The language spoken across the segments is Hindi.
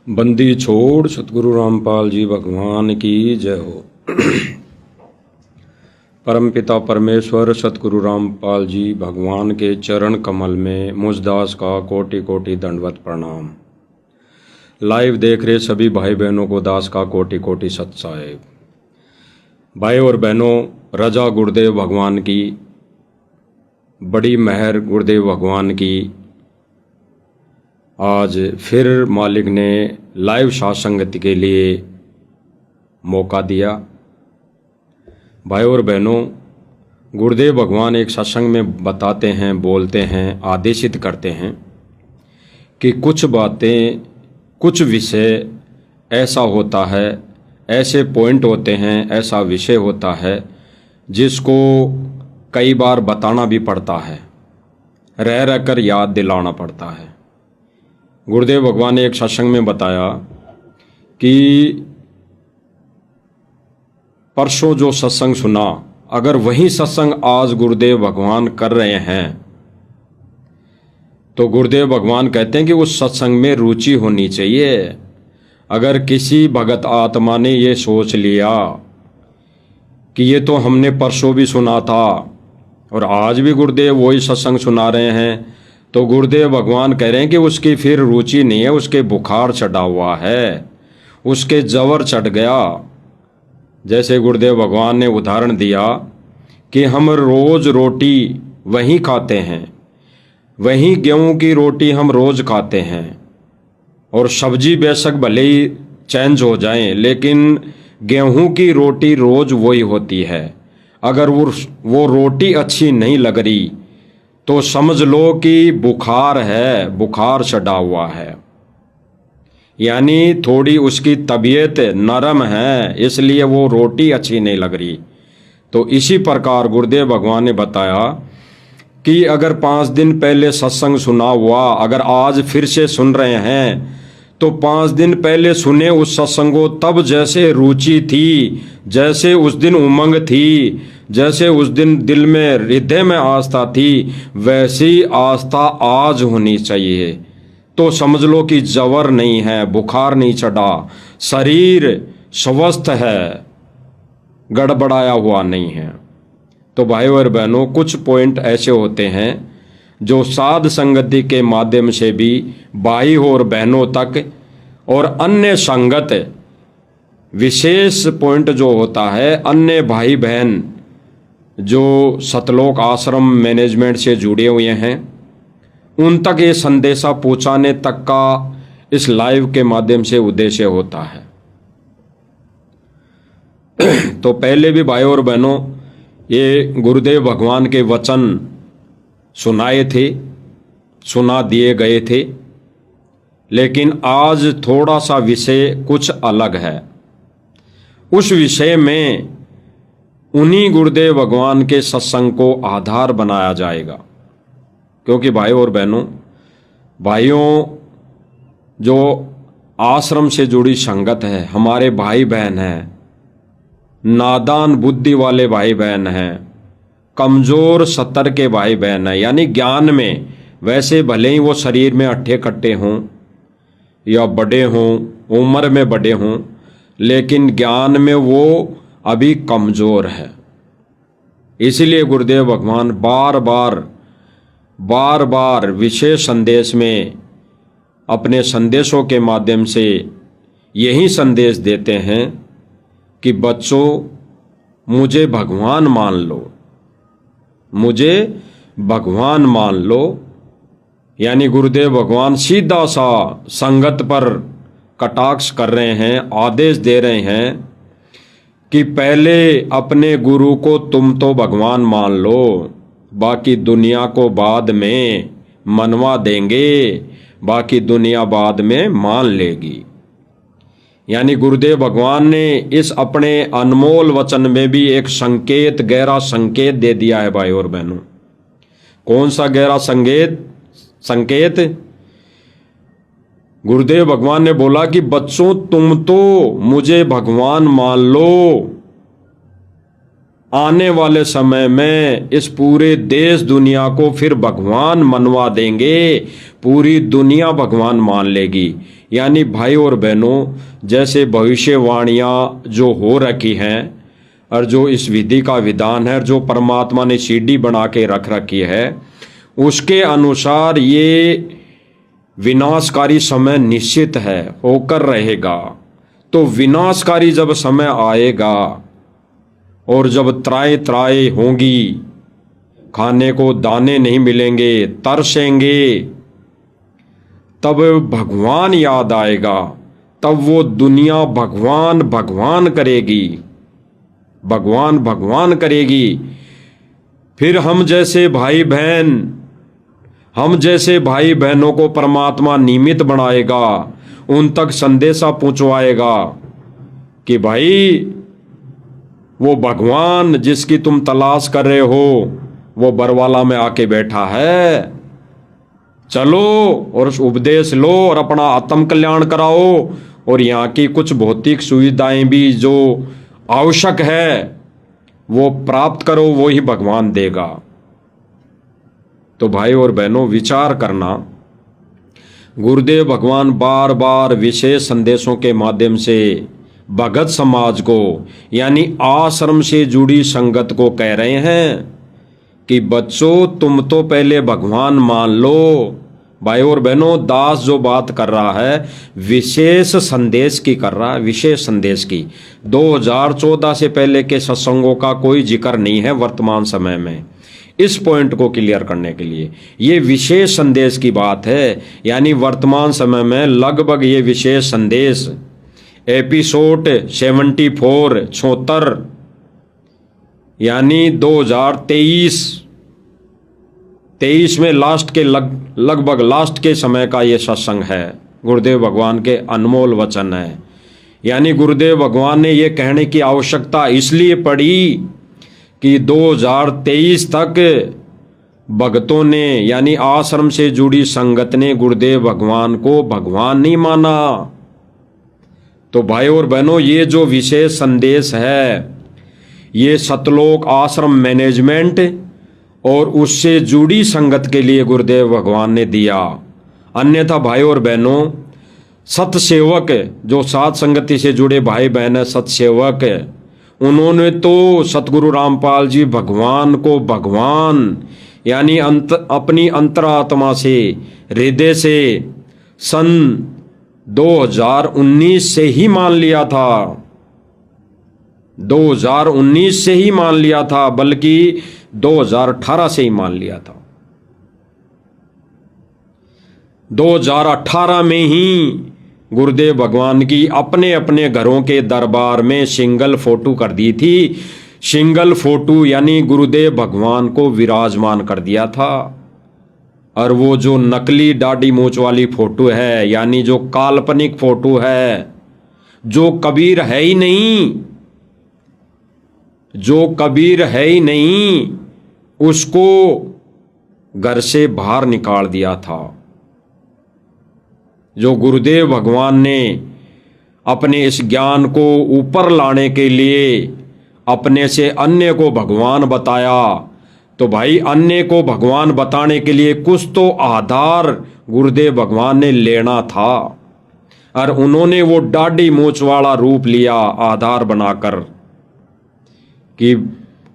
बंदी छोड़ सतगुरु रामपाल जी भगवान की जय हो। परमपिता परमेश्वर सतगुरु रामपाल जी भगवान के चरण कमल में मुझदास का कोटि कोटि दंडवत प्रणाम। लाइव देख रहे सभी भाई बहनों को दास का कोटि कोटि सत साहेब। भाई और बहनों, रजा गुरुदेव भगवान की, बड़ी मेहर गुरुदेव भगवान की, आज फिर मालिक ने लाइव सत्संगति के लिए मौका दिया। भाई और बहनों, गुरुदेव भगवान एक सत्संग में बताते हैं, बोलते हैं, आदेशित करते हैं कि कुछ बातें, कुछ विषय ऐसा होता है, ऐसे पॉइंट होते हैं, ऐसा विषय होता है जिसको कई बार बताना भी पड़ता है, रह रहकर याद दिलाना पड़ता है। गुरुदेव भगवान ने एक सत्संग में बताया कि परसों जो सत्संग सुना, अगर वही सत्संग आज गुरुदेव भगवान कर रहे हैं तो गुरुदेव भगवान कहते हैं कि उस सत्संग में रुचि होनी चाहिए। अगर किसी भगत आत्मा ने ये सोच लिया कि ये तो हमने परसों भी सुना था और आज भी गुरुदेव वही सत्संग सुना रहे हैं, तो गुरुदेव भगवान कह रहे हैं कि उसकी फिर रुचि नहीं है, उसके बुखार चढ़ा हुआ है, उसके जवर चढ़ गया। जैसे गुरुदेव भगवान ने उदाहरण दिया कि हम रोज रोटी वहीं खाते हैं, वहीं गेहूं की रोटी हम रोज खाते हैं, और सब्जी बेशक भले ही चेंज हो जाए लेकिन गेहूं की रोटी रोज वही होती है। अगर वो रोटी अच्छी नहीं लग रही तो समझ लो कि बुखार है, बुखार चढ़ा हुआ है, यानी थोड़ी उसकी तबीयत नरम है, इसलिए वो रोटी अच्छी नहीं लग रही। तो इसी प्रकार गुरुदेव भगवान ने बताया कि अगर 5 दिन पहले सत्संग सुना हुआ, अगर आज फिर से सुन रहे हैं तो 5 दिन पहले सुने उस सत्संग को, तब जैसे रुचि थी, जैसे उस दिन उमंग थी, जैसे उस दिन दिल में, हृदय में आस्था थी, वैसी आस्था आज होनी चाहिए। तो समझ लो कि जवर नहीं है, बुखार नहीं चढ़ा, शरीर स्वस्थ है, गड़बड़ाया हुआ नहीं है। तो भाई और बहनों, कुछ पॉइंट ऐसे होते हैं जो साध संगति के माध्यम से भी भाई और बहनों तक, और अन्य संगत विशेष पॉइंट जो होता है, अन्य भाई बहन जो सतलोक आश्रम मैनेजमेंट से जुड़े हुए हैं, उन तक ये संदेशा पहुंचाने तक का इस लाइव के माध्यम से उद्देश्य होता है। तो पहले भी भाई और बहनों, ये गुरुदेव भगवान के वचन सुनाए थे, सुना दिए गए थे, लेकिन आज थोड़ा सा विषय कुछ अलग है। उस विषय में उन्हीं गुरुदेव भगवान के सत्संग को आधार बनाया जाएगा। क्योंकि भाई और बहनों, भाइयों, जो आश्रम से जुड़ी संगत है, हमारे भाई बहन हैं, नादान बुद्धि वाले भाई बहन हैं, कमजोर सतर के भाई बहन हैं, यानी ज्ञान में वैसे भले ही वो शरीर में अट्ठे कट्टे हों या बड़े हों, उम्र में बड़े हों, लेकिन ज्ञान में वो अभी कमजोर है। इसीलिए गुरुदेव भगवान बार बार विशेष संदेश में अपने संदेशों के माध्यम से यही संदेश देते हैं कि बच्चों, मुझे भगवान मान लो, मुझे भगवान मान लो। यानी गुरुदेव भगवान सीधा सा संगत पर कटाक्ष कर रहे हैं, आदेश दे रहे हैं कि पहले अपने गुरु को तुम तो भगवान मान लो, बाकी दुनिया को बाद में मनवा देंगे, बाकी दुनिया बाद में मान लेगी। यानी गुरुदेव भगवान ने इस अपने अनमोल वचन में भी एक संकेत, गहरा संकेत दे दिया है भाई और बहनों। कौन सा गहरा संकेत? गुरुदेव भगवान ने बोला कि बच्चों, तुम तो मुझे भगवान मान लो, आने वाले समय में इस पूरे देश दुनिया को फिर भगवान मनवा देंगे, पूरी दुनिया भगवान मान लेगी। यानी भाई और बहनों, जैसे भविष्यवाणियाँ जो हो रखी हैं और जो इस विधि का विधान है, जो परमात्मा ने सीढ़ी बना के रख रखी है, उसके अनुसार ये विनाशकारी समय निश्चित है, होकर रहेगा। तो विनाशकारी जब समय आएगा और जब त्राए त्राए होंगी, खाने को दाने नहीं मिलेंगे, तरसेंगे, तब भगवान याद आएगा, तब वो दुनिया भगवान भगवान करेगी, भगवान भगवान करेगी। फिर हम जैसे भाई बहनों को परमात्मा निमित्त बनाएगा, उन तक संदेशा पहुंचवाएगा कि भाई वो भगवान जिसकी तुम तलाश कर रहे हो वो बरवाला में आके बैठा है, चलो और उपदेश लो और अपना आत्म कल्याण कराओ, और यहाँ की कुछ भौतिक सुविधाएं भी जो आवश्यक है वो प्राप्त करो, वो ही भगवान देगा। तो भाई और बहनों, विचार करना, गुरुदेव भगवान बार बार विशेष संदेशों के माध्यम से भगत समाज को, यानी आश्रम से जुड़ी संगत को कह रहे हैं कि बच्चों, तुम तो पहले भगवान मान लो। भाई और बहनों, दास जो बात कर रहा है विशेष संदेश की कर रहा है, विशेष संदेश की। 2014 से पहले के सत्संगों का कोई जिक्र नहीं है वर्तमान समय में। इस पॉइंट को क्लियर करने के लिए ये विशेष संदेश की बात है, यानी वर्तमान समय में लगभग ये विशेष संदेश एपिसोड 74 यानी 2023 में लास्ट के लगभग लास्ट के समय का ये सत्संग है। गुरुदेव भगवान के अनमोल वचन है। यानी गुरुदेव भगवान ने ये कहने की आवश्यकता इसलिए पड़ी कि 2023 तक भक्तों ने, यानी आश्रम से जुड़ी संगत ने गुरुदेव भगवान को भगवान नहीं माना। तो भाई और बहनों, ये जो विशेष संदेश है ये सतलोक आश्रम मैनेजमेंट और उससे जुड़ी संगत के लिए गुरुदेव भगवान ने दिया। अन्यथा भाई और बहनों, सतसेवक जो सात संगति से जुड़े भाई बहन है, सतसेवक, उन्होंने तो सतगुरु रामपाल जी भगवान को भगवान, यानी अपनी अंतरात्मा से, हृदय से सन 2019 से ही मान लिया था। 2019 से ही मान लिया था, बल्कि 2018 से ही मान लिया था। 2018 में ही गुरुदेव भगवान की अपने अपने घरों के दरबार में सिंगल फोटो कर दी थी। सिंगल फोटो यानी गुरुदेव भगवान को विराजमान कर दिया था। और वो जो नकली दाढ़ी मूंछ वाली फोटो है, यानी जो काल्पनिक फोटो है, जो कबीर है ही नहीं, उसको घर से बाहर निकाल दिया था। जो गुरुदेव भगवान ने अपने इस ज्ञान को ऊपर लाने के लिए अपने से अन्य को भगवान बताया, तो भाई अन्य को भगवान बताने के लिए कुछ तो आधार गुरुदेव भगवान ने लेना था, और उन्होंने वो दाढ़ी मूंछ वाला रूप लिया आधार बनाकर कि,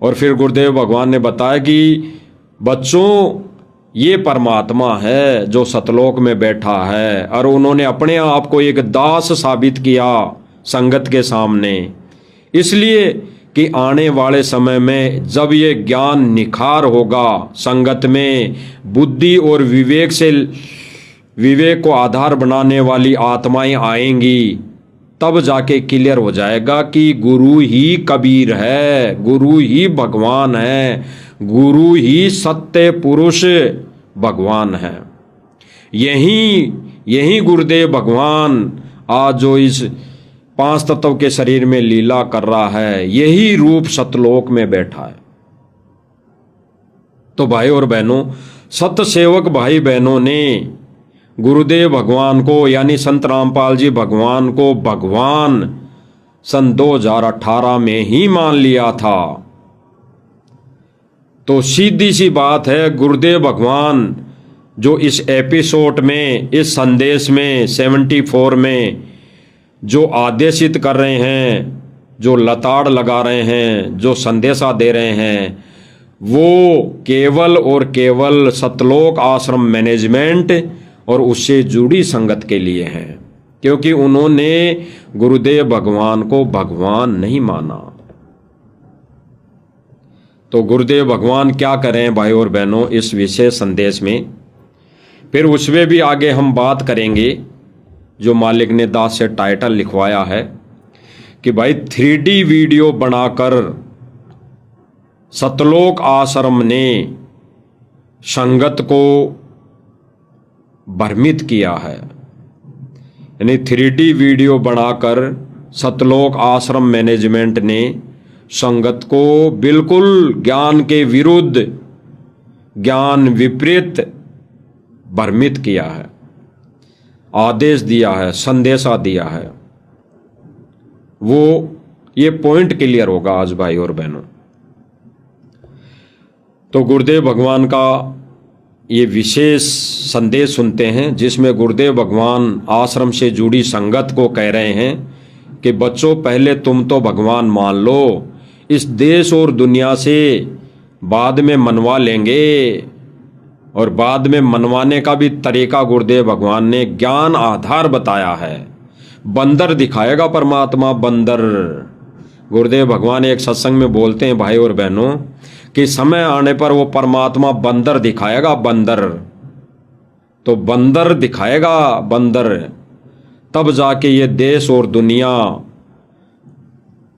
और फिर गुरुदेव भगवान ने बताया कि बच्चों, ये परमात्मा है जो सतलोक में बैठा है। और उन्होंने अपने आप को एक दास साबित किया संगत के सामने, इसलिए कि आने वाले समय में जब ये ज्ञान निखार होगा, संगत में बुद्धि और विवेक को आधार बनाने वाली आत्माएं आएंगी, तब जाके क्लियर हो जाएगा कि गुरु ही कबीर है, गुरु ही भगवान है, गुरु ही सत्य पुरुष भगवान है। यही गुरुदेव भगवान आज जो इस 5 तत्व के शरीर में लीला कर रहा है, यही रूप सतलोक में बैठा है। तो भाई और बहनों, सत्य सेवक भाई बहनों ने गुरुदेव भगवान को, यानी संत रामपाल जी भगवान को भगवान सन 2018 में ही मान लिया था। तो सीधी सी बात है, गुरुदेव भगवान जो इस एपिसोड में, इस संदेश में 74 में जो आदेशित कर रहे हैं, जो लताड़ लगा रहे हैं, जो संदेशा दे रहे हैं, वो केवल और केवल सतलोक आश्रम मैनेजमेंट और उससे जुड़ी संगत के लिए है, क्योंकि उन्होंने गुरुदेव भगवान को भगवान नहीं माना। तो गुरुदेव भगवान क्या करें भाई और बहनों इस विशेष संदेश में, फिर उसमें भी आगे हम बात करेंगे। जो मालिक ने दास से टाइटल लिखवाया है कि भाई 3D वीडियो बनाकर सतलोक आश्रम ने संगत को भ्रमित किया है, यानी 3D वीडियो बनाकर सतलोक आश्रम मैनेजमेंट ने संगत को बिल्कुल ज्ञान के विरुद्ध, ज्ञान विपरीत भ्रमित किया है, आदेश दिया है, संदेशा दिया है। वो ये पॉइंट क्लियर होगा आज भाई और बहनों। तो गुरुदेव भगवान का ये विशेष संदेश सुनते हैं, जिसमें गुरुदेव भगवान आश्रम से जुड़ी संगत को कह रहे हैं कि बच्चों, पहले तुम तो भगवान मान लो, इस देश और दुनिया से बाद में मनवा लेंगे। और बाद में मनवाने का भी तरीका गुरुदेव भगवान ने ज्ञान आधार बताया है। बंदर दिखाएगा परमात्मा, बंदर। गुरुदेव भगवान एक सत्संग में बोलते हैं भाई और बहनों कि समय आने पर वो परमात्मा बंदर दिखाएगा, बंदर। तो बंदर दिखाएगा, बंदर, तब जाके ये देश और दुनिया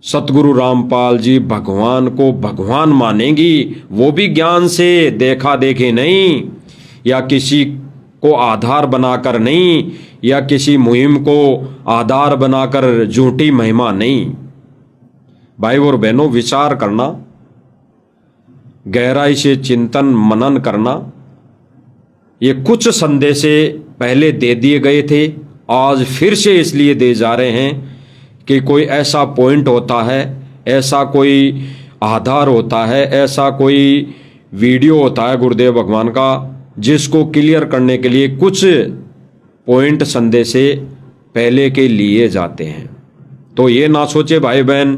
सतगुरु रामपाल जी भगवान को भगवान मानेंगी। वो भी ज्ञान से, देखा देखी नहीं, या किसी को आधार बनाकर नहीं, या किसी मुहिम को आधार बनाकर झूठी महिमा नहीं। भाई और बहनों, विचार करना, गहराई से चिंतन मनन करना। ये कुछ संदेश पहले दे दिए गए थे, आज फिर से इसलिए दे जा रहे हैं कि कोई ऐसा पॉइंट होता है, ऐसा कोई आधार होता है, ऐसा कोई वीडियो होता है गुरुदेव भगवान का, जिसको क्लियर करने के लिए कुछ पॉइंट संदेश पहले के लिए जाते हैं। तो ये ना सोचे भाई बहन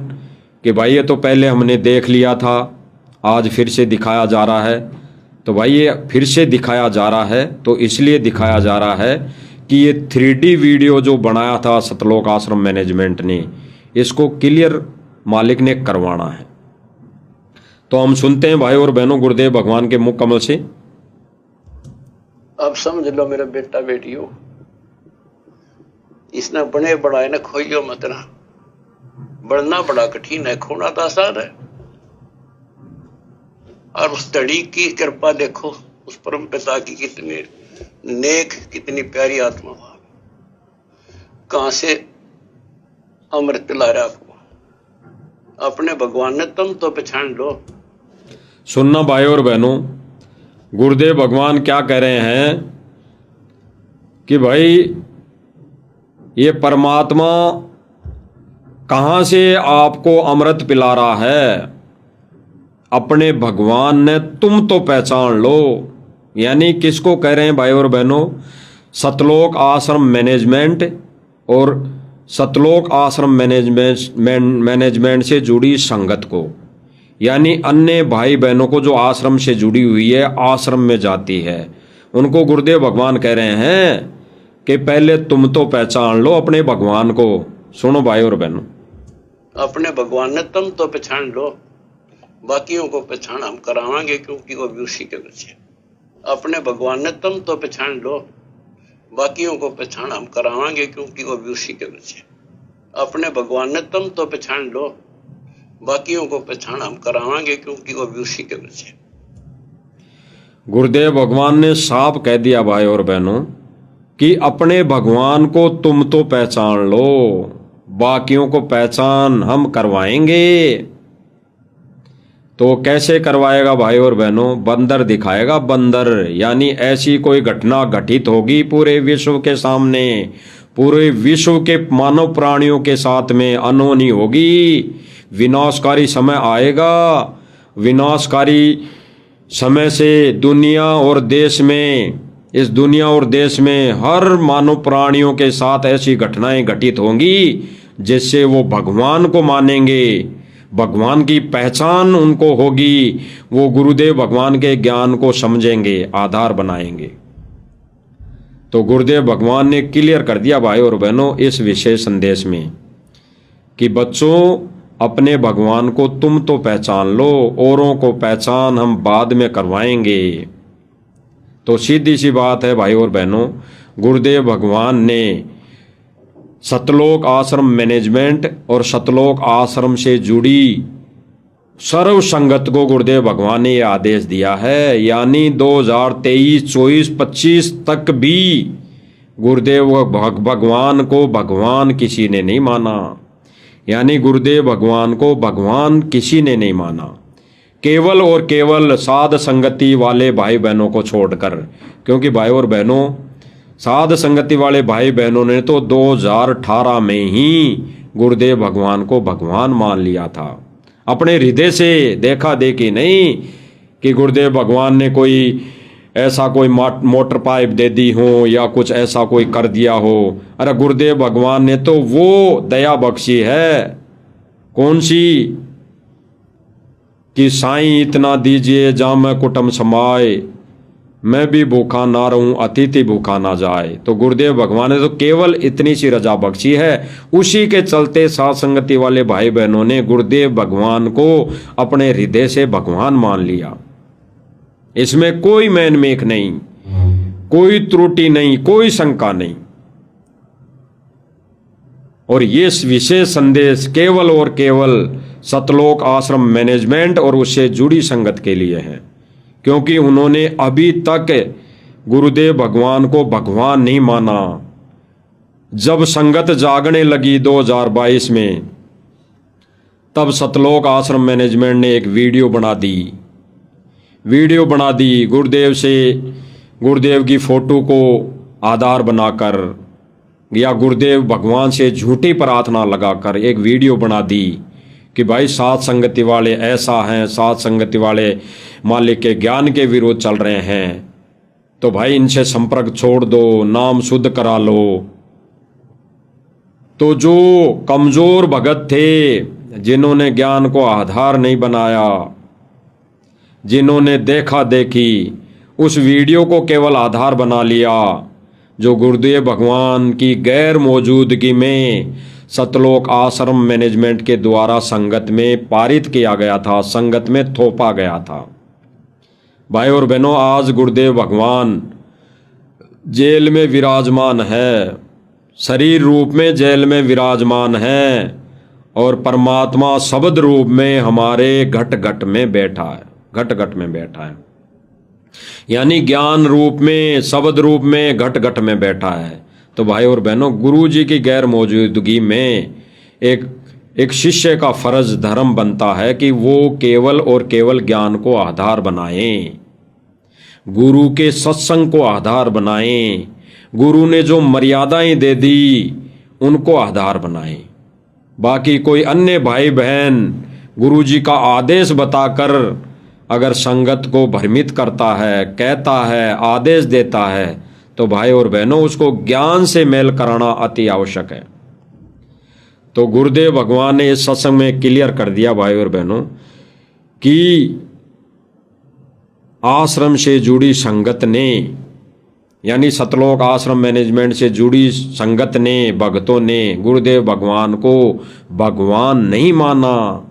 कि भाई ये तो पहले हमने देख लिया था, आज फिर से दिखाया जा रहा है। तो भाई ये फिर से दिखाया जा रहा है तो इसलिए दिखाया जा रहा है कि ये 3D वीडियो जो बनाया था सतलोक आश्रम मैनेजमेंट ने, इसको क्लियर मालिक ने करवाना है। तो हम सुनते हैं भाई और बहनों गुरुदेव भगवान के मुख कमल से। अब समझ लो मेरा बेटा बेटियों, इसने बने बढ़ाए ना खोइयो मत ना। बढ़ना बड़ा कठिन है, खोना तो आसान है। और उस तड़ी की कृपा देखो, उस परम पिता की कितने नेक, कितनी प्यारी आत्मा भाव, कहां से अमृत ला रहा आपको। अपने भगवान ने तुम तो पहचान लो। सुनना भाई और बहनों, गुरुदेव भगवान क्या कह रहे हैं कि भाई ये परमात्मा कहां से आपको अमृत पिला रहा है। अपने भगवान ने तुम तो पहचान लो। यानी किसको कह रहे हैं भाई और बहनों? सतलोक आश्रम मैनेजमेंट और सतलोक आश्रम मैनेजमेंट से जुड़ी संगत को, यानी अन्य भाई बहनों को जो आश्रम से जुड़ी हुई है, आश्रम में जाती है, उनको गुरुदेव भगवान कह रहे हैं कि पहले तुम तो पहचान लो अपने भगवान को। सुनो भाई और बहनों, अपने भगवान ने तुम तो पहचान लो, बाकियों को पहचान हम करावांगे क्योंकि वो भी उसी के बच्चे। अपने भगवान ने तुम तो पहचान लो, बाकियों को पहचान हम करावांगे क्योंकि वो भी उसी के बच्चे। अपने भगवान ने तुम तो पहचान लो, बाकियों को पहचान हम करावांगे क्योंकि वो भी उसी के बच्चे। गुरुदेव भगवान ने साफ कह दिया भाई और बहनों कि अपने भगवान को तुम तो पहचान लो, बाकियों को पहचान हम करवाएंगे। तो कैसे करवाएगा भाई और बहनों? बंदर दिखाएगा, बंदर। यानी ऐसी कोई घटना घटित होगी पूरे विश्व के सामने, पूरे विश्व के मानव प्राणियों के साथ में अनहोनी होगी। विनाशकारी समय आएगा, विनाशकारी समय से इस दुनिया और देश में हर मानव प्राणियों के साथ ऐसी घटनाएं घटित होंगी जिससे वो भगवान को मानेंगे, भगवान की पहचान उनको होगी, वो गुरुदेव भगवान के ज्ञान को समझेंगे, आधार बनाएंगे। तो गुरुदेव भगवान ने क्लियर कर दिया भाई और बहनों इस विशेष संदेश में कि बच्चों, अपने भगवान को तुम तो पहचान लो, औरों को पहचान हम बाद में करवाएंगे। तो सीधी सी बात है भाई और बहनों, गुरुदेव भगवान ने सतलोक आश्रम मैनेजमेंट और सतलोक आश्रम से जुड़ी सर्व संगत को गुरुदेव भगवान ने यह आदेश दिया है। यानी 2023, 24, 25 तक भी गुरुदेव भगवान को भगवान किसी ने नहीं माना। यानी गुरुदेव भगवान को भगवान किसी ने नहीं माना, केवल और केवल साध संगति वाले भाई बहनों को छोड़कर। क्योंकि भाई और बहनों, साध संगति वाले भाई बहनों ने तो 2018 में ही गुरुदेव भगवान को भगवान मान लिया था, अपने हृदय से, देखा देखी नहीं कि गुरुदेव भगवान ने कोई ऐसा कोई मोटर पाइप दे दी हो या कुछ ऐसा कोई कर दिया हो। अरे गुरुदेव भगवान ने तो वो दया बख्शी है, कौन सी, कि साईं इतना दीजिए जा मैं कुटुंब समाए, मैं भी भूखा ना रहूं अतिथि भूखा ना जाए। तो गुरुदेव भगवान ने तो केवल इतनी सी रजा बख्शी है। उसी के चलते साथ संगति वाले भाई बहनों ने गुरुदेव भगवान को अपने हृदय से भगवान मान लिया। इसमें कोई मैनमेक नहीं, कोई त्रुटि नहीं, कोई शंका नहीं। और ये विशेष संदेश केवल और केवल सतलोक आश्रम मैनेजमेंट और उससे जुड़ी संगत के लिए है, क्योंकि उन्होंने अभी तक गुरुदेव भगवान को भगवान नहीं माना। जब संगत जागने लगी 2022 में, तब सतलोक आश्रम मैनेजमेंट ने एक वीडियो बना दी गुरुदेव की फोटो को आधार बनाकर या गुरुदेव भगवान से झूठी प्रार्थना लगाकर एक वीडियो बना दी कि भाई सात संगति वाले ऐसा हैं, सात संगति वाले मालिक के ज्ञान के विरोध चल रहे हैं, तो भाई इनसे संपर्क छोड़ दो, नाम शुद्ध करा लो। तो जो कमजोर भगत थे, जिन्होंने ज्ञान को आधार नहीं बनाया, जिन्होंने देखा देखी उस वीडियो को केवल आधार बना लिया, जो गुरुदेव भगवान की गैर मौजूदगी में सतलोक आश्रम मैनेजमेंट के द्वारा संगत में पारित किया गया था, संगत में थोपा गया था। भाई और बहनों, आज गुरुदेव भगवान जेल में विराजमान है, शरीर रूप में जेल में विराजमान है, और परमात्मा शब्द रूप में हमारे घट घट में बैठा है, घट घट में बैठा है। यानी ज्ञान रूप में, शब्द रूप में, घट घट में बैठा है। तो भाई और बहनों, गुरु जी की गैर मौजूदगी में एक शिष्य का फर्ज धर्म बनता है कि वो केवल और केवल ज्ञान को आधार बनाएं, गुरु के सत्संग को आधार बनाएं, गुरु ने जो मर्यादाएं दे दी उनको आधार बनाएं। बाकी कोई अन्य भाई बहन गुरु जी का आदेश बताकर अगर संगत को भ्रमित करता है, कहता है, आदेश देता है, तो भाई और बहनों उसको ज्ञान से मेल कराना अति आवश्यक है। तो गुरुदेव भगवान ने इस सत्संग में क्लियर कर दिया भाई और बहनों कि आश्रम से जुड़ी संगत ने, यानी सतलोक आश्रम मैनेजमेंट से जुड़ी संगत ने, भक्तों ने गुरुदेव भगवान को भगवान नहीं माना।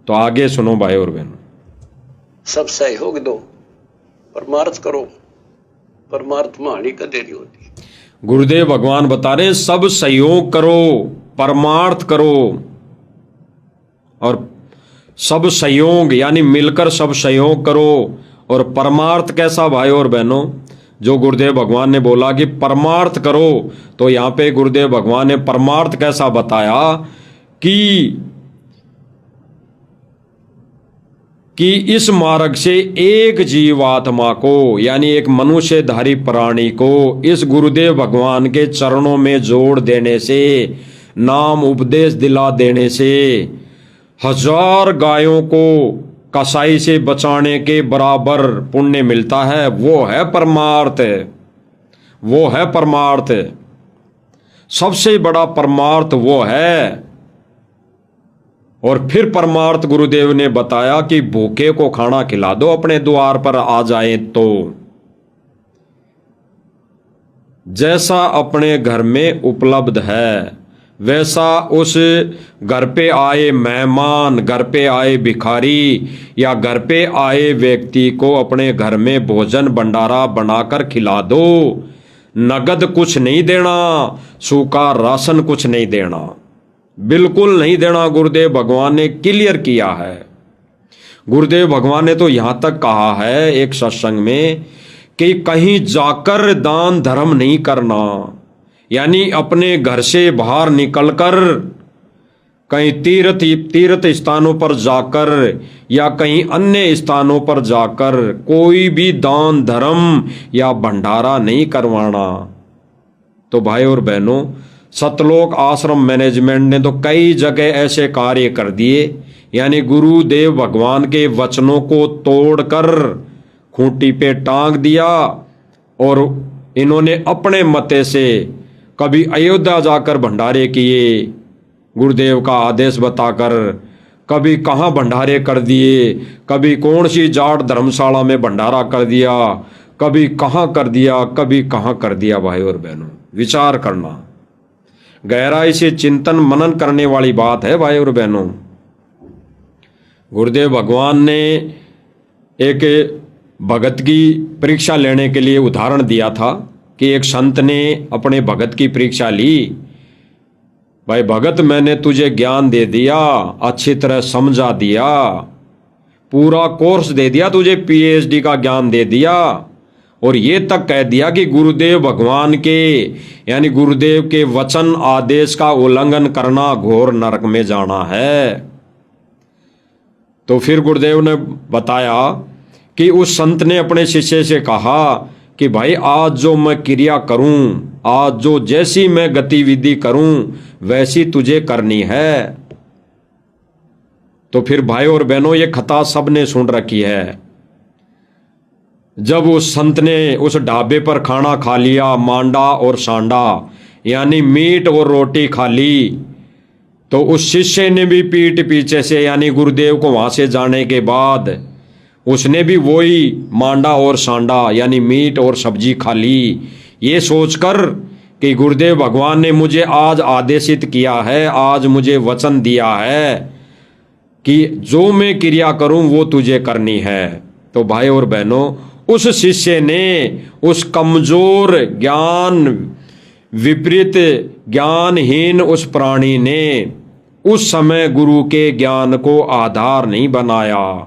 तो आगे सुनो भाई और बहनों, सब सहयोग दो, परमार्थ करो, परमार्थ माणी का देरी होती है। गुरुदेव भगवान बता रहे सब सहयोग करो, परमार्थ करो, और सब सहयोग यानी मिलकर सब सहयोग करो। और परमार्थ कैसा भाई और बहनों, जो गुरुदेव भगवान ने बोला कि परमार्थ करो, तो यहाँ पे गुरुदेव भगवान ने परमार्थ कैसा बताया कि इस मार्ग से एक जीवात्मा को, यानी एक मनुष्यधारी प्राणी को इस गुरुदेव भगवान के चरणों में जोड़ देने से, नाम उपदेश दिला देने से 1000 गायों को कसाई से बचाने के बराबर पुण्य मिलता है, वो है परमार्थ, वो है परमार्थ। सबसे बड़ा परमार्थ वो है। और फिर परमार्थ गुरुदेव ने बताया कि भूखे को खाना खिला दो, अपने द्वार पर आ जाए तो। जैसा अपने घर में उपलब्ध है वैसा उस घर पे आए मेहमान, घर पे आए भिखारी या घर पे आए व्यक्ति को अपने घर में भोजन भंडारा बनाकर खिला दो। नगद कुछ नहीं देना, सूखा राशन कुछ नहीं देना, बिल्कुल नहीं देना। गुरुदेव भगवान ने क्लियर किया है। गुरुदेव भगवान ने तो यहां तक कहा है एक सत्संग में कि कहीं जाकर दान धर्म नहीं करना, यानी अपने घर से बाहर निकलकर कहीं तीर्थ स्थानों पर जाकर या कहीं अन्य स्थानों पर जाकर कोई भी दान धर्म या भंडारा नहीं करवाना। तो भाई और बहनों, सतलोक आश्रम मैनेजमेंट ने तो कई जगह ऐसे कार्य कर दिए, यानी गुरुदेव भगवान के वचनों को तोड़कर खूंटी पे टांग दिया और इन्होंने अपने मते से कभी अयोध्या जाकर भंडारे किए गुरुदेव का आदेश बताकर, कभी कहाँ भंडारे कर दिए, कभी कौन सी जाट धर्मशाला में भंडारा कर दिया, कभी कहाँ कर दिया, कभी कहाँ कर दिया। भाई और बहनों, विचार करना, गहराई से चिंतन मनन करने वाली बात है। भाई और बहनों, गुरुदेव भगवान ने एक भगत की परीक्षा लेने के लिए उदाहरण दिया था कि एक संत ने अपने भगत की परीक्षा ली। भाई भगत, मैंने तुझे ज्ञान दे दिया, अच्छी तरह समझा दिया, पूरा कोर्स दे दिया, तुझे पीएचडी का ज्ञान दे दिया और ये तक कह दिया कि गुरुदेव भगवान के यानी गुरुदेव के वचन आदेश का उल्लंघन करना घोर नरक में जाना है। तो फिर गुरुदेव ने बताया कि उस संत ने अपने शिष्य से कहा कि भाई आज जो मैं क्रिया करूं, आज जो जैसी मैं गतिविधि करूं वैसी तुझे करनी है। तो फिर भाई और बहनों, ये कथा सबने सुन रखी है। जब उस संत ने उस ढाबे पर खाना खा लिया, मांडा और सांडा यानी मीट और रोटी खा ली, तो उस शिष्य ने भी पीठ पीछे से यानी गुरुदेव को वहां से जाने के बाद उसने भी वही मांडा और सांडा यानी मीट और सब्जी खा ली, ये सोचकर कि गुरुदेव भगवान ने मुझे आज आदेशित किया है, आज मुझे वचन दिया है कि जो मैं क्रिया करूं वो तुझे करनी है। तो भाई और बहनों, उस शिष्य ने, उस कमजोर ज्ञान विपरीत ज्ञानहीन उस प्राणी ने उस समय गुरु के ज्ञान को आधार नहीं बनाया,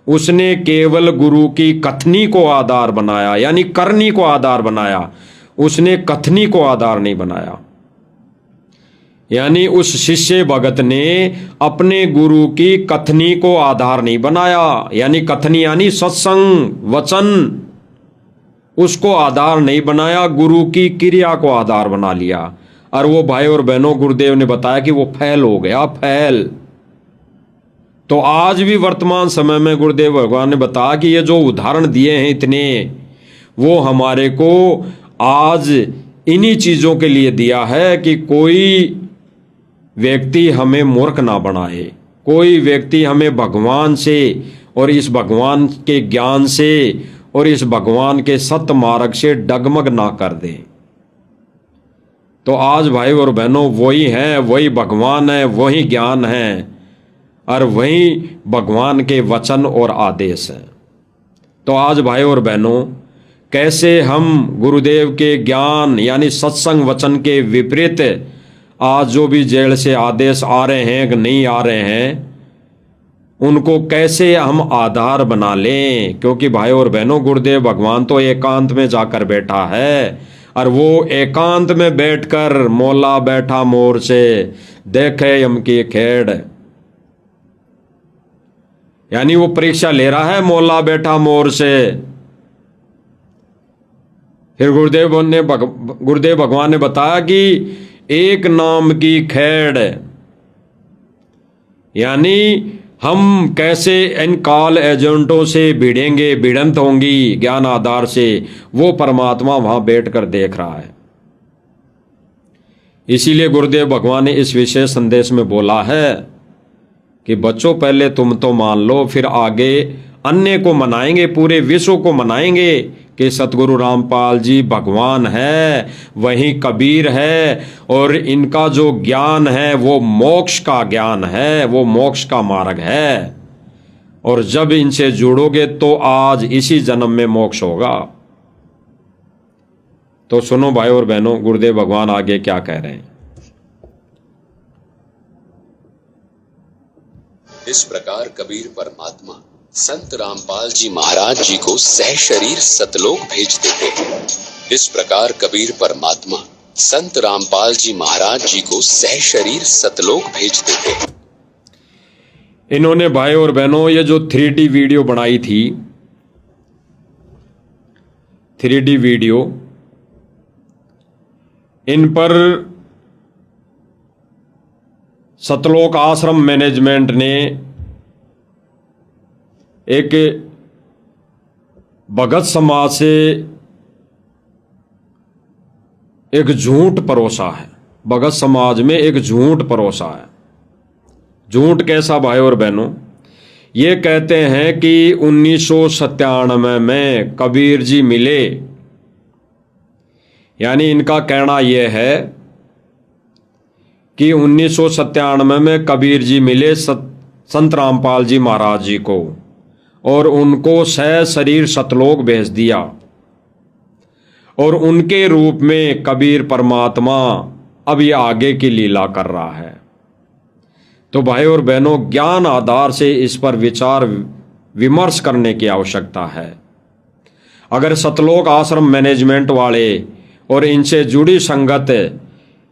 उसने केवल गुरु की कथनी को आधार बनाया यानी करनी को आधार बनाया, उसने कथनी को आधार नहीं बनाया। यानी उस शिष्य भगत ने अपने गुरु की कथनी को आधार नहीं बनाया, यानी कथनी यानी सत्संग वचन, उसको आधार नहीं बनाया, गुरु की क्रिया को आधार बना लिया। और वो भाई और बहनों, गुरुदेव ने बताया कि वो फैल हो गया, फैल। तो आज भी वर्तमान समय में गुरुदेव भगवान ने बताया कि ये जो उदाहरण दिए हैं इतने, वो हमारे को आज इन्हीं चीजों के लिए दिया है कि कोई व्यक्ति हमें मूर्ख ना बनाए, कोई व्यक्ति हमें भगवान से और इस भगवान के ज्ञान से और इस भगवान के सत्य मार्ग से डगमग ना कर दे। तो आज भाई और बहनों, वही है, वही भगवान है, वही ज्ञान है और वही भगवान के वचन और आदेश हैं। तो आज भाई और बहनों, कैसे हम गुरुदेव के ज्ञान यानी सत्संग वचन के विपरीत आज जो भी जेल से आदेश आ रहे हैं कि नहीं आ रहे हैं, उनको कैसे हम आधार बना लें। क्योंकि भाई और बहनों, गुरुदेव भगवान तो एकांत में जाकर बैठा है और वो एकांत में बैठकर मौला बैठा मोर से देखे यम की खेड़, यानी वो परीक्षा ले रहा है मौला बैठा मोर से। फिर गुरुदेव भगवान ने बताया कि एक नाम की खेड़, यानी हम कैसे इन काल एजेंटों से भिड़ेंगे, भिड़ंत होंगी ज्ञान आधार से, वो परमात्मा वहां बैठकर देख रहा है। इसीलिए गुरुदेव भगवान ने इस विशेष संदेश में बोला है कि बच्चों पहले तुम तो मान लो, फिर आगे अन्य को मनाएंगे, पूरे विश्व को मनाएंगे कि सतगुरु रामपाल जी भगवान है, वही कबीर है, और इनका जो ज्ञान है वो मोक्ष का ज्ञान है, वो मोक्ष का मार्ग है। और जब इनसे जुड़ोगे तो आज इसी जन्म में मोक्ष होगा। तो सुनो भाई और बहनों, गुरुदेव भगवान आगे क्या कह रहे हैं। इस प्रकार कबीर परमात्मा संत रामपाल जी महाराज जी को सह शरीर सतलोक भेजते थे। इस प्रकार कबीर परमात्मा संत रामपाल जी महाराज जी को सह शरीर सतलोक भेजते थे। इन्होंने भाई और बहनों ये जो 3D वीडियो बनाई थी, 3D वीडियो, इन पर सतलोक आश्रम मैनेजमेंट ने एक भगत समाज से एक झूठ परोसा है। भगत समाज में एक झूठ परोसा है। झूठ कैसा भाई और बहनों? ये कहते हैं कि 1997 में कबीर जी मिले, यानी इनका कहना यह है कि 1997 में कबीर जी मिले संत रामपाल जी महाराज जी को, और उनको सह शरीर सतलोक भेज दिया, और उनके रूप में कबीर परमात्मा अब ये आगे की लीला कर रहा है। तो भाई और बहनों, ज्ञान आधार से इस पर विचार विमर्श करने की आवश्यकता है। अगर सतलोक आश्रम मैनेजमेंट वाले और इनसे जुड़ी संगत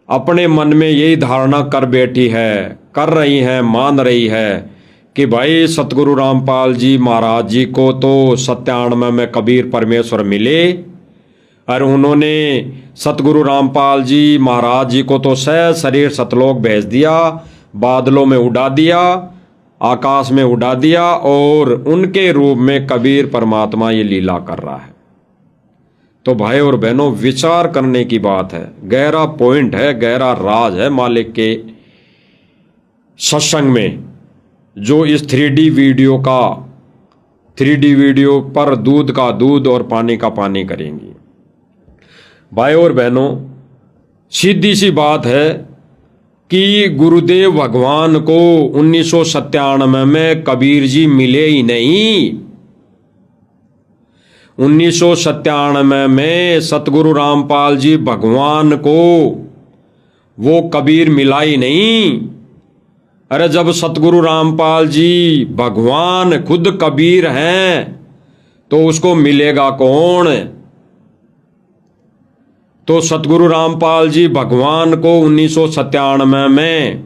अपने मन में यही धारणा कर बैठी है, कर रही है, मान रही है कि भाई सतगुरु रामपाल जी महाराज जी को तो 97 में कबीर परमेश्वर मिले, और उन्होंने सतगुरु रामपाल जी महाराज जी को तो सह शरीर सतलोक भेज दिया, बादलों में उड़ा दिया, आकाश में उड़ा दिया, और उनके रूप में कबीर परमात्मा ये लीला कर रहा है। तो भाई और बहनों, विचार करने की बात है, गहरा पॉइंट है, गहरा राज है मालिक के सत्संग में, जो इस 3D वीडियो पर दूध का दूध और पानी का पानी करेंगी। भाई और बहनों, सीधी सी बात है कि गुरुदेव भगवान को 1997 में कबीर जी मिले ही नहीं। 1997 में सतगुरु रामपाल जी भगवान को वो कबीर मिला ही नहीं। अरे जब सतगुरु रामपाल जी भगवान खुद कबीर हैं तो उसको मिलेगा कौन? तो सतगुरु रामपाल जी भगवान को 1997 में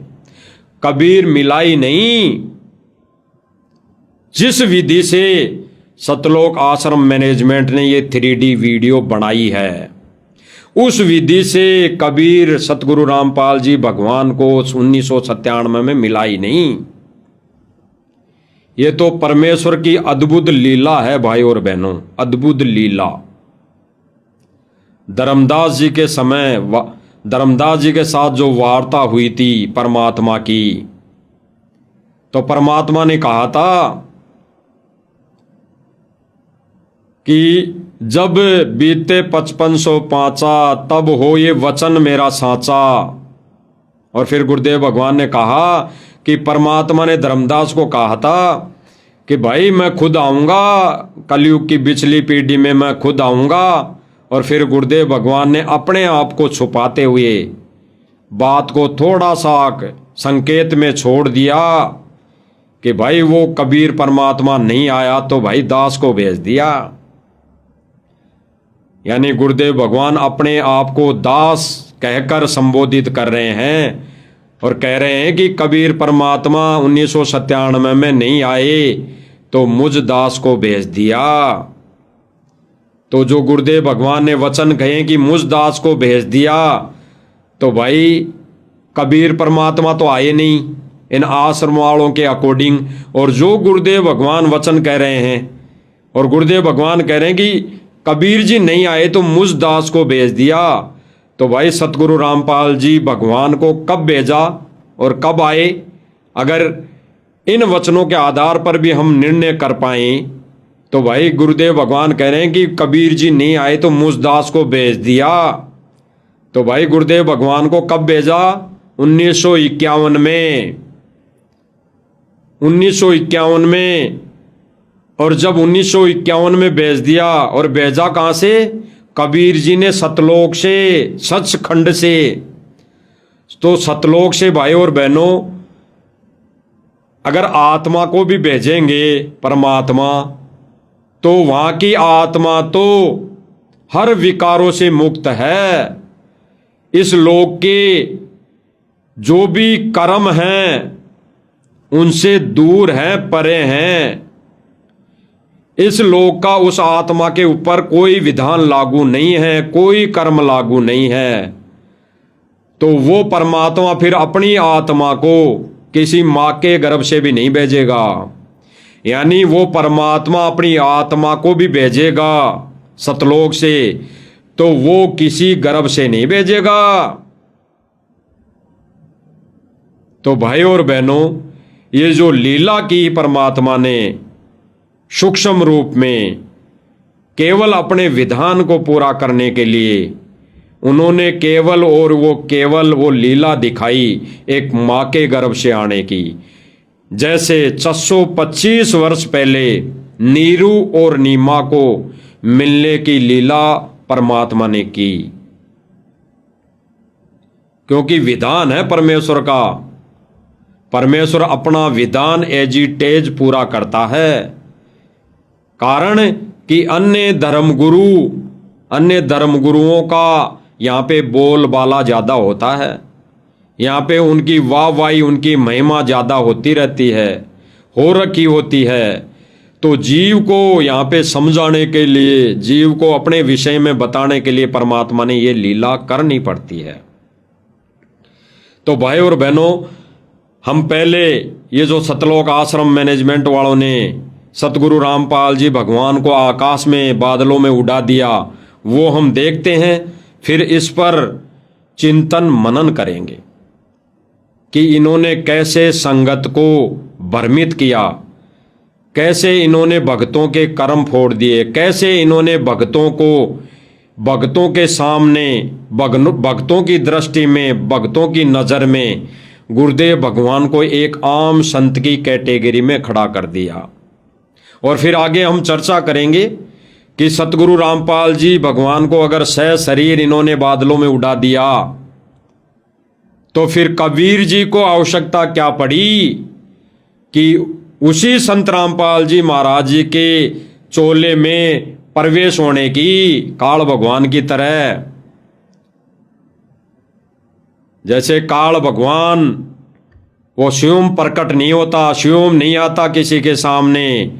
कबीर मिला ही नहीं। जिस विधि से सतलोक आश्रम मैनेजमेंट ने ये 3D वीडियो बनाई है, उस विधि से कबीर सतगुरु रामपाल जी भगवान को 1997 में मिला ही नहीं। ये तो परमेश्वर की अद्भुत लीला है भाई और बहनों, अद्भुत लीला। धर्मदास जी के समय धर्मदास जी के साथ जो वार्ता हुई थी परमात्मा की, तो परमात्मा ने कहा था कि जब बीते 5500 पाँचा तब हो ये वचन मेरा साचा। और फिर गुरुदेव भगवान ने कहा कि परमात्मा ने धर्मदास को कहा था कि भाई मैं खुद आऊँगा, कलयुग की पिछली पीढ़ी में मैं खुद आऊँगा। और फिर गुरुदेव भगवान ने अपने आप को छुपाते हुए बात को थोड़ा सा संकेत में छोड़ दिया कि भाई वो कबीर परमात्मा नहीं आया तो भाई दास को भेज दिया। यानी गुरुदेव भगवान अपने आप को दास कहकर संबोधित कर रहे हैं और कह रहे हैं कि कबीर परमात्मा 1997 में नहीं आए तो मुझ दास को भेज दिया। तो जो गुरुदेव भगवान ने वचन कहे कि मुझ दास को भेज दिया, तो भाई कबीर परमात्मा तो आए नहीं, इन आश्रम वालों के अकॉर्डिंग। और जो गुरुदेव भगवान वचन कह रहे हैं, और गुरुदेव भगवान कह रहे हैं कि कबीर जी नहीं आए तो मुझ दास को भेज दिया। तो भाई सतगुरु रामपाल जी भगवान को कब भेजा और कब आए? अगर इन वचनों के आधार पर भी हम निर्णय कर पाए तो भाई गुरुदेव भगवान कह रहे हैं कि कबीर जी नहीं आए तो मुझ दास को भेज दिया। तो भाई गुरुदेव भगवान को कब भेजा? 1951 में। 1951 में। और जब 1951 में भेज दिया, और भेजा कहां से? कबीर जी ने सतलोक से, सचखंड से। तो सतलोक से भाई और बहनों, अगर आत्मा को भी भेजेंगे परमात्मा, तो वहां की आत्मा तो हर विकारों से मुक्त है। इस लोक के जो भी कर्म हैं उनसे दूर हैं, परे हैं। इस लोक का उस आत्मा के ऊपर कोई विधान लागू नहीं है, कोई कर्म लागू नहीं है। तो वो परमात्मा फिर अपनी आत्मा को किसी मां के गर्भ से भी नहीं भेजेगा। यानी वो परमात्मा अपनी आत्मा को भी भेजेगा सतलोक से, तो वो किसी गर्भ से नहीं भेजेगा। तो भाई और बहनों, ये जो लीला की परमात्मा ने सूक्ष्म रूप में केवल अपने विधान को पूरा करने के लिए उन्होंने केवल वो लीला दिखाई एक मां के गर्भ से आने की। जैसे 625 वर्ष पहले नीरू और नीमा को मिलने की लीला परमात्मा ने की, क्योंकि विधान है परमेश्वर का। परमेश्वर अपना विधान एजिटेज पूरा करता है। कारण कि अन्य धर्मगुरुओं का यहाँ पे बोलबाला ज्यादा होता है, यहाँ पे उनकी वाहवाही, उनकी महिमा ज्यादा होती रहती है, हो रखी होती है। तो जीव को यहाँ पे समझाने के लिए, जीव को अपने विषय में बताने के लिए परमात्मा ने ये लीला करनी पड़ती है। तो भाई और बहनों, हम पहले ये जो सतलोक आश्रम मैनेजमेंट वालों ने सतगुरु रामपाल जी भगवान को आकाश में बादलों में उड़ा दिया, वो हम देखते हैं। फिर इस पर चिंतन मनन करेंगे कि इन्होंने कैसे संगत को भ्रमित किया, कैसे इन्होंने भक्तों के कर्म फोड़ दिए, कैसे इन्होंने भक्तों के सामने, भक्तों की दृष्टि में, भक्तों की नज़र में गुरुदेव भगवान को एक आम संत की कैटेगरी में खड़ा कर दिया। और फिर आगे हम चर्चा करेंगे कि सतगुरु रामपाल जी भगवान को अगर सह शरीर इन्होंने बादलों में उड़ा दिया, तो फिर कबीर जी को आवश्यकता क्या पड़ी कि उसी संत रामपाल जी महाराज जी के चोले में प्रवेश होने की, काल भगवान की तरह। जैसे काल भगवान वो स्वयं प्रकट नहीं होता, स्वयं नहीं आता किसी के सामने,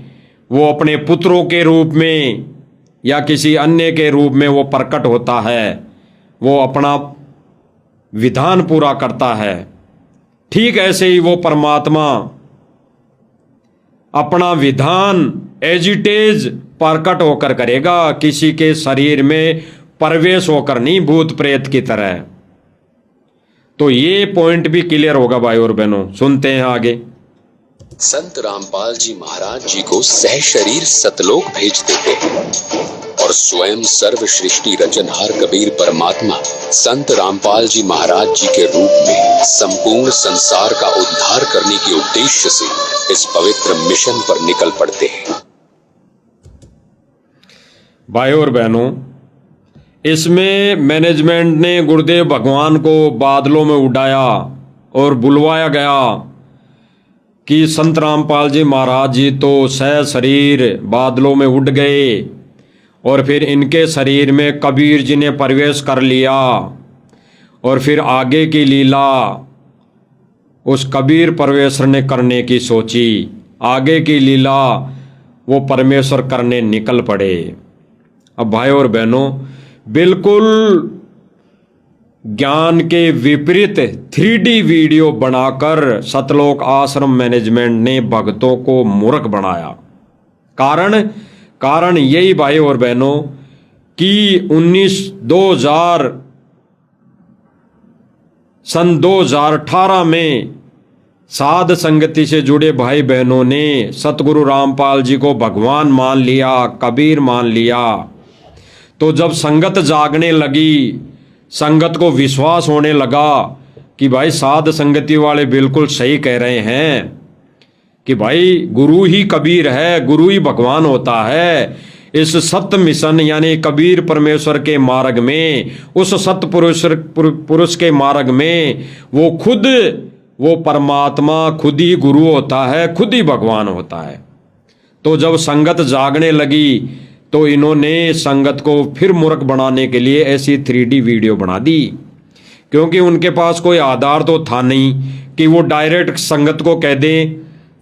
वो अपने पुत्रों के रूप में या किसी अन्य के रूप में वो प्रकट होता है, वो अपना विधान पूरा करता है। ठीक ऐसे ही वो परमात्मा अपना विधान एजिटेज प्रकट होकर करेगा, किसी के शरीर में प्रवेश होकर नहीं, भूत प्रेत की तरह। तो ये पॉइंट भी क्लियर होगा भाई और बहनों। सुनते हैं आगे। संत रामपाल जी महाराज जी को सह शरीर सतलोक भेज देते हैं और स्वयं सर्व सृष्टि रचनहार कबीर परमात्मा संत रामपाल जी महाराज जी के रूप में संपूर्ण संसार का उद्धार करने के उद्देश्य से इस पवित्र मिशन पर निकल पड़ते हैं। भाई और बहनों, इसमें मैनेजमेंट ने गुरुदेव भगवान को बादलों में उड़ाया और बुलवाया गया कि संत रामपाल जी महाराज जी तो सह शरीर बादलों में उड़ गए और फिर इनके शरीर में कबीर जी ने प्रवेश कर लिया। और फिर आगे की लीला उस कबीर परमेश्वर ने करने की सोची, आगे की लीला वो परमेश्वर करने निकल पड़े। अब भाई और बहनों, बिल्कुल ज्ञान के विपरीत 3D वीडियो बनाकर सतलोक आश्रम मैनेजमेंट ने भक्तों को मूर्ख बनाया। कारण यही भाई और बहनों कि 2018 में साध संगति से जुड़े भाई बहनों ने सतगुरु रामपाल जी को भगवान मान लिया, कबीर मान लिया। तो जब संगत जागने लगी, संगत को विश्वास होने लगा कि भाई साध संगति वाले बिल्कुल सही कह रहे हैं कि भाई गुरु ही कबीर है, गुरु ही भगवान होता है। इस सत्य मिशन यानी कबीर परमेश्वर के मार्ग में, उस सत्य पुरुष के मार्ग में वो परमात्मा खुद ही गुरु होता है, खुद ही भगवान होता है। तो जब संगत जागने लगी तो इन्होंने संगत को फिर मूर्ख बनाने के लिए ऐसी 3D वीडियो बना दी, क्योंकि उनके पास कोई आधार तो था नहीं कि वो डायरेक्ट संगत को कह दें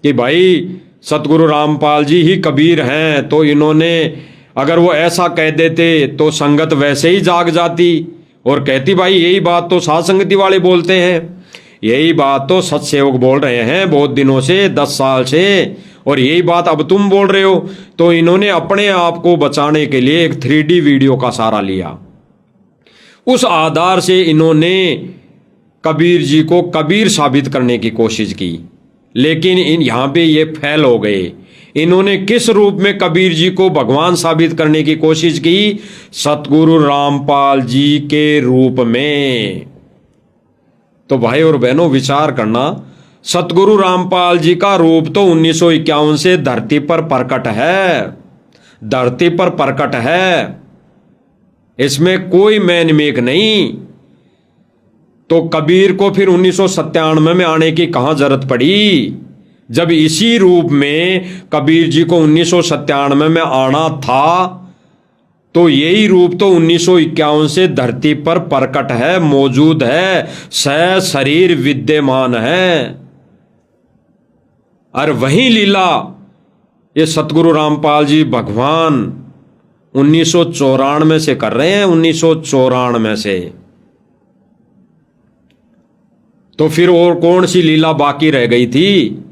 कि भाई सतगुरु रामपाल जी ही कबीर हैं। तो इन्होंने अगर वो ऐसा कह देते तो संगत वैसे ही जाग जाती और कहती भाई यही बात तो साध संगति वाले बोलते हैं, यही बात तो सत्सेवक बोल रहे हैं बहुत दिनों से, 10 साल से, और यही बात अब तुम बोल रहे हो। तो इन्होंने अपने आप को बचाने के लिए एक 3D वीडियो का सहारा लिया। उस आधार से इन्होंने कबीर जी को कबीर साबित करने की कोशिश की, लेकिन यहाँ पे ये फेल हो गए। इन्होंने किस रूप में कबीर जी को भगवान साबित करने की कोशिश की? सतगुरु रामपाल जी के रूप में। तो भाई और बहनों विचार करना, सतगुरु रामपाल जी का रूप तो 1951 से धरती पर प्रकट है, इसमें कोई मैन मेक नहीं। तो कबीर को फिर 1997 में आने की कहां जरूरत पड़ी, जब इसी रूप में कबीर जी को 1997 में आना था। तो यही रूप तो 1951 से धरती पर प्रकट है, मौजूद है, शरीर विद्यमान है। और वही लीला ये सतगुरु रामपाल जी भगवान 1994 से कर रहे हैं, 1994 से। तो फिर और कौन सी लीला बाकी रह गई थी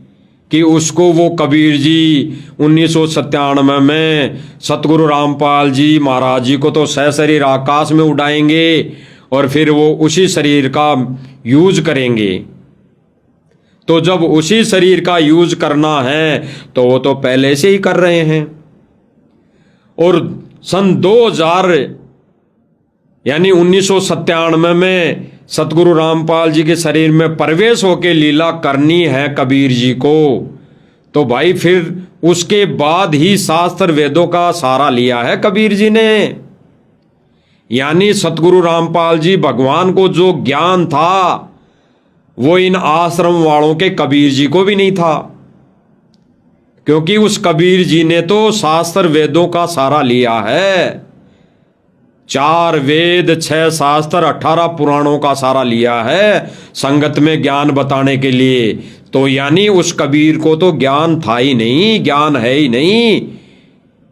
कि उसको वो कबीर जी 1997 में सतगुरु रामपाल जी महाराज जी को तो सशरीर आकाश में उड़ाएंगे और फिर वो उसी शरीर का यूज करेंगे। तो जब उसी शरीर का यूज करना है तो वो तो पहले से ही कर रहे हैं। और सन 2000 यानी 1997 में सतगुरु रामपाल जी के शरीर में प्रवेश होकर लीला करनी है कबीर जी को, तो भाई फिर उसके बाद ही शास्त्र वेदों का सहारा लिया है कबीर जी ने। यानी सतगुरु रामपाल जी भगवान को जो ज्ञान था वो इन आश्रम वालों के कबीर जी को भी नहीं था, क्योंकि उस कबीर जी ने तो शास्त्र वेदों का सहारा लिया है। 4 वेद, 6 शास्त्र, 18 पुराणों का सहारा लिया है संगत में ज्ञान बताने के लिए। तो यानी उस कबीर को तो ज्ञान था ही नहीं, ज्ञान है ही नहीं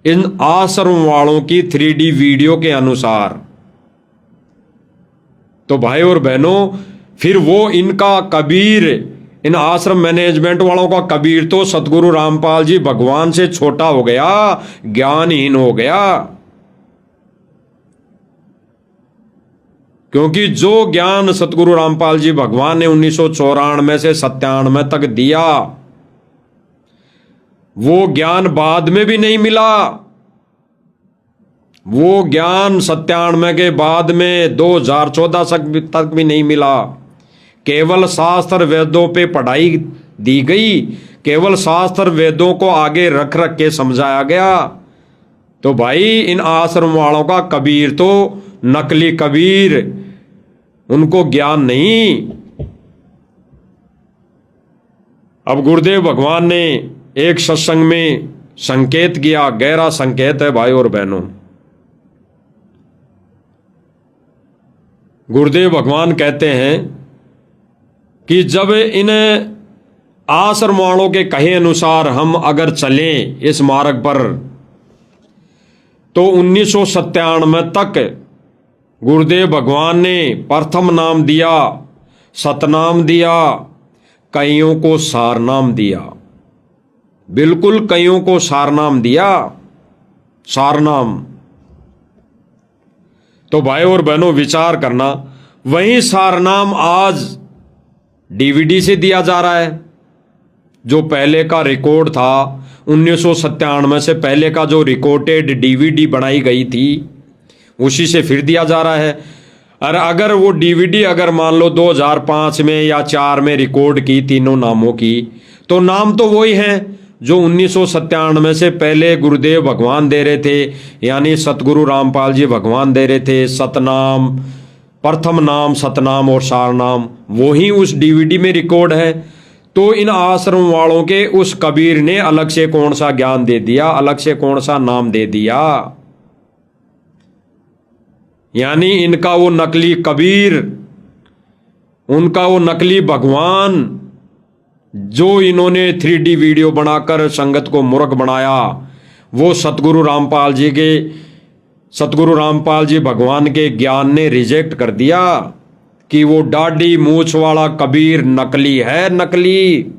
इन आश्रम वालों की 3D वीडियो के अनुसार। तो भाई और बहनों फिर वो इनका कबीर, इन आश्रम मैनेजमेंट वालों का कबीर तो सतगुरु रामपाल जी भगवान से छोटा हो गया, ज्ञानहीन हो गया। क्योंकि जो ज्ञान सतगुरु रामपाल जी भगवान ने 1994 से 97 तक दिया, वो ज्ञान बाद में भी नहीं मिला। वो ज्ञान 97 के बाद में 2014 तक भी नहीं मिला। केवल शास्त्र वेदों पे पढ़ाई दी गई, केवल शास्त्र वेदों को आगे रख रख के समझाया गया। तो भाई इन आश्रम वालों का कबीर तो नकली कबीर, उनको ज्ञान नहीं। अब गुरुदेव भगवान ने एक सत्संग में संकेत किया, गहरा संकेत है भाई और बहनों। गुरुदेव भगवान कहते हैं कि जब इन आश्रम वालों के कहे अनुसार हम अगर चलें इस मार्ग पर, तो 1997 तक गुरुदेव भगवान ने प्रथम नाम दिया, सतनाम दिया, कईयों को सारनाम दिया। बिल्कुल कईयों को सारनाम दिया, सारनाम। तो भाई और बहनों विचार करना, वही सारनाम आज डीवीडी से दिया जा रहा है। जो पहले का रिकॉर्ड था 1997 से पहले का जो रिकॉर्डेड डीवीडी बनाई गई थी उसी से फिर दिया जा रहा है। और अगर वो डीवीडी अगर मान लो 2005 में या 4 में रिकॉर्ड की तीनों नामों की, तो नाम तो वही हैं जो 1997 से पहले गुरुदेव भगवान दे रहे थे, यानी सतगुरु रामपाल जी भगवान दे रहे थे। सतनाम, प्रथम नाम, सतनाम और सारनाम वही उस डीवीडी में रिकॉर्ड है। तो इन आश्रम वालों के उस कबीर ने अलग से कौन सा ज्ञान दे दिया, अलग से कौन सा नाम दे दिया। यानी इनका वो नकली कबीर, उनका वो नकली भगवान जो इन्होंने 3D वीडियो बनाकर संगत को मूर्ख बनाया, वो सतगुरु रामपाल जी भगवान के ज्ञान ने रिजेक्ट कर दिया कि वो दाढ़ी मूछ वाला कबीर नकली है, नकली,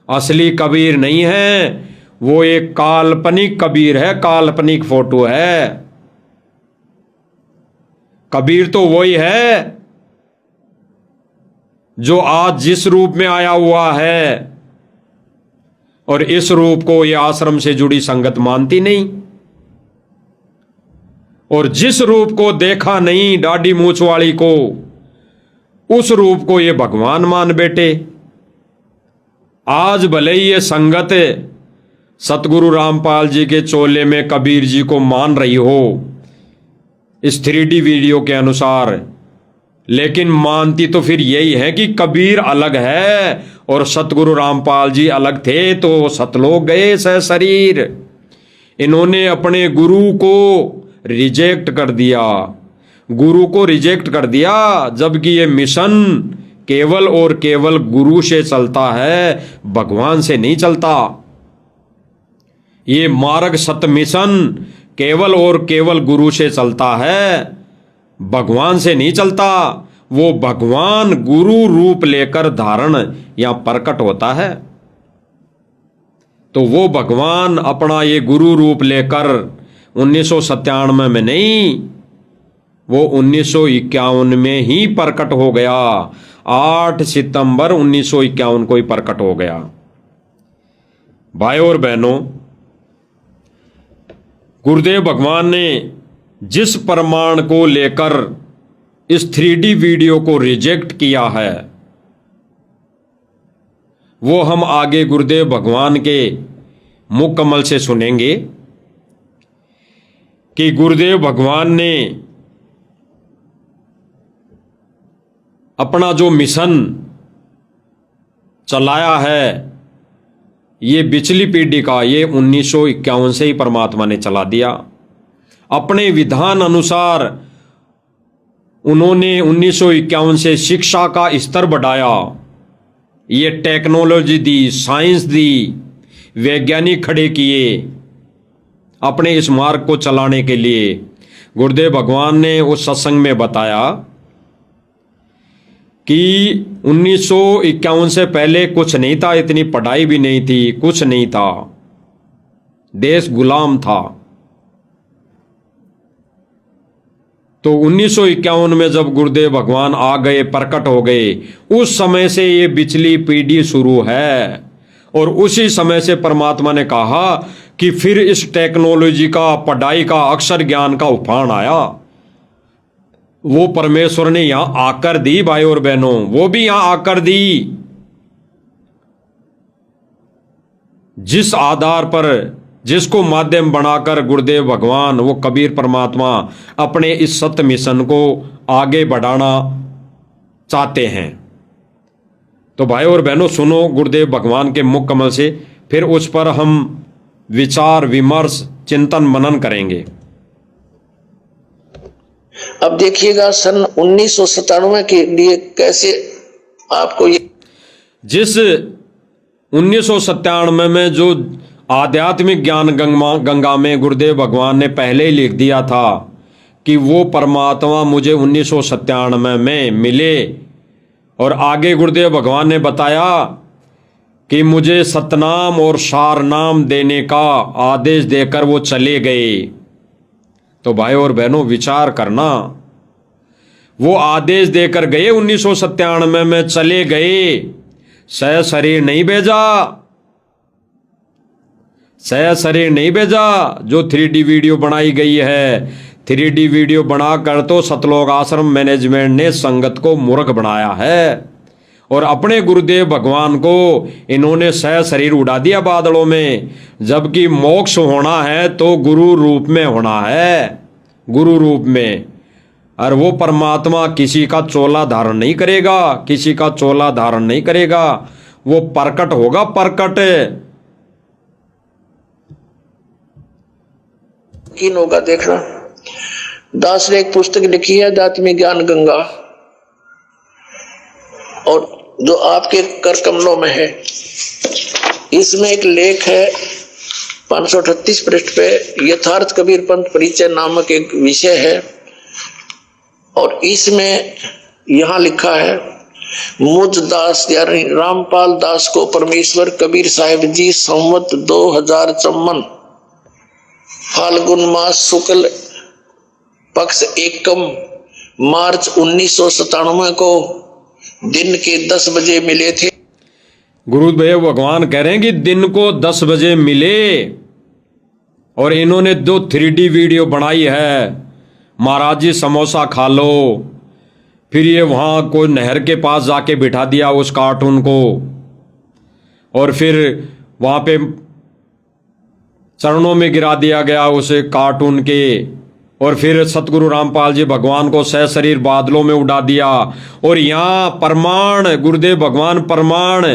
असली कबीर नहीं है। वो एक काल्पनिक कबीर है, काल्पनिक फोटो है। कबीर तो वही है जो आज जिस रूप में आया हुआ है, और इस रूप को ये आश्रम से जुड़ी संगत मानती नहीं। और जिस रूप को देखा नहीं दाढ़ी मूछ वाली को, उस रूप को ये भगवान मान बैठे। आज भले ही ये संगत सतगुरु रामपाल जी के चोले में कबीर जी को मान रही हो इस 3D वीडियो के अनुसार, लेकिन मानती तो फिर यही है कि कबीर अलग है और सतगुरु रामपाल जी अलग थे। तो सतलोक गए सह शरीर, इन्होंने अपने गुरु को रिजेक्ट कर दिया, गुरु को रिजेक्ट कर दिया, जबकि ये मिशन केवल और केवल गुरु से चलता है, भगवान से नहीं चलता। ये मार्ग सत मिशन केवल और केवल गुरु से चलता है, भगवान से नहीं चलता। वो भगवान गुरु रूप लेकर धारण या प्रकट होता है। तो वो भगवान अपना ये गुरु रूप लेकर 1997 में नहीं, वो 1951 में ही प्रकट हो गया। 8 सितंबर 1951 को ही प्रकट हो गया। भाई और बहनों, गुरुदेव भगवान ने जिस प्रमाण को लेकर इस 3D वीडियो को रिजेक्ट किया है, वो हम आगे गुरुदेव भगवान के मुख कमल से सुनेंगे कि गुरुदेव भगवान ने अपना जो मिशन चलाया है, ये पिछली पीढ़ी का, ये 1951 से ही परमात्मा ने चला दिया। अपने विधान अनुसार उन्होंने 1951 से शिक्षा का स्तर बढ़ाया, ये टेक्नोलॉजी दी, साइंस दी, वैज्ञानिक खड़े किए अपने इस मार्ग को चलाने के लिए। गुरुदेव भगवान ने उस सत्संग में बताया कि 1951 से पहले कुछ नहीं था, इतनी पढ़ाई भी नहीं थी, कुछ नहीं था, देश गुलाम था। तो 1951 में जब गुरुदेव भगवान आ गए, प्रकट हो गए, उस समय से ये पिछली पीढ़ी शुरू है। और उसी समय से परमात्मा ने कहा कि फिर इस टेक्नोलॉजी का, पढ़ाई का, अक्षर ज्ञान का उफान आया। वो परमेश्वर ने यहां आकर दी भाई और बहनों, वो भी यहां आकर दी। जिस आधार पर, जिसको माध्यम बनाकर गुरुदेव भगवान, वो कबीर परमात्मा अपने इस सत्य मिशन को आगे बढ़ाना चाहते हैं। तो भाई और बहनों सुनो गुरुदेव भगवान के मुख कमल से, फिर उस पर हम विचार विमर्श, चिंतन मनन करेंगे। अब देखिएगा सन 1997 के लिए कैसे आपको ये, जिस 1997 में जो आध्यात्मिक ज्ञान गंगा में गुरुदेव भगवान ने पहले ही लिख दिया था कि वो परमात्मा मुझे 1997 में मिले। और आगे गुरुदेव भगवान ने बताया कि मुझे सतनाम और सारनाम देने का आदेश देकर वो चले गए। तो भाई और बहनों विचार करना, वो आदेश देकर गए 1997 में चले गए, शरीर नहीं भेजा, शरीर नहीं भेजा। जो 3D वीडियो बनाई गई है, 3D वीडियो बनाकर तो सतलोक आश्रम मैनेजमेंट ने संगत को मूर्ख बनाया है और अपने गुरुदेव भगवान को इन्होंने शरीर उड़ा दिया बादलों में। जबकि मोक्ष होना है तो गुरु रूप में होना है, गुरु रूप में। और वो परमात्मा किसी का चोला धारण नहीं करेगा, किसी का चोला धारण नहीं करेगा, वो प्रकट होगा, प्रकट। यकीन होगा, देखना। दास ने एक पुस्तक लिखी है आध्यात्मिक ज्ञान गंगा, और जो आपके कर कमलों में है, इसमें एक लेख है 538 पृष्ठ पे, यथार्थ कबीर पंथ परिचय नामक एक विषय है। और इसमें यहां लिखा है, मुझ दास यानी रामपाल दास को परमेश्वर कबीर साहिब जी संवत 2054 फाल्गुन मास शुक्ल पक्ष एकम मार्च 1997 को दिन के 10 बजे मिले थे। गुरुदेव भगवान कह रहे हैं कि दिन को 10 बजे मिले और इन्होंने जो 3D वीडियो बनाई है, महाराज जी समोसा खा लो, फिर ये वहां कोई नहर के पास जाके बिठा दिया उस कार्टून को, और फिर वहां पे चरणों में गिरा दिया गया उस कार्टून के, और फिर सतगुरु रामपाल जी भगवान को शरीर बादलों में उड़ा दिया। और यहाँ प्रमाण गुरुदेव भगवान प्रमाण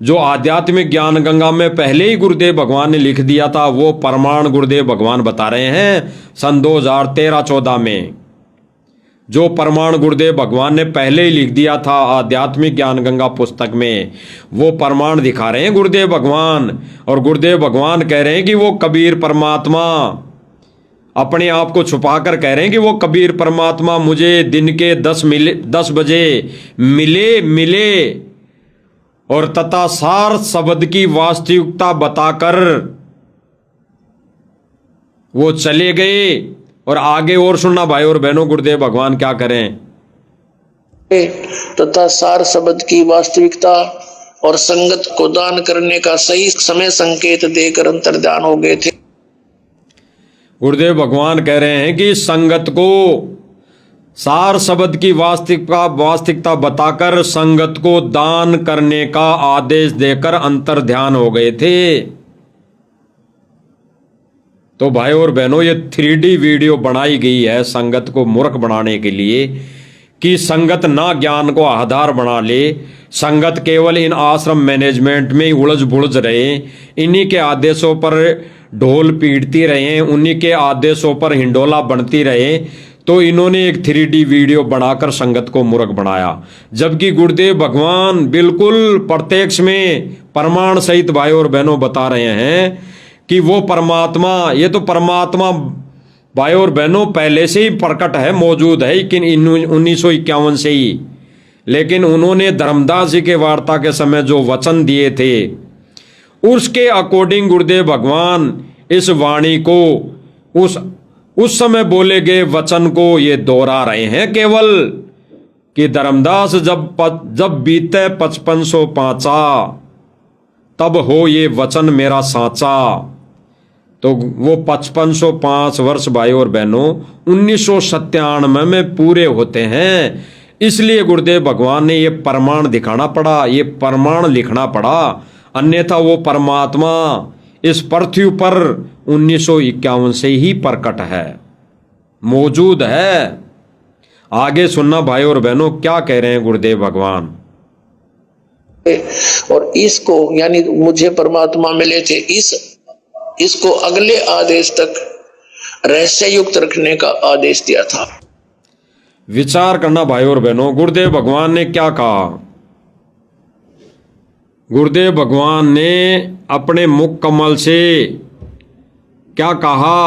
जो आध्यात्मिक ज्ञान गंगा में पहले ही गुरुदेव भगवान ने लिख दिया था, वो प्रमाण गुरुदेव भगवान बता रहे हैं सन 2013-14 में। जो प्रमाण गुरुदेव भगवान ने पहले ही लिख दिया था आध्यात्मिक ज्ञान गंगा पुस्तक में, वो प्रमाण दिखा रहे हैं गुरुदेव भगवान। और गुरुदेव भगवान कह रहे हैं कि वो कबीर परमात्मा अपने आप को छुपाकर कह रहे हैं कि वो कबीर परमात्मा मुझे दिन के 10 बजे मिले और तथा सार शब्द की वास्तविकता बताकर वो चले गए। और आगे और सुनना भाई और बहनों, गुरुदेव भगवान क्या करें, तथा सार शब्द की वास्तविकता और संगत को दान करने का सही समय संकेत देकर अंतर्ध्यान हो गए थे। गुरुदेव भगवान कह रहे हैं कि संगत को सार शब्द की वास्तविकता बताकर संगत को दान करने का आदेश देकर अंतर्ध्यान हो गए थे। तो भाई और बहनों, ये 3D वीडियो बनाई गई है संगत को मूर्ख बनाने के लिए कि संगत ना ज्ञान को आधार बना ले, संगत केवल इन आश्रम मैनेजमेंट में ही उलझ बुलझ रहे, इन्हीं के आदेशों पर ढोल पीटती रहे, उन्हीं के आदेशों पर हिंडोला बनती रहे। तो इन्होंने एक 3D वीडियो बनाकर संगत को मूर्ख बनाया। जबकि गुरुदेव भगवान बिल्कुल प्रत्यक्ष में प्रमाण सहित भाई और बहनों बता रहे हैं कि वो परमात्मा, ये तो परमात्मा भाई और बहनों पहले से ही प्रकट है, मौजूद है, लेकिन 1951 से ही। लेकिन उन्होंने धर्मदास जी के वार्ता के समय जो वचन दिए थे, उसके अकॉर्डिंग गुरुदेव भगवान इस वाणी को उस समय बोले गए वचन को ये दोहरा रहे हैं केवल कि धर्मदास जब बीते 5505 तब हो ये वचन मेरा साचा। तो वो 5505 वर्ष भाई और बहनों 1997 में पूरे होते हैं। इसलिए गुरुदेव भगवान ने ये प्रमाण दिखाना पड़ा, ये प्रमाण लिखना पड़ा, अन्यथा वो परमात्मा इस पृथ्वी पर 1951 से ही प्रकट है, मौजूद है। आगे सुनना भाई और बहनों क्या कह रहे हैं गुरुदेव भगवान। और इसको यानी मुझे परमात्मा मिले थे, इसको अगले आदेश तक रहस्य युक्त रखने का आदेश दिया था। विचार करना भाई और बहनों, गुरुदेव भगवान ने क्या कहा। गुरुदेव भगवान ने अपने मुख कमल से क्या कहा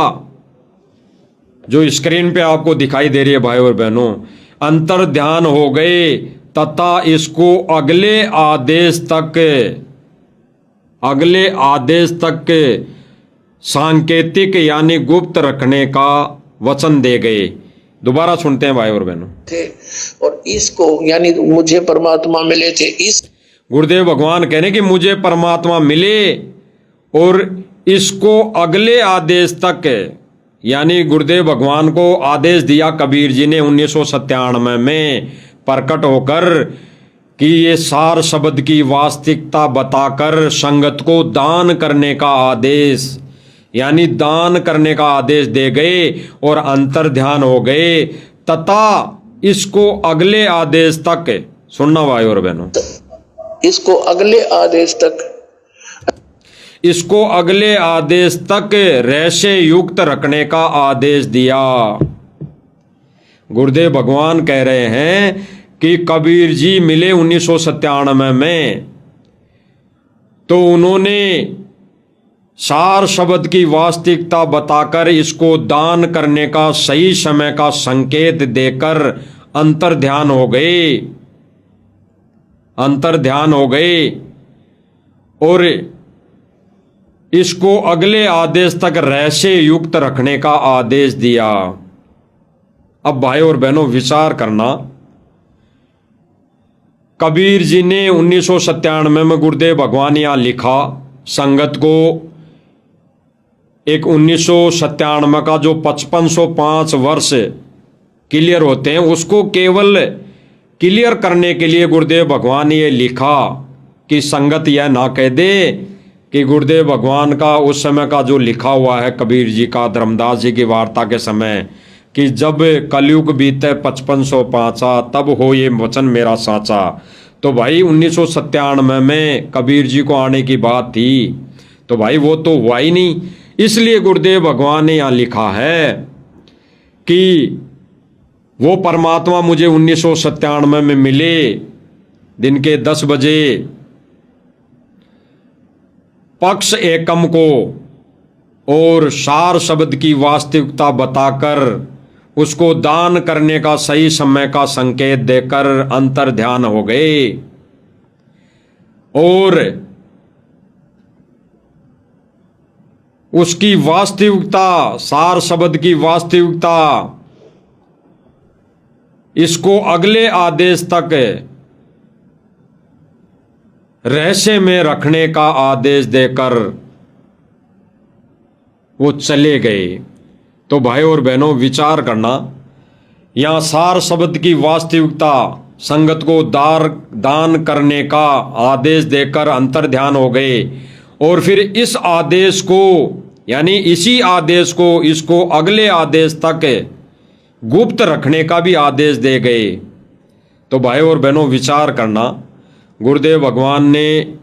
जो स्क्रीन पे आपको दिखाई दे रही है भाई और बहनों, अंतर ध्यान हो गए तथा इसको अगले आदेश तक सांकेतिक यानी गुप्त रखने का वचन दे गए। दोबारा सुनते हैं भाई और बहनों। थे और इसको यानी मुझे परमात्मा मिले थे, इस गुरुदेव भगवान कह रहे हैं कि मुझे परमात्मा मिले और इसको अगले आदेश तक, यानी गुरुदेव भगवान को आदेश दिया कबीर जी ने 1997 में प्रकट होकर कि ये सार शब्द की वास्तविकता बताकर संगत को दान करने का आदेश, यानी दान करने का आदेश दे गए और अंतर ध्यान हो गए तथा इसको अगले आदेश तक, सुनना भाई और बहनों, इसको अगले आदेश तक रहस्य युक्त रखने का आदेश दिया। गुरुदेव भगवान कह रहे हैं कि कबीर जी मिले 1997 में, तो उन्होंने सार शब्द की वास्तविकता बताकर इसको दान करने का सही समय का संकेत देकर अंतर ध्यान हो गए और इसको अगले आदेश तक रहस्य युक्त रखने का आदेश दिया। अब भाई और बहनों विचार करना, कबीर जी ने 1997 में गुरुदेव भगवान यहां लिखा संगत को, एक 1997 का जो 5505 वर्ष क्लियर होते हैं उसको केवल क्लियर करने के लिए गुरुदेव भगवान ने ये लिखा कि संगत यह ना कह दे कि गुरुदेव भगवान का उस समय का जो लिखा हुआ है कबीर जी का धर्मदास जी की वार्ता के समय कि जब कलयुग बीते 5505 तब हो ये वचन मेरा साचा, तो भाई 1997 में कबीर जी को आने की बात थी, तो भाई वो तो हुआ ही नहीं। इसलिए गुरुदेव भगवान ने यहाँ लिखा है कि वो परमात्मा मुझे 1997 में मिले दिन के 10 बजे पक्ष एकम को और सार शब्द की वास्तविकता बताकर उसको दान करने का सही समय का संकेत देकर अंतर ध्यान हो गए और उसकी वास्तविकता, सार शब्द की वास्तविकता इसको अगले आदेश तक रहस्य में रखने का आदेश देकर वो चले गए। तो भाई और बहनों विचार करना, यहां सार शब्द की वास्तविकता संगत को दान करने का आदेश देकर अंतर ध्यान हो गए और फिर इस आदेश को, यानी इसी आदेश को इसको अगले आदेश तक गुप्त रखने का भी आदेश दे गए। तो भाई और बहनों विचार करना, गुरुदेव भगवान ने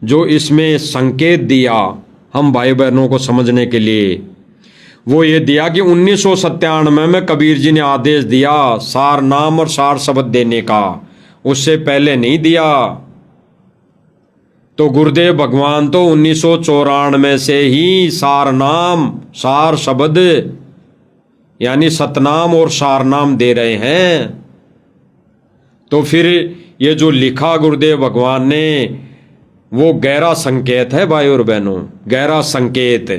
जो इसमें संकेत दिया हम भाई बहनों को समझने के लिए, वो ये दिया कि 1997 में कबीर जी ने आदेश दिया सार नाम और सार शब्द देने का, उससे पहले नहीं दिया। तो गुरुदेव भगवान तो 1994 से ही सार नाम सार शब्द यानी सतनाम और सारनाम दे रहे हैं। तो फिर ये जो लिखा गुरुदेव भगवान ने वो गहरा संकेत है भाई और बहनों, गहरा संकेत।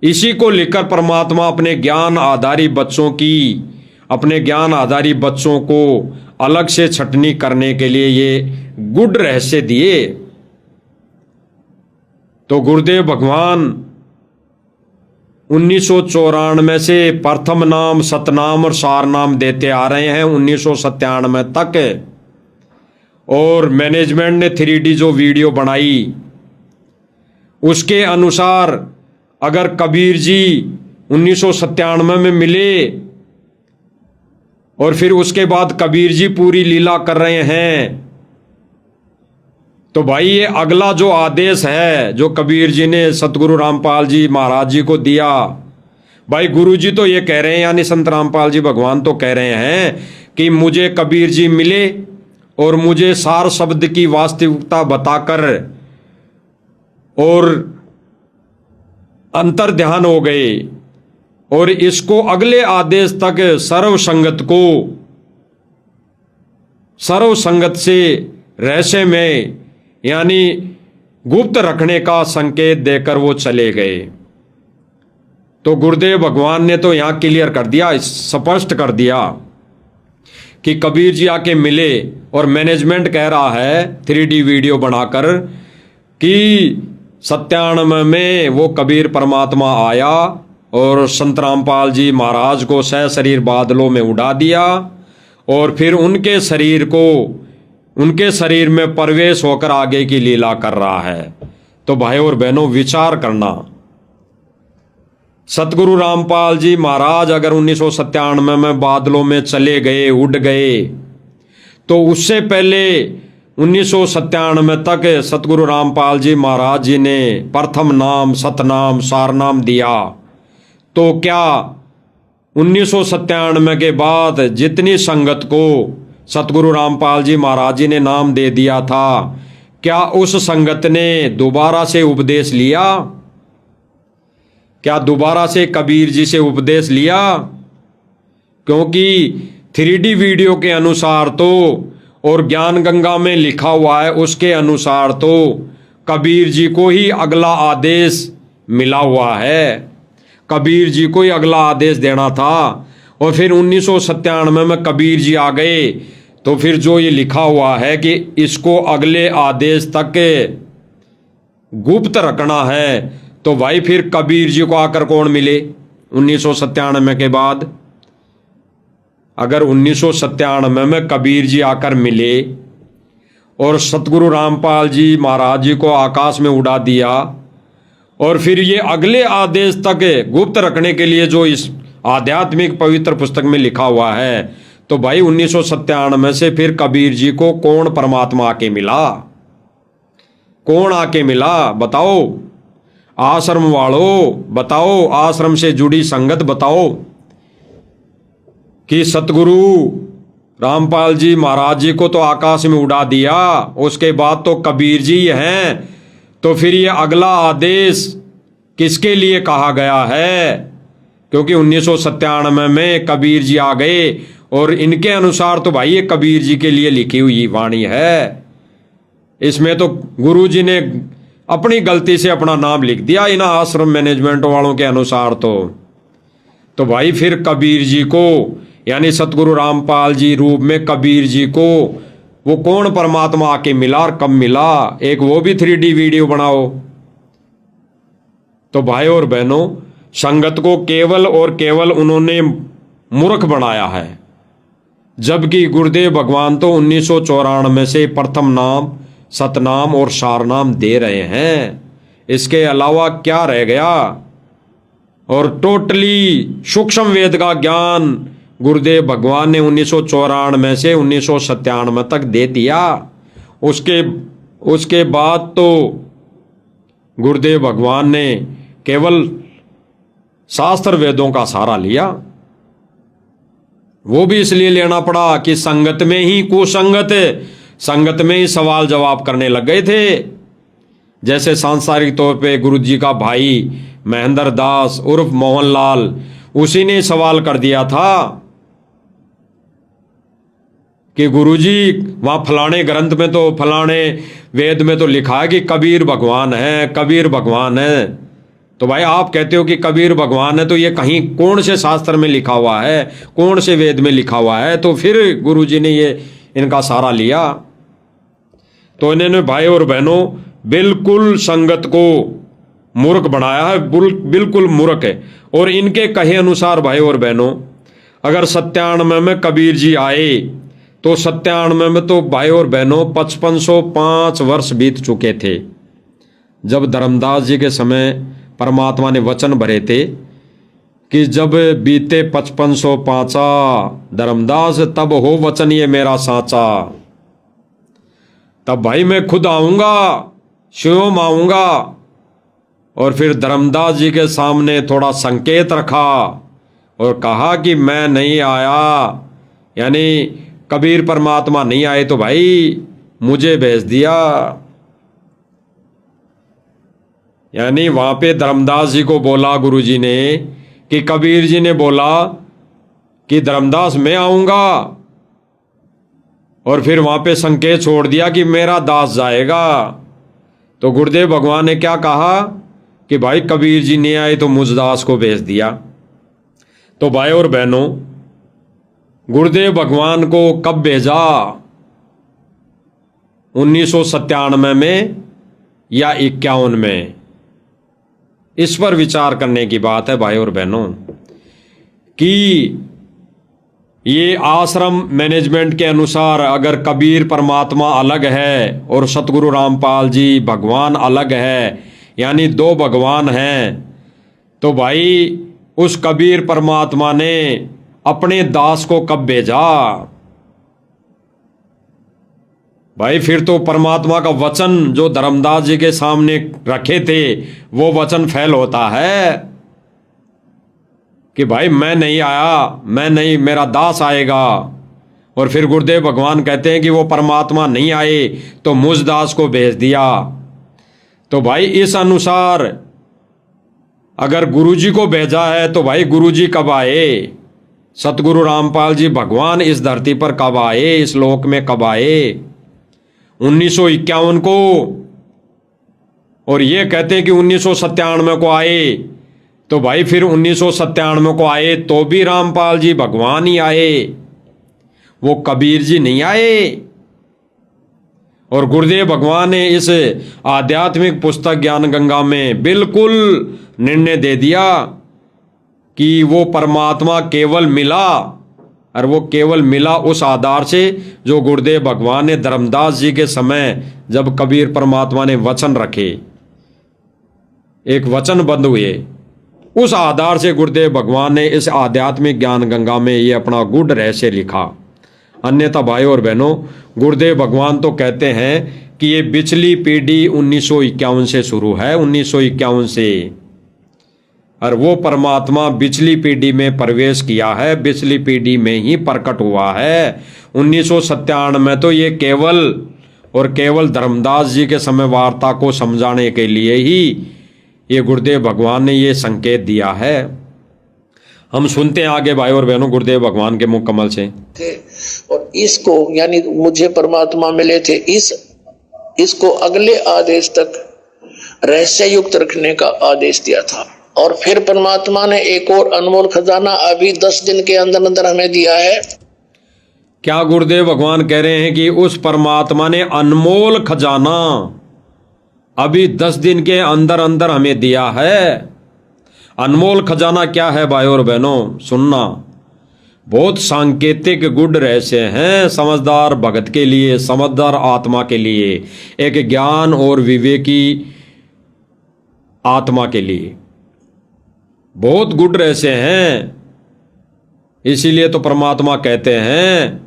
इसी को लेकर परमात्मा अपने ज्ञान आधारी बच्चों को अलग से छटनी करने के लिए ये गुड रहस्य दिए। तो गुरुदेव भगवान 1994 से प्रथम नाम सतनाम और सारनाम देते आ रहे हैं 1997 तक। और मैनेजमेंट ने 3D जो वीडियो बनाई उसके अनुसार अगर कबीर जी 1997 में मिले और फिर उसके बाद कबीर जी पूरी लीला कर रहे हैं, तो भाई ये अगला जो आदेश है जो कबीर जी ने सतगुरु रामपाल जी महाराज जी को दिया, भाई गुरु जी तो ये कह रहे हैं यानी संत रामपाल जी भगवान तो कह रहे हैं कि मुझे कबीर जी मिले और मुझे सार शब्द की वास्तविकता बताकर और अंतर ध्यान हो गए और इसको अगले आदेश तक सर्व संगत से रहस्य में यानी गुप्त रखने का संकेत देकर वो चले गए। तो गुरुदेव भगवान ने तो यहां क्लियर कर दिया, स्पष्ट कर दिया कि कबीर जी आके मिले और मैनेजमेंट कह रहा है 3D वीडियो बनाकर कि 97 में वो कबीर परमात्मा आया और संत रामपाल जी महाराज को सहशरीर बादलों में उड़ा दिया और फिर उनके शरीर में प्रवेश होकर आगे की लीला कर रहा है। तो भाई और बहनों विचार करना, सतगुरु रामपाल जी महाराज अगर 1997 में बादलों में चले गए, उड़ गए, तो उससे पहले 1997 तक सतगुरु रामपाल जी महाराज जी ने प्रथम नाम, सतनाम, सारनाम दिया। तो क्या 1997 के बाद जितनी संगत को सतगुरु रामपाल जी महाराज जी ने नाम दे दिया था, क्या उस संगत ने दोबारा से उपदेश लिया? क्या दोबारा से कबीर जी से उपदेश लिया? क्योंकि 3D वीडियो के अनुसार तो और ज्ञान गंगा में लिखा हुआ है उसके अनुसार तो कबीर जी को ही अगला आदेश मिला हुआ है, कबीर जी को ही अगला आदेश देना था। और फिर 1997 में कबीर जी आ गए, तो फिर जो ये लिखा हुआ है कि इसको अगले आदेश तक गुप्त रखना है, तो भाई फिर कबीर जी को आकर कौन मिले 1997 के बाद? अगर 1997 में कबीर जी आकर मिले और सतगुरु रामपाल जी महाराज जी को आकाश में उड़ा दिया और फिर ये अगले आदेश तक गुप्त रखने के लिए जो इस आध्यात्मिक पवित्र पुस्तक में लिखा हुआ है, तो भाई 1997 से फिर कबीर जी को कौन परमात्मा आके मिला? कौन आके मिला बताओ? आश्रम वालों बताओ, आश्रम से जुड़ी संगत बताओ कि सतगुरु रामपाल जी महाराज जी को तो आकाश में उड़ा दिया, उसके बाद तो कबीर जी हैं, तो फिर ये अगला आदेश किसके लिए कहा गया है? क्योंकि 1997 में कबीर जी आ गए और इनके अनुसार तो भाई ये कबीर जी के लिए लिखी हुई वाणी है। इसमें तो गुरु जी ने अपनी गलती से अपना नाम लिख दिया इन आश्रम मैनेजमेंट वालों के अनुसार। तो भाई फिर कबीर जी को यानी सतगुरु रामपाल जी रूप में कबीर जी को वो कौन परमात्मा आके मिला और कब मिला? एक वो भी 3D वीडियो बनाओ। तो भाई और बहनों, संगत को केवल और केवल उन्होंने मूर्ख बनाया है, जबकि गुरुदेव भगवान तो 1994 से प्रथम नाम, सतनाम और सारनाम दे रहे हैं। इसके अलावा क्या रह गया? और टोटली सूक्ष्म वेद का ज्ञान गुरुदेव भगवान ने 1994 से 1997 तक दे दिया। उसके बाद तो गुरुदेव भगवान ने केवल शास्त्र वेदों का सहारा लिया। वो भी इसलिए लेना पड़ा कि संगत में ही संगत में ही सवाल जवाब करने लग गए थे। जैसे सांसारिक तौर पे गुरु जी का भाई महेंद्र दास उर्फ मोहनलाल, उसी ने सवाल कर दिया था कि गुरुजी वहां फलाने ग्रंथ में तो फलाने वेद में तो लिखा है कि कबीर भगवान है, कबीर भगवान है। तो भाई आप कहते हो कि कबीर भगवान है, तो ये कहीं कौन से शास्त्र में लिखा हुआ है, कौन से वेद में लिखा हुआ है? तो फिर गुरुजी ने ये इनका सहारा लिया। तो इन्होंने भाई और बहनों बिल्कुल संगत को मूर्ख बनाया है, बिल्कुल मूर्ख है। और इनके कहे अनुसार भाई और बहनों, अगर 97 में कबीर जी आए तो 97 में तो भाई और बहनों 5505 वर्ष बीत चुके थे। जब धर्मदास जी के समय परमात्मा ने वचन भरे थे कि जब बीते 5505 धर्मदास तब हो वचन ये मेरा साचा, तब भाई मैं खुद आऊंगा, स्वयं आऊंगा। और फिर धर्मदास जी के सामने थोड़ा संकेत रखा और कहा कि मैं नहीं आया, यानी कबीर परमात्मा नहीं आए तो भाई मुझे भेज दिया। यानी वहां पे धर्मदास जी को बोला गुरुजी ने कि कबीर जी ने बोला कि धर्मदास मैं आऊंगा, और फिर वहां पे संकेत छोड़ दिया कि मेरा दास जाएगा। तो गुरुदेव भगवान ने क्या कहा कि भाई कबीर जी नहीं आए तो मुझ दास को भेज दिया। तो भाई और बहनों, गुरुदेव भगवान को कब भेजा? 1997 में या 51 में? इस पर विचार करने की बात है भाई और बहनों, कि ये आश्रम मैनेजमेंट के अनुसार अगर कबीर परमात्मा अलग है और सतगुरु रामपाल जी भगवान अलग है, यानी दो भगवान हैं, तो भाई उस कबीर परमात्मा ने अपने दास को कब भेजा? भाई फिर तो परमात्मा का वचन जो धर्मदास जी के सामने रखे थे वो वचन फेल होता है कि भाई मैं नहीं आया, मैं नहीं, मेरा दास आएगा। और फिर गुरुदेव भगवान कहते हैं कि वो परमात्मा नहीं आए तो मुझ दास को भेज दिया। तो भाई इस अनुसार अगर गुरुजी को भेजा है तो भाई गुरुजी कब आए? सतगुरु रामपाल जी भगवान इस धरती पर कब आए, इस लोक में कब आए? 1951 को। और ये कहते हैं कि 1997 को आए, तो भाई फिर 1997 को आए तो भी रामपाल जी भगवान ही आए, वो कबीर जी नहीं आए। और गुरुदेव भगवान ने इस आध्यात्मिक पुस्तक ज्ञान गंगा में बिल्कुल निर्णय दे दिया कि वो परमात्मा केवल मिला, और वो केवल मिला उस आधार से जो गुरुदेव भगवान ने धर्मदास जी के समय जब कबीर परमात्मा ने वचन रखे, एक वचन बंद हुए, उस आधार से गुरुदेव भगवान ने इस आध्यात्मिक ज्ञान गंगा में ये अपना गूढ़ रहस्य लिखा। अन्यथा भाई और बहनों, गुरुदेव भगवान तो कहते हैं कि ये पिछली पीढ़ी 1951 से शुरू है, 1951 से, और वो परमात्मा पिछली पीढ़ी में प्रवेश किया है, पिछली पीढ़ी में ही प्रकट हुआ है। 1997 में तो ये केवल और केवल धर्मदास जी के समय वार्ता को समझाने के लिए ही ये गुरुदेव भगवान ने ये संकेत दिया है। हम सुनते हैं आगे भाई और बहनों गुरुदेव भगवान के मुख कमल से। थे और इसको यानी मुझे परमात्मा मिले थे, इसको अगले आदेश तक रहस्य युक्त रखने का आदेश दिया था। और फिर परमात्मा ने एक और अनमोल खजाना अभी 10 दिन के अंदर अंदर हमें दिया है। क्या गुरुदेव भगवान कह रहे हैं कि उस परमात्मा ने अनमोल खजाना अभी 10 दिन के अंदर अंदर हमें दिया है? अनमोल खजाना क्या है भाई और बहनों? सुनना, बहुत सांकेतिक गुड रहस्य हैं समझदार भगत के लिए, समझदार आत्मा के लिए, एक ज्ञान और विवेकी आत्मा के लिए बहुत गुड रहस्य हैं। इसीलिए तो परमात्मा कहते हैं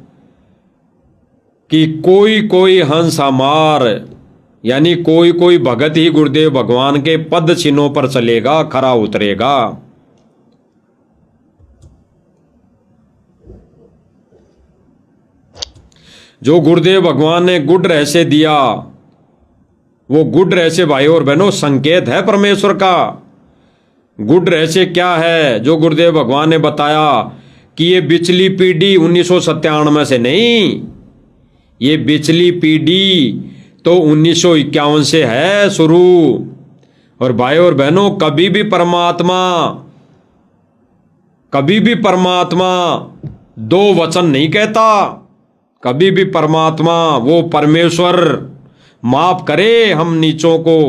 कि कोई कोई हंस हमार, यानी कोई कोई भगत ही गुरुदेव भगवान के पद चिन्हों पर चलेगा, खरा उतरेगा। जो गुरुदेव भगवान ने गुड रहस्य दिया, वो गुड रहस्य भाई और बहनों संकेत है परमेश्वर का। गुड रहस्य क्या है जो गुरुदेव भगवान ने बताया कि ये पिछली पीढ़ी 1997 से नहीं, ये पिछली पीढ़ी तो 1951 से है शुरू। और भाई और बहनों, कभी भी परमात्मा दो वचन नहीं कहता। कभी भी परमात्मा, वो परमेश्वर, माफ करे हम नीचों को,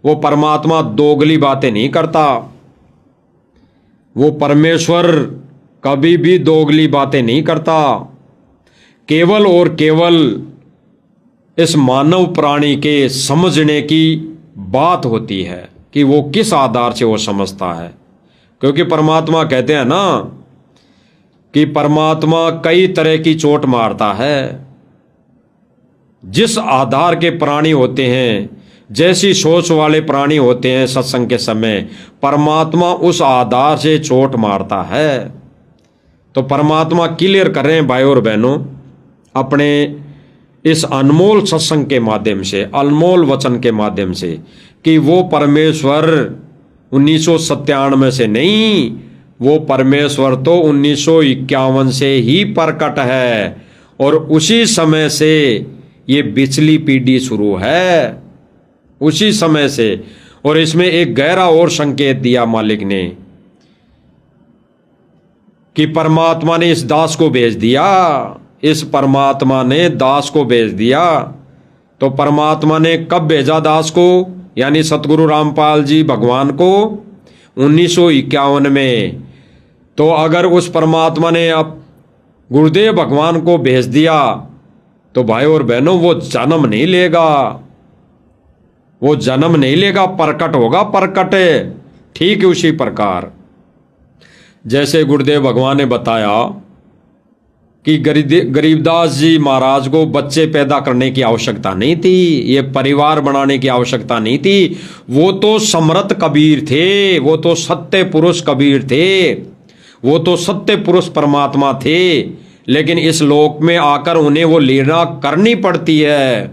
वो परमात्मा दोगली बातें नहीं करता। वो परमेश्वर कभी भी दोगली बातें नहीं करता। केवल और केवल इस मानव प्राणी के समझने की बात होती है कि वो किस आधार से वो समझता है। क्योंकि परमात्मा कहते हैं ना कि परमात्मा कई तरह की चोट मारता है। जिस आधार के प्राणी होते हैं, जैसी सोच वाले प्राणी होते हैं, सत्संग के समय परमात्मा उस आधार से चोट मारता है। तो परमात्मा क्लियर कर रहे हैं भाई और बहनों अपने इस अनमोल सत्संग के माध्यम से, अनमोल वचन के माध्यम से, कि वो परमेश्वर 1997 से नहीं, वो परमेश्वर तो 1951 से ही प्रकट है और उसी समय से ये पिछली पीढ़ी शुरू है, उसी समय से। और इसमें एक गहरा और संकेत दिया मालिक ने कि परमात्मा ने इस दास को भेज दिया, इस परमात्मा ने दास को भेज दिया। तो परमात्मा ने कब भेजा दास को, यानी सतगुरु रामपाल जी भगवान को 1951 में। तो अगर उस परमात्मा ने अब गुरुदेव भगवान को भेज दिया तो भाई और बहनों वो जन्म नहीं लेगा, वो जन्म नहीं लेगा, प्रकट होगा, प्रकट है। ठीक उसी प्रकार जैसे गुरुदेव भगवान ने बताया कि गरीबदास जी महाराज को बच्चे पैदा करने की आवश्यकता नहीं थी, ये परिवार बनाने की आवश्यकता नहीं थी। वो तो समर्थ कबीर थे, वो तो सत्य पुरुष कबीर थे, वो तो सत्य पुरुष परमात्मा थे। लेकिन इस लोक में आकर उन्हें वो लीला करनी पड़ती है,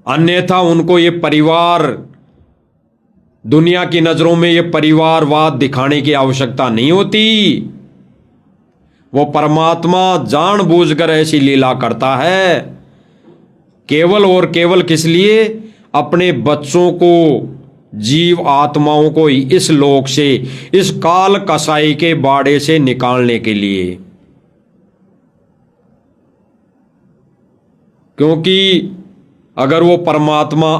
अन्यथा उनको ये परिवार, दुनिया की नजरों में ये परिवारवाद दिखाने की आवश्यकता नहीं होती। वो परमात्मा जानबूझकर ऐसी लीला करता है, केवल और केवल किस लिए? अपने बच्चों को, जीव आत्माओं को इस लोक से, इस काल कसाई के बाड़े से निकालने के लिए। क्योंकि अगर वो परमात्मा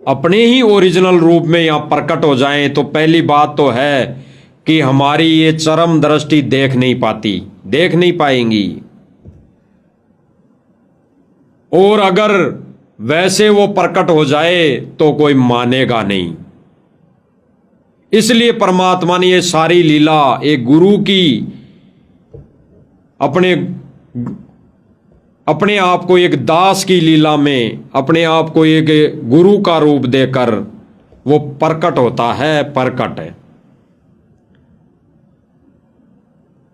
अपने ही ओरिजिनल रूप में यहां प्रकट हो जाएं तो पहली बात तो है कि हमारी ये चरम दृष्टि देख नहीं पाएंगी। और अगर वैसे वो प्रकट हो जाए तो कोई मानेगा नहीं। इसलिए परमात्मा ने ये सारी लीला एक गुरु की अपने आप को एक दास की लीला में, अपने आप को एक गुरु का रूप देकर वो प्रकट होता है, प्रकट है।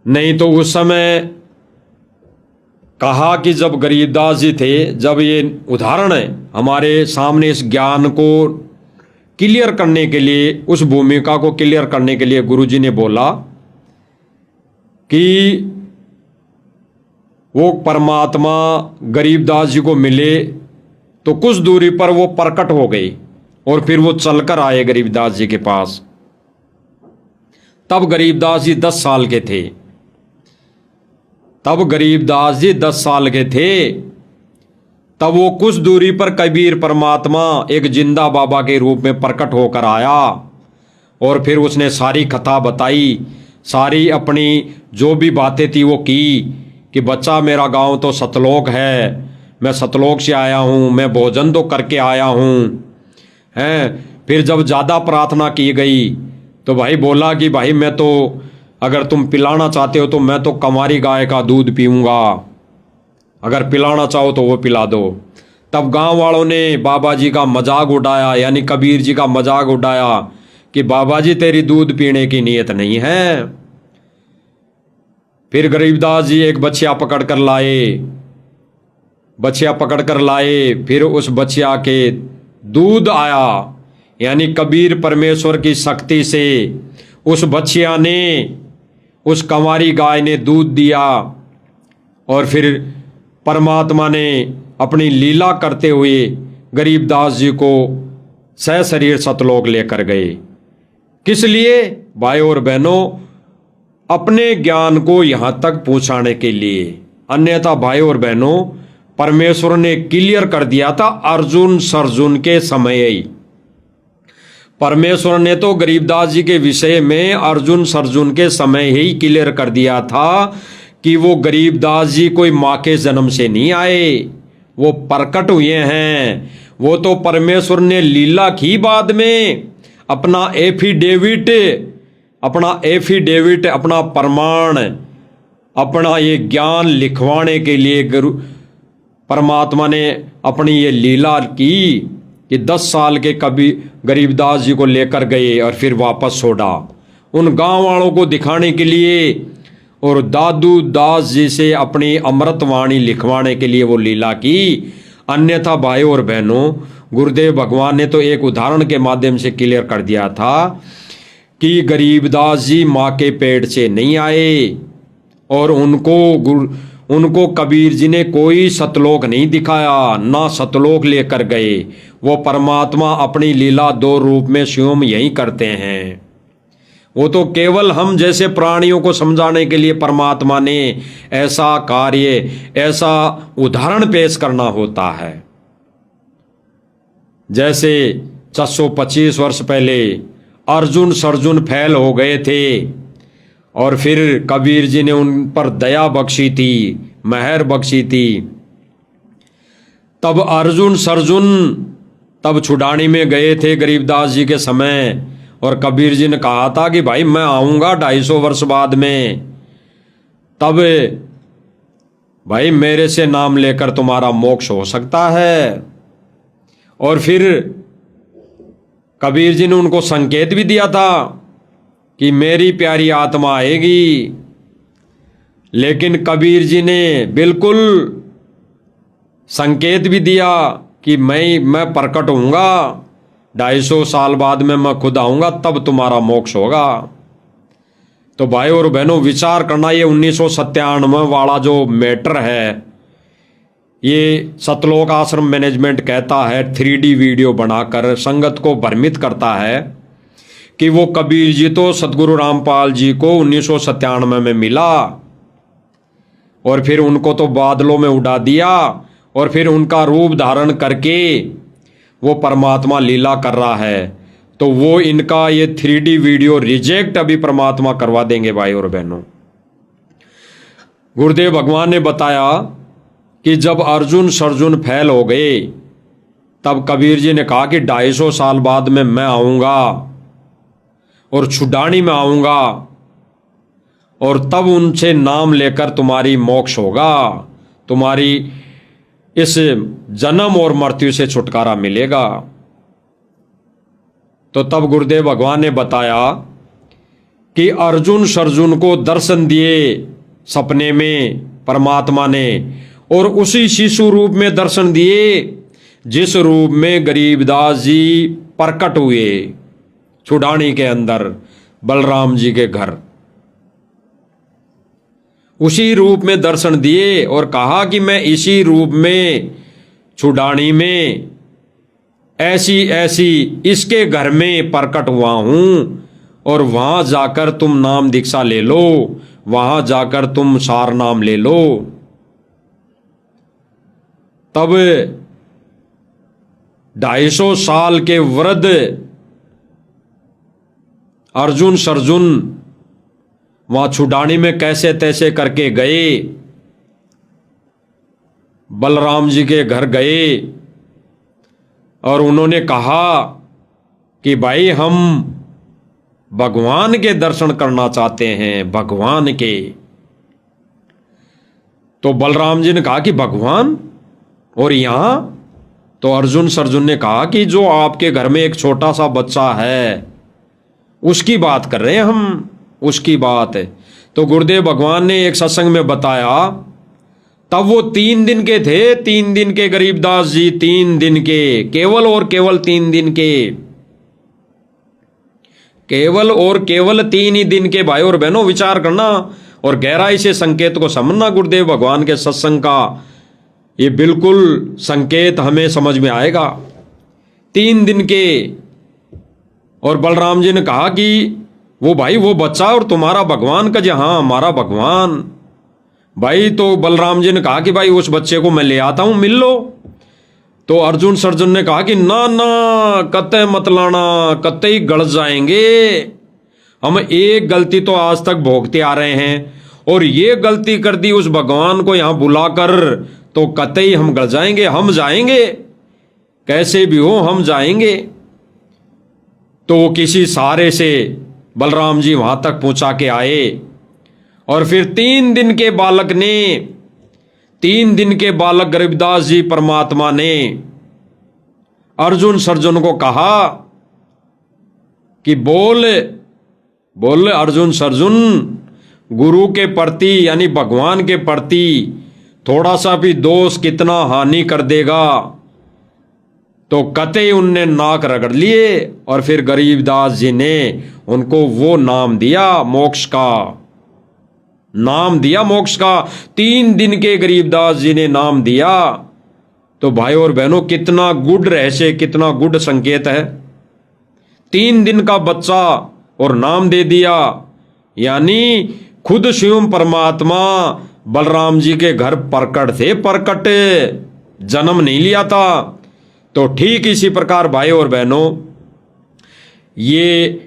नहीं तो उस समय कहा कि जब गरीबदास जी थे, जब ये उदाहरण है हमारे सामने, इस ज्ञान को क्लियर करने के लिए, उस भूमिका को क्लियर करने के लिए गुरुजी ने बोला कि वो परमात्मा गरीबदास जी को मिले तो कुछ दूरी पर वो प्रकट हो गई और फिर वो चलकर आए गरीबदास जी के पास। तब गरीबदास जी 10 साल के थे, तब वो कुछ दूरी पर कबीर परमात्मा एक जिंदा बाबा के रूप में प्रकट होकर आया और फिर उसने सारी कथा बताई, सारी अपनी जो भी बातें थी वो की कि बच्चा मेरा गांव तो सतलोक है, मैं सतलोक से आया हूँ, मैं भोजन तो करके आया हूँ हैं। फिर जब ज़्यादा प्रार्थना की गई तो भाई बोला कि भाई मैं तो, अगर तुम पिलाना चाहते हो तो मैं तो कंवारी गाय का दूध पीऊँगा, अगर पिलाना चाहो तो वो पिला दो। तब गांव वालों ने बाबा जी का मजाक उड़ाया, यानी कबीर जी का मजाक उड़ाया कि बाबा जी तेरी दूध पीने की नीयत नहीं है। फिर गरीबदास जी एक बछिया पकड़ कर लाए, फिर उस बछिया के दूध आया, यानी कबीर परमेश्वर की शक्ति से उस बछिया ने, उस कंवारी गाय ने दूध दिया और फिर परमात्मा ने अपनी लीला करते हुए गरीबदास जी को सशरीर सतलोक लेकर गए। किस लिए भाई और बहनों? अपने ज्ञान को यहां तक पहुंचाने के लिए। अन्यथा भाई और बहनों, परमेश्वर ने क्लियर कर दिया था अर्जुन सर्जुन के समय ही। परमेश्वर ने तो गरीबदास जी के विषय में अर्जुन सर्जुन के समय ही क्लियर कर दिया था कि वो गरीबदास जी कोई माँ के जन्म से नहीं आए, वो प्रकट हुए हैं। वो तो परमेश्वर ने लीला की बाद में, अपना एफिडेविट, अपना प्रमाण, अपना ये ज्ञान लिखवाने के लिए परमात्मा ने अपनी ये लीला की कि 10 साल के गरीबदास जी को लेकर गए और फिर वापस छोड़ा उन गांव वालों को दिखाने के लिए और दादू दास जी से अपनी अमृतवाणी लिखवाने के लिए वो लीला की। अन्यथा भाई और बहनों, गुरुदेव भगवान ने तो एक उदाहरण के माध्यम से क्लियर कर दिया था कि गरीबदास जी माँ के पेट से नहीं आए और उनको कबीर जी ने कोई सतलोक नहीं दिखाया, ना सतलोक लेकर गए। वो परमात्मा अपनी लीला दो रूप में स्वयं यही करते हैं। वो तो केवल हम जैसे प्राणियों को समझाने के लिए परमात्मा ने ऐसा कार्य, ऐसा उदाहरण पेश करना होता है। जैसे 425 वर्ष पहले अर्जुन सर्जुन फैल हो गए थे और फिर कबीर जी ने उन पर दया बख्शी थी, मेहर बख्शी थी। तब अर्जुन सर्जुन तब छुड़ानी में गए थे गरीबदास जी के समय, और कबीर जी ने कहा था कि भाई मैं आऊँगा 250 वर्ष बाद में, तब भाई मेरे से नाम लेकर तुम्हारा मोक्ष हो सकता है। और फिर कबीर जी ने उनको संकेत भी दिया था कि मेरी प्यारी आत्मा आएगी, लेकिन कबीर जी ने बिल्कुल संकेत भी दिया कि मैं प्रकट होऊंगा, 250 साल बाद में मैं खुद आऊंगा, तब तुम्हारा मोक्ष होगा। तो भाई और बहनों विचार करना, ये 1997 वाला जो मैटर है, ये सतलोक आश्रम मैनेजमेंट कहता है 3D वीडियो बनाकर संगत को भ्रमित करता है कि वो कबीर जी तो सतगुरु रामपाल जी को 1997 में मिला और फिर उनको तो बादलों में उड़ा दिया और फिर उनका रूप धारण करके वो परमात्मा लीला कर रहा है। तो वो इनका ये 3D वीडियो रिजेक्ट अभी परमात्मा करवा देंगे भाई और बहनों। गुरुदेव भगवान ने बताया कि जब अर्जुन सर्जुन फैल हो गए, तब कबीर जी ने कहा कि 250 साल बाद में मैं आऊँगा और छुड़ानी में आऊँगा और तब उनसे नाम लेकर तुम्हारी मोक्ष होगा, तुम्हारी इस जन्म और मृत्यु से छुटकारा मिलेगा। तो तब गुरुदेव भगवान ने बताया कि अर्जुन सर्जुन को दर्शन दिए सपने में परमात्मा ने, और उसी शिशु रूप में दर्शन दिए जिस रूप में गरीबदास जी प्रकट हुए छुड़ानी के अंदर बलराम जी के घर। उसी रूप में दर्शन दिए और कहा कि मैं इसी रूप में छुड़ानी में ऐसी ऐसी इसके घर में प्रकट हुआ हूं, और वहां जाकर तुम नाम दीक्षा ले लो, वहां जाकर तुम सार नाम ले लो। तब 250 साल के वृद्ध अर्जुन सर्जुन वहां छुड़ानी में कैसे तैसे करके गए, बलराम जी के घर गए और उन्होंने कहा कि भाई हम भगवान के दर्शन करना चाहते हैं, भगवान के। तो बलराम जी ने कहा कि भगवान और यहां? तो अर्जुन सर्जुन ने कहा कि जो आपके घर में एक छोटा सा बच्चा है उसकी बात कर रहे हैं हम, उसकी बात है। तो गुरुदेव भगवान ने एक सत्संग में बताया, तब वो 3 दिन के थे, 3 दिन के गरीबदास जी, 3 दिन के, केवल और केवल 3 दिन के, केवल और केवल 3 ही दिन के। भाई और बहनों विचार करना और गहराई से संकेत को समझना गुरुदेव भगवान के सत्संग का, ये बिल्कुल संकेत हमें समझ में आएगा। 3 दिन के। और बलराम जी ने कहा कि वो भाई वो बच्चा और तुम्हारा भगवान का, जी हाँ हमारा भगवान। भाई तो बलराम जी ने कहा कि भाई उस बच्चे को मैं ले आता हूं, मिल लो। तो अर्जुन सर्जुन ने कहा कि ना ना कत्ते मत लाना, कत्ते ही गड़ जाएंगे। हम एक गलती तो आज तक भोगते आ रहे हैं और ये गलती कर दी उस भगवान को यहां बुलाकर, तो कतई हम गड़ जाएंगे। हम जाएंगे कैसे भी हो, हम जाएंगे। तो वो किसी सहारे से बलराम जी वहां तक पहुंचा के आए और फिर 3 दिन के बालक ने, 3 दिन के बालक गरीबदास जी परमात्मा ने अर्जुन सर्जुन को कहा कि बोल बोल अर्जुन सर्जुन, गुरु के प्रति यानी भगवान के प्रति थोड़ा सा भी दोष कितना हानि कर देगा। तो कतई उनने नाक रगड़ लिए और फिर गरीबदास जी ने उनको वो नाम दिया मोक्ष का, नाम दिया मोक्ष का। 3 दिन के गरीबदास जी ने नाम दिया। तो भाई और बहनों, कितना गुड रहस्य, कितना गुड संकेत है। 3 दिन का बच्चा और नाम दे दिया, यानी खुद स्वयं परमात्मा बलराम जी के घर प्रकट थे, प्रकट, जन्म नहीं लिया था। तो ठीक इसी प्रकार भाई और बहनों, ये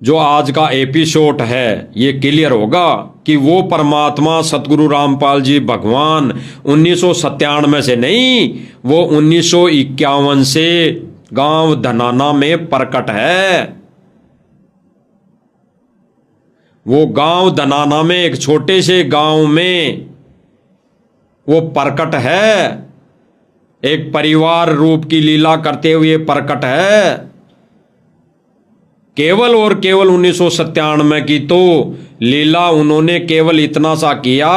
जो आज का एपिसोड है ये क्लियर होगा कि वो परमात्मा सतगुरु रामपाल जी भगवान 1997 से नहीं, वो 1951 से गांव धनाना में प्रकट है। वो गांव धनाना में, एक छोटे से गांव में वो प्रकट है, एक परिवार रूप की लीला करते हुए प्रकट है। केवल और केवल 1997 की तो लीला उन्होंने केवल इतना सा किया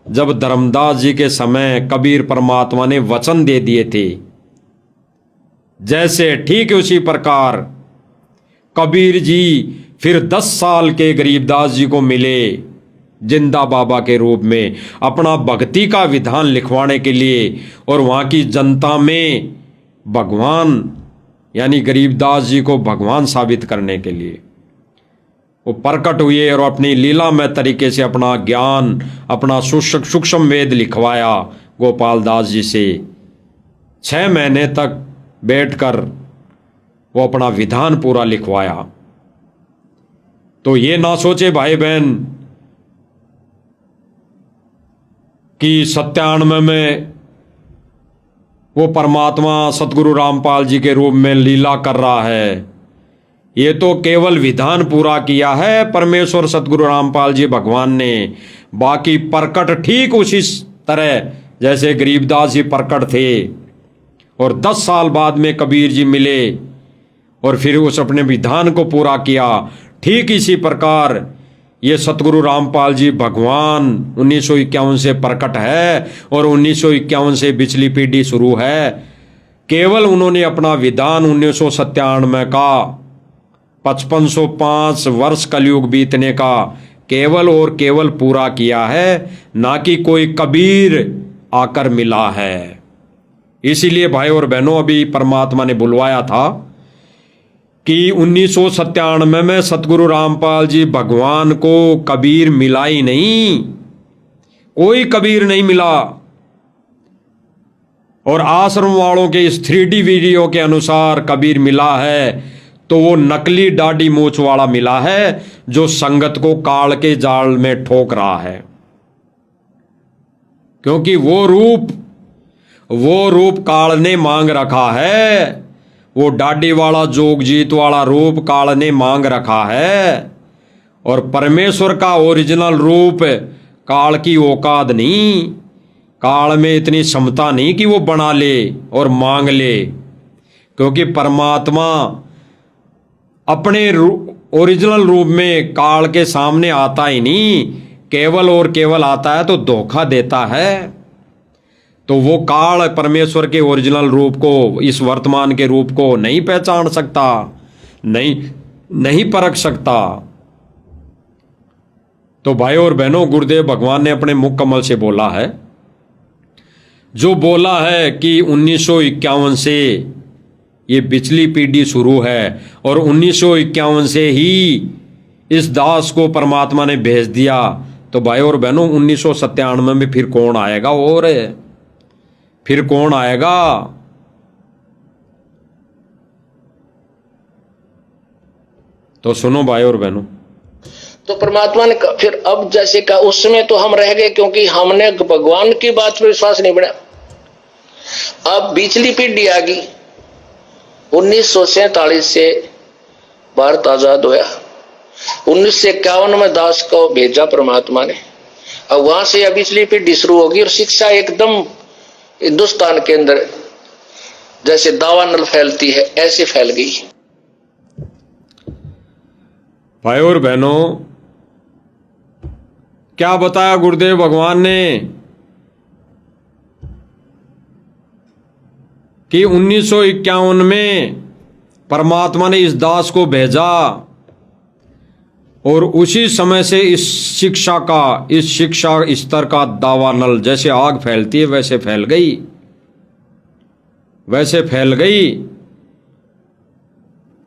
जब धर्मदास जी के समय कबीर परमात्मा ने वचन दे दिए थे। जैसे ठीक उसी प्रकार कबीर जी फिर 10 साल के गरीबदास जी को मिले जिंदा बाबा के रूप में, अपना भक्ति का विधान लिखवाने के लिए और वहां की जनता में भगवान यानी गरीबदास जी को भगवान साबित करने के लिए वो प्रकट हुए और अपनी लीलामय तरीके से अपना ज्ञान, अपना सूक्ष्म वेद लिखवाया गोपाल दास जी से। 6 महीने तक बैठकर वो अपना विधान पूरा लिखवाया। तो ये ना सोचे भाई बहन कि 97 में वो परमात्मा सतगुरु रामपाल जी के रूप में लीला कर रहा है। ये तो केवल विधान पूरा किया है परमेश्वर सतगुरु रामपाल जी भगवान ने। बाकी प्रकट ठीक उसी तरह जैसे गरीबदास जी प्रकट थे और 10 साल बाद में कबीर जी मिले और फिर उस अपने विधान को पूरा किया। ठीक इसी प्रकार ये सतगुरु रामपाल जी भगवान 1951 से प्रकट है और 1951 से पिछली पीढ़ी शुरू है। केवल उन्होंने अपना विधान 1997 का 5505 वर्ष कलयुग बीतने का केवल और केवल पूरा किया है, ना कि कोई कबीर आकर मिला है। इसीलिए भाई और बहनों, अभी परमात्मा ने बुलवाया था कि 1997 में सतगुरु रामपाल जी भगवान को कबीर मिला ही नहीं, कोई कबीर नहीं मिला। और आश्रम वालों के इस 3D वीडियो के अनुसार कबीर मिला है तो वो नकली दाढ़ी मूछ वाला मिला है जो संगत को काल के जाल में ठोक रहा है। क्योंकि वो रूप काल ने मांग रखा है, वो डाडी वाला जोगजीत वाला रूप काल ने मांग रखा है। और परमेश्वर का ओरिजिनल रूप काल की औकात नहीं, काल में इतनी क्षमता नहीं कि वो बना ले और मांग ले। क्योंकि परमात्मा अपने ओरिजिनल रूप में काल के सामने आता ही नहीं, केवल और केवल आता है तो धोखा देता है। तो वो काल परमेश्वर के ओरिजिनल रूप को, इस वर्तमान के रूप को नहीं पहचान सकता, नहीं परख सकता। तो भाई और बहनों, गुरुदेव भगवान ने अपने मुख कमल से बोला है, जो बोला है कि 1951 से ये पिछली पीढ़ी शुरू है और 1951 से ही इस दास को परमात्मा ने भेज दिया। तो भाई और बहनों, 1997 में फिर कौन आएगा? और फिर कौन आएगा? तो सुनो भाई और बहनों, तो परमात्मा ने फिर अब जैसे कहा, उस समय तो हम रह गए क्योंकि हमने भगवान की बात पर विश्वास नहीं बना। अब पिछली पीढ़ी आ गई, 1947 से भारत आजाद होया, 1951 में दास को भेजा परमात्मा ने। अब वहां से अब पिछली पीढ़ी शुरू होगी और शिक्षा एकदम हिंदुस्तान के अंदर जैसे दावानल फैलती है ऐसे फैल गई। भाई और बहनों, क्या बताया गुरुदेव भगवान ने कि 1951 में परमात्मा ने इस दास को भेजा और उसी समय से इस शिक्षा स्तर का दावानल जैसे आग फैलती है वैसे फैल गई।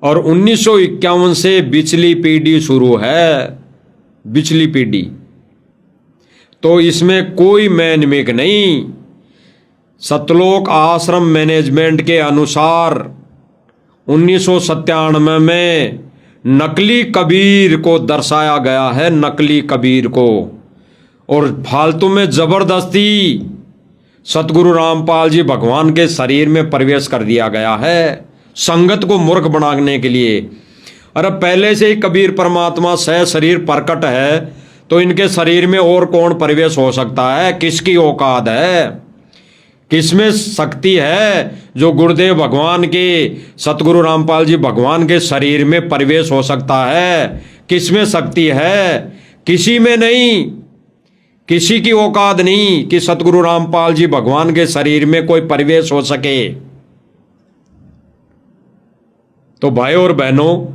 और 1951 से बिचली पीढ़ी शुरू है, बिचली पीढ़ी। तो इसमें कोई मैनमेक नहीं। सतलोक आश्रम मैनेजमेंट के अनुसार 1997 में नकली कबीर को दर्शाया गया है, नकली कबीर को, और फालतू में जबरदस्ती सतगुरु रामपाल जी भगवान के शरीर में प्रवेश कर दिया गया है संगत को मूर्ख बनाने के लिए। अरे पहले से ही कबीर परमात्मा सह शरीर प्रकट है, तो इनके शरीर में और कौन प्रवेश हो सकता है? किसकी औकात है, किसमें शक्ति है जो गुरुदेव भगवान के, सतगुरु रामपाल जी भगवान के शरीर में प्रवेश हो सकता है? किसमें शक्ति है? किसी में नहीं, किसी की औकात नहीं कि सतगुरु रामपाल जी भगवान के शरीर में कोई प्रवेश हो सके। तो भाई और बहनों,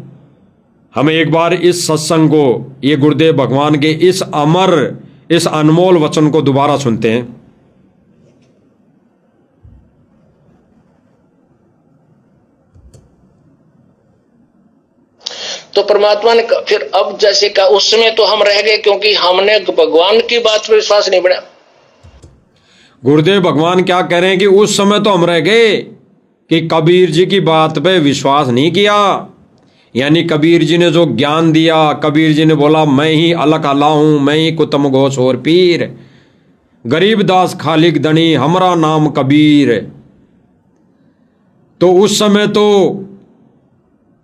हम एक बार इस सत्संग को, ये गुरुदेव भगवान के इस अमर, इस अनमोल वचन को दोबारा सुनते हैं। तो परमात्मा ने फिर अब जैसे कहा, उस समय तो हम रह गए क्योंकि हमने भगवान की बात पर विश्वास नहीं बढ़ा। गुरुदेव भगवान क्या कह रहे हैं कि उस समय तो हम रह गए कि कबीर जी की बात पे विश्वास नहीं किया। यानी कबीर जी ने जो ज्ञान दिया, कबीर जी ने बोला मैं ही अलग अल्लाह हूं, मैं ही कुतम घोष और पीर, गरीबदास खालिक दनी हमरा नाम कबीर। तो उस समय तो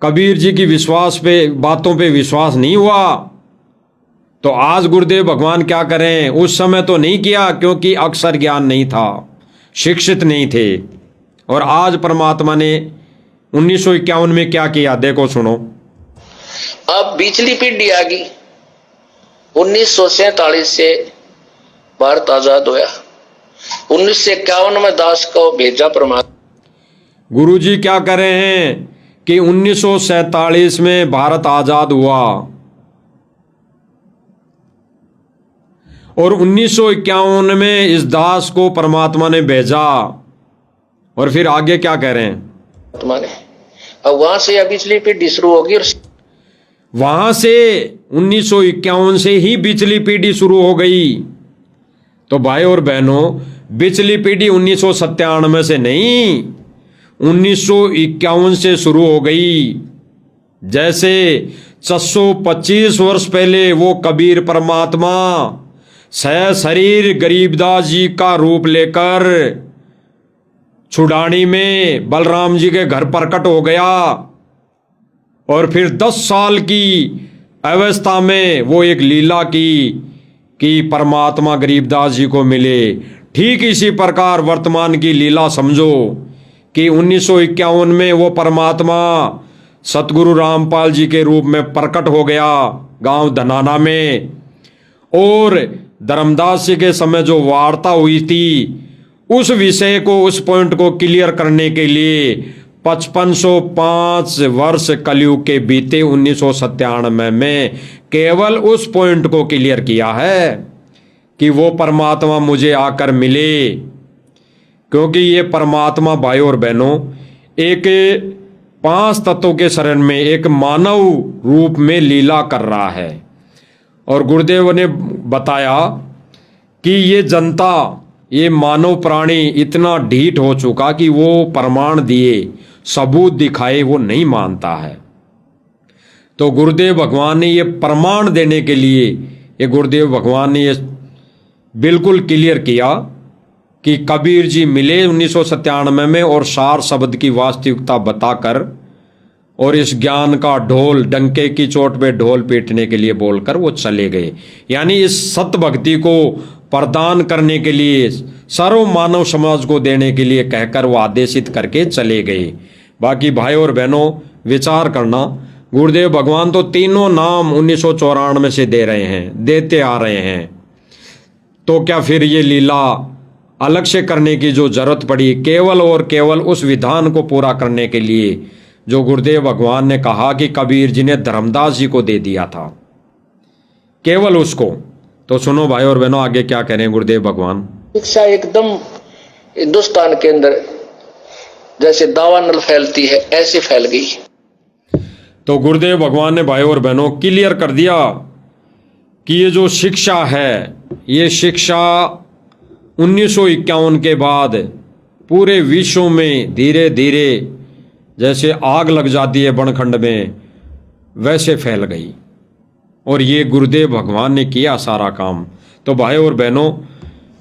कबीर जी की बातों पे विश्वास नहीं हुआ। तो आज गुरुदेव भगवान क्या करें, उस समय तो नहीं किया क्योंकि अक्षर ज्ञान नहीं था, शिक्षित नहीं थे। और आज परमात्मा ने 1951 में क्या किया, देखो सुनो। अब बिचली पीढ़ी आ गई। 1947 से भारत आजाद हुआ। 1951 में दास को भेजा परमात्मा। गुरु जी क्या कर रहे हैं कि 1947 में भारत आजाद हुआ और 1951 में इस दास को परमात्मा ने भेजा। और फिर आगे क्या कह रहे हैं, अब वहां से बिचली पीढ़ी शुरू होगी। और वहां से 1951 से ही बिचली पीढ़ी शुरू हो गई। तो भाई और बहनों, बिचली पीढ़ी 1997 से नहीं, 1951 से शुरू हो गई। जैसे 625 वर्ष पहले वो कबीर परमात्मा सह शरीर गरीबदास जी का रूप लेकर छुड़ानी में बलराम जी के घर प्रकट हो गया और फिर 10 साल की अवस्था में वो एक लीला की कि परमात्मा गरीबदास जी को मिले। ठीक इसी प्रकार वर्तमान की लीला समझो कि 1951 में वो परमात्मा सतगुरु रामपाल जी के रूप में प्रकट हो गया गांव धनाना में। और धर्मदास जी के समय जो वार्ता हुई थी, उस विषय को, उस पॉइंट को क्लियर करने के लिए 5505 वर्ष कलयुग के बीते 1997 में केवल उस पॉइंट को क्लियर किया है कि वो परमात्मा मुझे आकर मिले। क्योंकि ये परमात्मा भाई और बहनों एक 5 तत्वों के शरण में एक मानव रूप में लीला कर रहा है। और गुरुदेव ने बताया कि ये जनता, ये मानव प्राणी इतना ढीठ हो चुका कि वो प्रमाण दिए, सबूत दिखाए वो नहीं मानता है। तो गुरुदेव भगवान ने ये प्रमाण देने के लिए, ये गुरुदेव भगवान ने ये बिल्कुल क्लियर किया कि कबीर जी मिले 1997 में और 4 शब्द की वास्तविकता बताकर और इस ज्ञान का ढोल, डंके की चोट पे ढोल पीटने के लिए बोलकर वो चले गए। यानी इस सत्य भक्ति को प्रदान करने के लिए, सर्व मानव समाज को देने के लिए कहकर वो आदेशित करके चले गए। बाकी भाई और बहनों विचार करना, गुरुदेव भगवान तो तीनों नाम 1994 से दे रहे हैं, देते आ रहे हैं। तो क्या फिर ये लीला अलग से करने की जो जरूरत पड़ी, केवल और केवल उस विधान को पूरा करने के लिए जो गुरुदेव भगवान ने कहा कि कबीर जी ने धर्मदास जी को दे दिया था, केवल उसको। तो सुनो भाई और बहनों, आगे क्या कह रहे हैं गुरुदेव भगवान। शिक्षा एकदम हिंदुस्तान के अंदर जैसे दावानल फैलती है ऐसे फैल गई। तो गुरुदेव भगवान ने भाई और बहनों क्लियर कर दिया कि ये जो शिक्षा है, ये शिक्षा 1951 के बाद पूरे विश्व में धीरे धीरे जैसे आग लग जाती है बनखंड में, वैसे फैल गई। और ये गुरुदेव भगवान ने किया सारा काम। तो भाई और बहनों,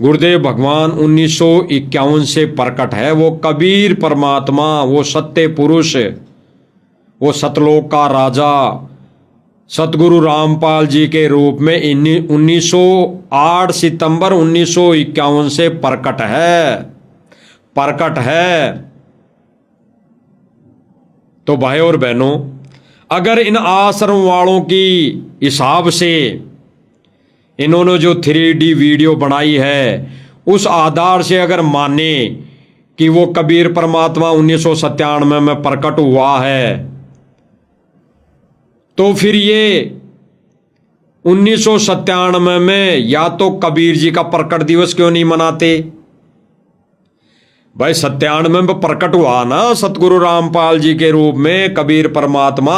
गुरुदेव भगवान 1951 से प्रकट है। वो कबीर परमात्मा, वो सत्य पुरुष, वो सतलोक का राजा सतगुरु रामपाल जी के रूप में 8 सितंबर 1951 से प्रकट है। तो भाई और बहनों, अगर इन आश्रम वालों की हिसाब से इन्होंने जो 3D वीडियो बनाई है, उस आधार से अगर माने कि वो कबीर परमात्मा 1997 में प्रकट हुआ है, तो फिर ये 1997 में या तो कबीर जी का प्रकट दिवस क्यों नहीं मनाते? भाई 97 में प्रकट हुआ ना सतगुरु रामपाल जी के रूप में कबीर परमात्मा।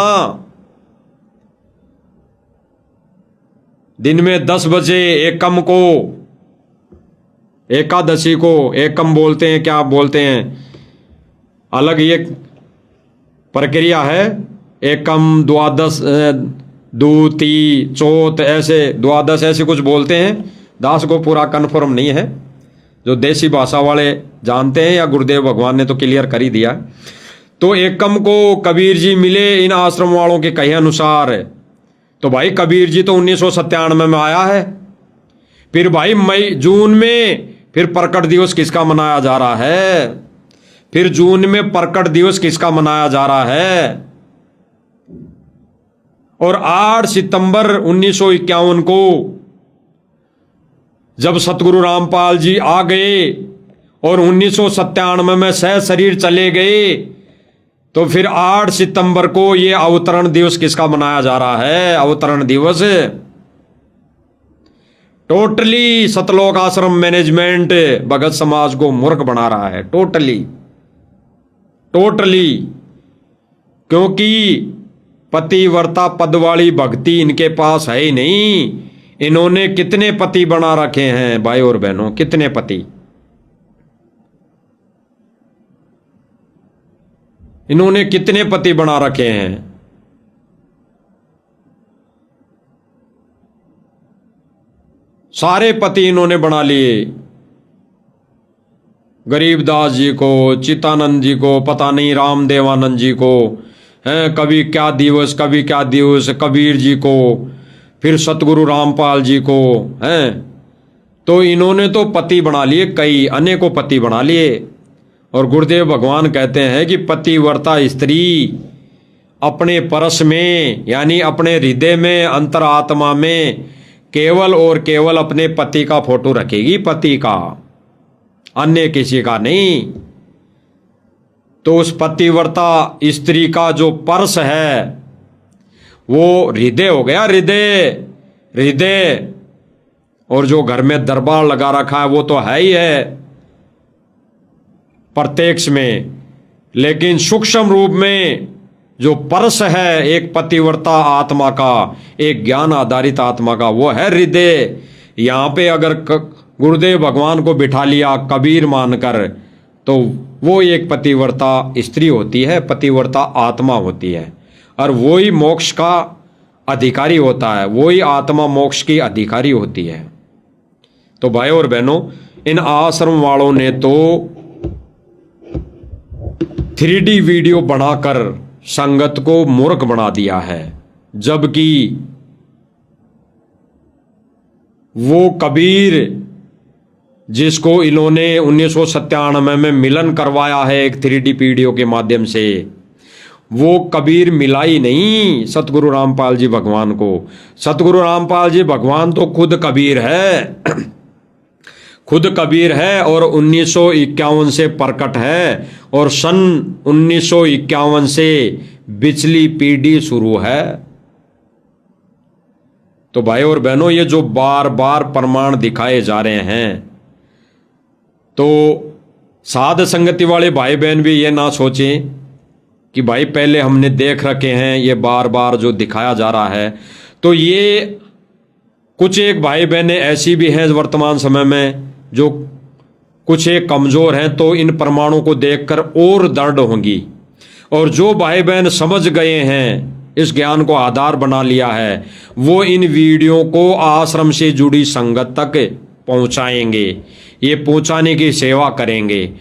दिन में 10 बजे एकम को, एकादशी को एकम बोलते हैं, क्या बोलते हैं, अलग ये प्रक्रिया है। एकम, द्वादश, दूती, चौथ, ऐसे द्वादश ऐसे कुछ बोलते हैं। दास को पूरा कन्फर्म नहीं है, जो देसी भाषा वाले जानते हैं, या गुरुदेव भगवान ने तो क्लियर कर ही दिया। तो एकम को कबीर जी मिले इन आश्रम वालों के कहे अनुसार। तो भाई कबीर जी तो 1997 में आया है। फिर भाई मई जून में फिर प्रकट दिवस किसका मनाया जा रहा है? फिर जून में प्रकट दिवस किसका मनाया जा रहा है? और 8 सितंबर 1951 को जब सतगुरु रामपाल जी आ गए और 1997 में सह शरीर चले गए, तो फिर 8 सितंबर को ये अवतरण दिवस किसका मनाया जा रहा है? अवतरण दिवस। टोटली सतलोक आश्रम मैनेजमेंट भगत समाज को मूर्ख बना रहा है, टोटली। क्योंकि पतिव्रता पद वाली भक्ति इनके पास है ही नहीं। इन्होंने कितने पति बना रखे हैं भाई और बहनों, कितने पति इन्होंने कितने पति बना रखे हैं। सारे पति इन्होंने बना लिए। गरीबदास जी को, चितानंद जी को, पता नहीं रामदेवानंद जी को, हैं कभी क्या दिवस कबीर जी को, फिर सतगुरु रामपाल जी को, हैं। तो इन्होंने तो पति बना लिए, कई अनेकों पति बना लिए। और गुरुदेव भगवान कहते हैं कि पतिव्रता स्त्री अपने परस में, यानी अपने हृदय में, अंतरात्मा में केवल और केवल अपने पति का फोटो रखेगी, पति का, अन्य किसी का नहीं। तो उस पतिव्रता स्त्री का जो पर्स है वो हृदय हो गया, हृदय। और जो घर में दरबार लगा रखा है वो तो है ही है प्रत्यक्ष में, लेकिन सूक्ष्म रूप में जो परस है एक पतिव्रता आत्मा का, एक ज्ञान आधारित आत्मा का, वो है हृदय। यहाँ पे अगर गुरुदेव भगवान को बिठा लिया कबीर मानकर, तो वो एक पतिव्रता स्त्री होती है, पतिव्रता आत्मा होती है, और वही मोक्ष का अधिकारी होता है, वही आत्मा मोक्ष की अधिकारी होती है। तो भाई और बहनों, इन आश्रम वालों ने तो 3D वीडियो बनाकर संगत को मूर्ख बना दिया है, जबकि वो कबीर जिसको इन्होंने 1997 में मिलन करवाया है एक 3D वीडियो के माध्यम से, वो कबीर मिला ही नहीं सतगुरु रामपाल जी भगवान को। सतगुरु रामपाल जी भगवान तो खुद कबीर है, खुद कबीर है और 1951 से प्रकट है और सन 1951 से बिचली पीढ़ी शुरू है। तो भाई और बहनों, ये जो बार बार प्रमाण दिखाए जा रहे हैं, तो साध संगति वाले भाई बहन भी ये ना सोचें कि भाई पहले हमने देख रखे हैं, ये बार बार जो दिखाया जा रहा है। तो ये कुछ एक भाई बहनें ऐसी भी हैं वर्तमान समय में जो कुछ एक कमजोर हैं, तो इन प्रमाणों को देखकर और दृढ़ होंगी। और जो भाई बहन समझ गए हैं, इस ज्ञान को आधार बना लिया है, वो इन वीडियो को आश्रम से जुड़ी संगत तक पहुंचाएंगे, ये पहुंचाने की सेवा करेंगे।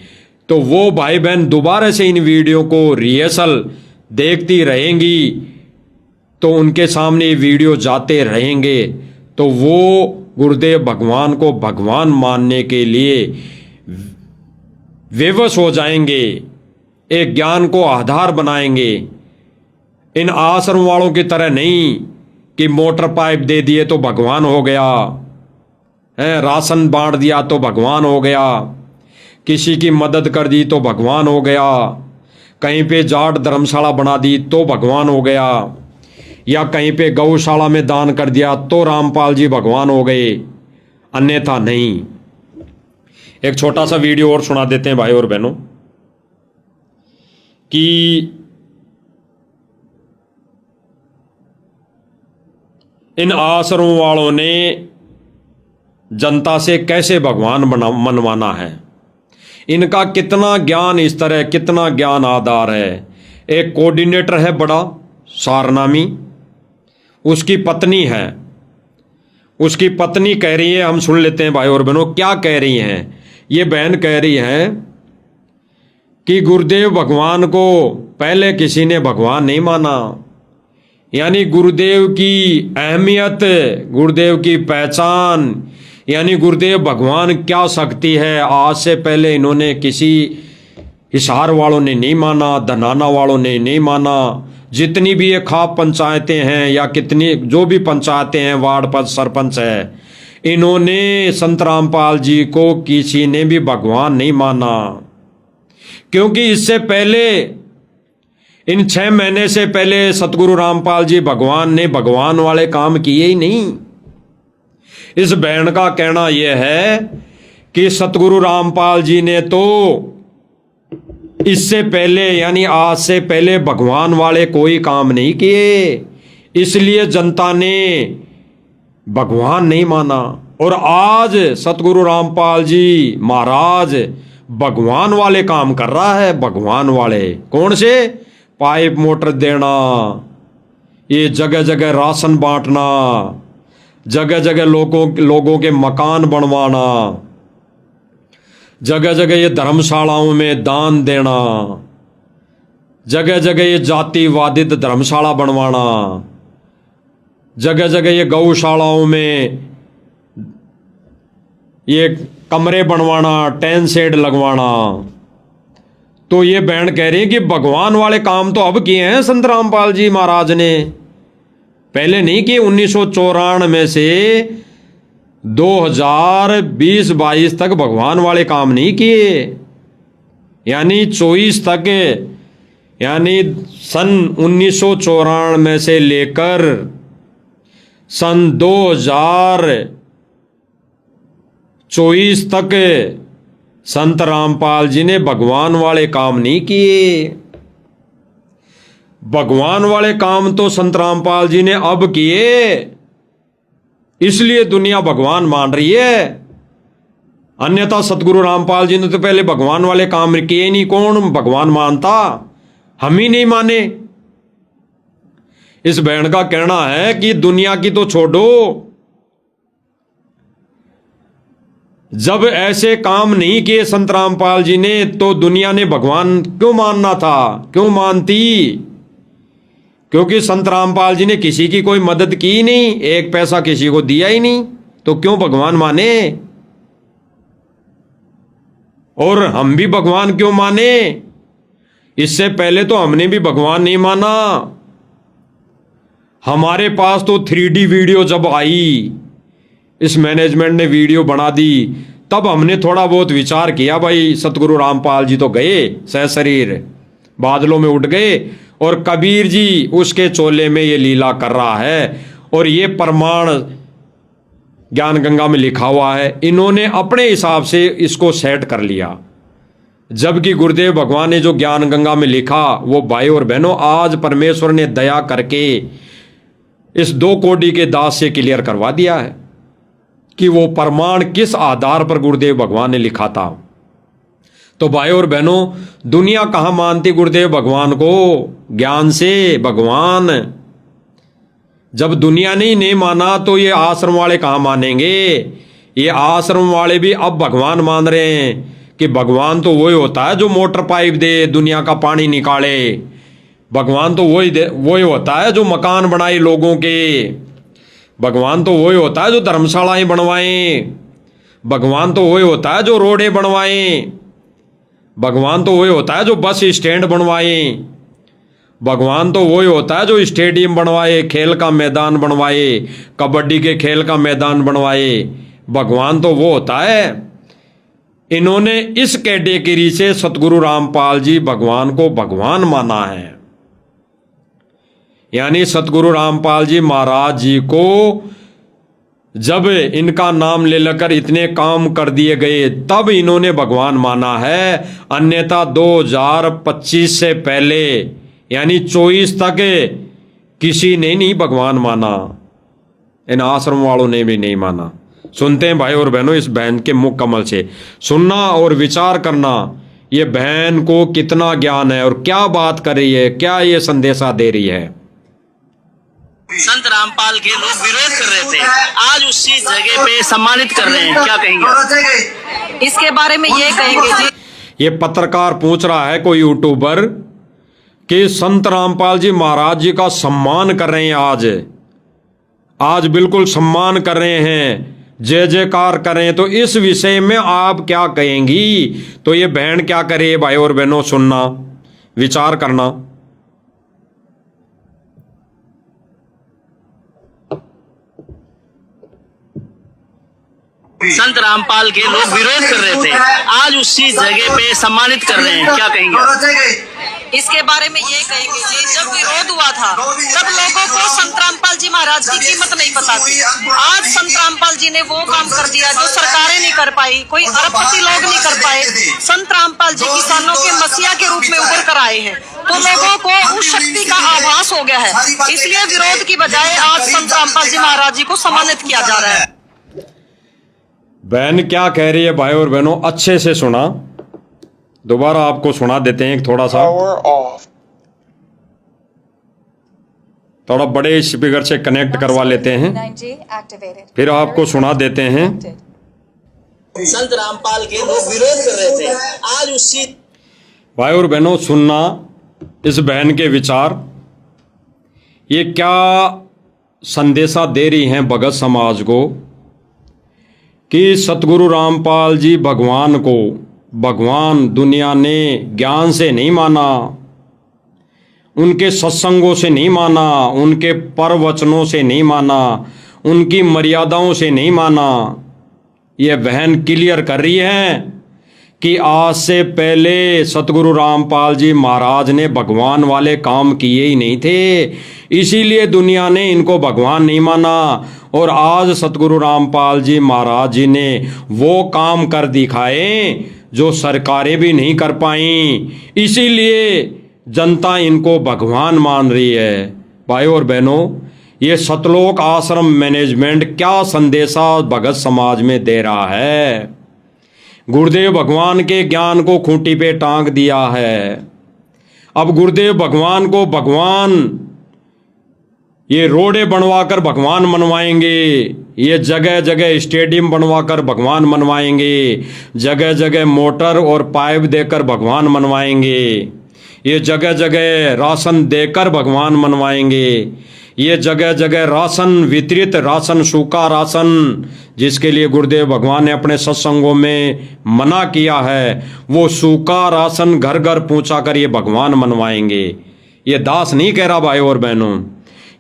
तो वो भाई बहन दोबारा से इन वीडियो को रिहर्सल देखती रहेंगी, तो उनके सामने ये वीडियो जाते रहेंगे, तो वो गुरुदेव भगवान को भगवान मानने के लिए विवश हो जाएंगे, एक ज्ञान को आधार बनाएंगे। इन आश्रम वालों की तरह नहीं कि मोटर पाइप दे दिए तो भगवान हो गया है, राशन बांट दिया तो भगवान हो गया, किसी की मदद कर दी तो भगवान हो गया, कहीं पे जाट धर्मशाला बना दी तो भगवान हो गया, या कहीं पे गौशाला में दान कर दिया तो रामपाल जी भगवान हो गए, अन्यथा नहीं। एक छोटा सा वीडियो और सुना देते हैं भाई और बहनों कि इन आश्रम वालों ने जनता से कैसे भगवान मनवाना है, इनका कितना ज्ञान इस तरह, कितना ज्ञान आधार है। एक कोऑर्डिनेटर है बड़ा सारनामी, उसकी पत्नी है, उसकी पत्नी कह रही है, हम सुन लेते हैं भाई और बहनों क्या कह रही हैं। ये बहन कह रही है कि गुरुदेव भगवान को पहले किसी ने भगवान नहीं माना, यानी गुरुदेव की अहमियत, गुरुदेव की पहचान, यानी गुरुदेव भगवान क्या शक्ति है, आज से पहले इन्होंने किसी हिसार वालों ने नहीं माना, धनाना वालों ने नहीं माना। जितनी भी ये खाप पंचायतें हैं या कितनी जो भी पंचायतें हैं, वार्ड पद सरपंच है, इन्होंने संत रामपाल जी को किसी ने भी भगवान नहीं माना, क्योंकि इससे पहले इन 6 महीने से पहले सतगुरु रामपाल जी भगवान ने भगवान वाले काम किए ही नहीं। इस बहन का कहना यह है कि सतगुरु रामपाल जी ने तो इससे पहले यानी आज से पहले भगवान वाले कोई काम नहीं किए, इसलिए जनता ने भगवान नहीं माना। और आज सतगुरु रामपाल जी महाराज भगवान वाले काम कर रहा है। भगवान वाले कौन से? पाइप मोटर देना, ये जगह जगह राशन बांटना, जगह जगह लोगों के मकान बनवाना, जगह जगह ये धर्मशालाओं में दान देना, जगह जगह ये जातिवादित धर्मशाला बनवाना, जगह जगह ये गौशालाओं में ये कमरे बनवाना, टेन शेड लगवाना। तो ये बहन कह रही है कि भगवान वाले काम तो अब किए हैं संत रामपाल जी महाराज ने, पहले नहीं किए। 1994 में से 2020-22 तक भगवान वाले काम नहीं किए, यानी 24 तक, यानी सन 1994 में से लेकर सन 2024 तक संत रामपाल जी ने भगवान वाले काम नहीं किए। भगवान वाले काम तो संत रामपाल जी ने अब किए, इसलिए दुनिया भगवान मान रही है। अन्यथा सतगुरु रामपाल जी ने तो पहले भगवान वाले काम किए नहीं, कौन भगवान मानता? हम ही नहीं माने। इस बहन का कहना है कि दुनिया की तो छोड़ो, जब ऐसे काम नहीं किए संत रामपाल जी ने तो दुनिया ने भगवान क्यों मानना था, क्यों मानती? क्योंकि संत रामपाल जी ने किसी की कोई मदद की ही नहीं, एक पैसा किसी को दिया ही नहीं, तो क्यों भगवान माने? और हम भी भगवान क्यों माने? इससे पहले तो हमने भी भगवान नहीं माना। हमारे पास तो 3D वीडियो जब आई, इस मैनेजमेंट ने वीडियो बना दी, तब हमने थोड़ा बहुत विचार किया, भाई सतगुरु रामपाल जी तो गए सहशरीर, बादलों में उठ गए, और कबीर जी उसके चोले में ये लीला कर रहा है, और ये प्रमाण ज्ञान गंगा में लिखा हुआ है। इन्होंने अपने हिसाब से इसको सेट कर लिया, जबकि गुरुदेव भगवान ने जो ज्ञान गंगा में लिखा वो भाई और बहनों आज परमेश्वर ने दया करके इस 2 कोड़ी के दास से क्लियर करवा दिया है कि वो प्रमाण किस आधार पर गुरुदेव भगवान ने लिखा था। तो भाई और बहनों, दुनिया कहां मानती गुरुदेव भगवान को? ज्ञान से भगवान। जब दुनिया ने ही नहीं माना तो ये आश्रम वाले कहां मानेंगे? ये आश्रम वाले भी अब भगवान मान रहे हैं कि भगवान तो वही होता है जो मोटर पाइप दे, दुनिया का पानी निकाले। भगवान तो वही होता है जो मकान बनाए लोगों के। भगवान तो वही होता है जो धर्मशालाएं बनवाए। भगवान तो वही होता है जो रोडें बनवाए। भगवान तो वही होता है जो बस स्टैंड बनवाए। भगवान तो वही होता है जो स्टेडियम बनवाए, खेल का मैदान बनवाए, कबड्डी के खेल का मैदान बनवाए। भगवान तो वो होता है। इन्होंने इस कैटेगरी से सतगुरु रामपाल जी भगवान को भगवान माना है। यानी सतगुरु रामपाल जी महाराज जी को जब इनका नाम ले लेकर इतने काम कर दिए गए तब इन्होंने भगवान माना है, अन्यथा 2025 से पहले यानी 24 तक किसी ने नहीं भगवान माना। इन आश्रम वालों ने भी नहीं माना। सुनते हैं भाई और बहनों, इस बहन के मुख कमल से सुनना और विचार करना, ये बहन को कितना ज्ञान है और क्या बात कर रही है, क्या ये संदेशा दे रही है। संत रामपाल के लोग विरोध कर रहे थे, आज उसी जगह पे सम्मानित कर रहे हैं, क्या कहेंगे इसके बारे में? ये कहेंगे जी, ये पत्रकार पूछ रहा है कोई यूट्यूबर कि संत रामपाल जी महाराज जी का सम्मान कर रहे हैं, आज बिल्कुल सम्मान कर रहे हैं, जय जयकार करें, तो इस विषय में आप क्या कहेंगी? तो ये बहन क्या करे? भाई और बहनों सुनना, विचार करना। संत रामपाल के लोग विरोध कर रहे थे, आज उसी जगह पे सम्मानित कर रहे हैं, क्या कहेंगे इसके बारे में? ये कहेंगे जी, जब विरोध हुआ था तब लोगों को संत रामपाल जी महाराज की कीमत नहीं पता थी। आज संत रामपाल जी ने वो काम कर दिया जो सरकारें नहीं कर पाई, कोई अरबपति लोग नहीं कर पाए। संत रामपाल जी किसानों के मसीहा के रूप में उभर कर आए हैं, तो लोगों को उस शक्ति का आभास हो गया है, इसलिए विरोध की बजाय आज संत रामपाल जी महाराज जी को सम्मानित किया जा रहा है। बहन क्या कह रही है भाई और बहनों, अच्छे से सुना, दोबारा आपको सुना देते हैं थोड़ा सा, थोड़ा बड़े स्पीकर से कनेक्ट करवा लेते हैं, फिर आपको सुना देते हैं। संत रामपाल के लोग विरोध कर रहे थे, आज उसी भाई और बहनों सुनना इस बहन के विचार, ये क्या संदेशा दे रही हैं भगत समाज को कि सतगुरु रामपाल जी भगवान को भगवान दुनिया ने ज्ञान से नहीं माना, उनके सत्संगों से नहीं माना, उनके परवचनों से नहीं माना, उनकी मर्यादाओं से नहीं माना। ये बहन क्लियर कर रही है कि आज से पहले सतगुरु रामपाल जी महाराज ने भगवान वाले काम किए ही नहीं थे, इसीलिए दुनिया ने इनको भगवान नहीं माना। और आज सतगुरु रामपाल जी महाराज जी ने वो काम कर दिखाए जो सरकारें भी नहीं कर पाई, इसीलिए जनता इनको भगवान मान रही है। भाई और बहनों, ये सतलोक आश्रम मैनेजमेंट क्या संदेशा भगत समाज में दे रहा है? गुरुदेव भगवान के ज्ञान को खूंटी पे टांग दिया है। अब गुरुदेव भगवान को भगवान ये रोडें बनवाकर भगवान मनवाएंगे, ये जगह जगह स्टेडियम बनवाकर भगवान मनवाएंगे, जगह जगह मोटर और पाइप देकर भगवान मनवाएंगे, ये जगह जगह राशन देकर भगवान मनवाएंगे, ये जगह जगह राशन वितरित, राशन सूखा राशन जिसके लिए गुरुदेव भगवान ने अपने सत्संगों में मना किया है, वो सूखा राशन घर घर पहुंचा कर ये भगवान मनवाएंगे। ये दास नहीं कह रहा भाई और बहनों,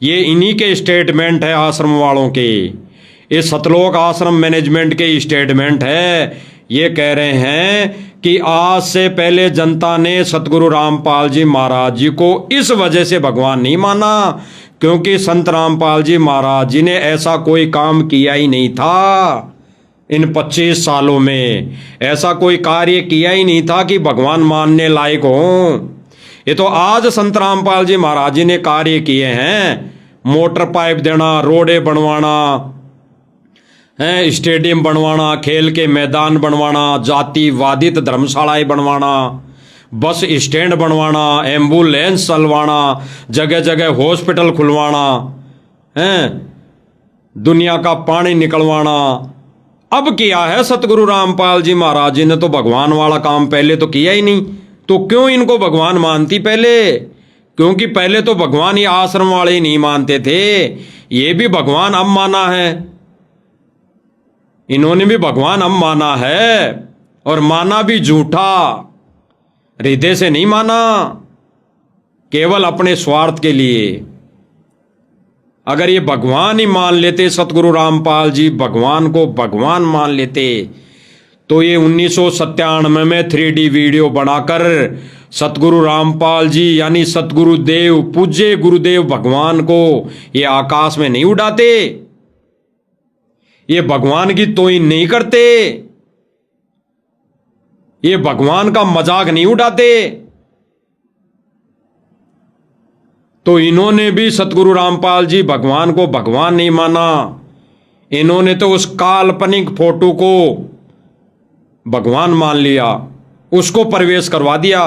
ये इन्हीं के स्टेटमेंट है आश्रम वालों के, ये सतलोक आश्रम मैनेजमेंट के स्टेटमेंट है। ये कह रहे हैं कि आज से पहले जनता ने सतगुरु रामपाल जी महाराज जी को इस वजह से भगवान नहीं माना क्योंकि संत रामपाल जी महाराज जी ने ऐसा कोई काम किया ही नहीं था। इन 25 सालों में ऐसा कोई कार्य किया ही नहीं था कि भगवान मानने लायक हो। ये तो आज संत रामपाल जी महाराज जी ने कार्य किए हैं। मोटर पाइप देना, रोडे बनवाना है, स्टेडियम बनवाना, खेल के मैदान बनवाना, जातिवादित धर्मशालाएं बनवाना, बस स्टैंड बनवाना, एम्बुलेंस चलवाना, जगह जगह हॉस्पिटल खुलवाना है, दुनिया का पानी निकलवाना। अब किया है सतगुरु रामपाल जी महाराज जी ने तो भगवान वाला काम पहले तो किया ही नहीं। तो क्यों इनको भगवान मानती पहले? क्योंकि पहले तो भगवान ये आश्रम वाले ही नहीं मानते थे। ये भी भगवान अब माना है, इन्होंने भी भगवान अब माना है और माना भी झूठा, हृदय से नहीं माना, केवल अपने स्वार्थ के लिए। अगर ये भगवान ही मान लेते, सतगुरु रामपाल जी भगवान को भगवान मान लेते, तो ये 1997 में 3D वीडियो बनाकर सतगुरु रामपाल जी यानी सतगुरुदेव, पूज्य गुरुदेव भगवान को ये आकाश में नहीं उड़ाते, ये भगवान की तोहिन नहीं करते, ये भगवान का मजाक नहीं उड़ाते। तो इन्होंने भी सतगुरु रामपाल जी भगवान को भगवान नहीं माना। इन्होंने तो उस काल्पनिक फोटो को भगवान मान लिया, उसको प्रवेश करवा दिया।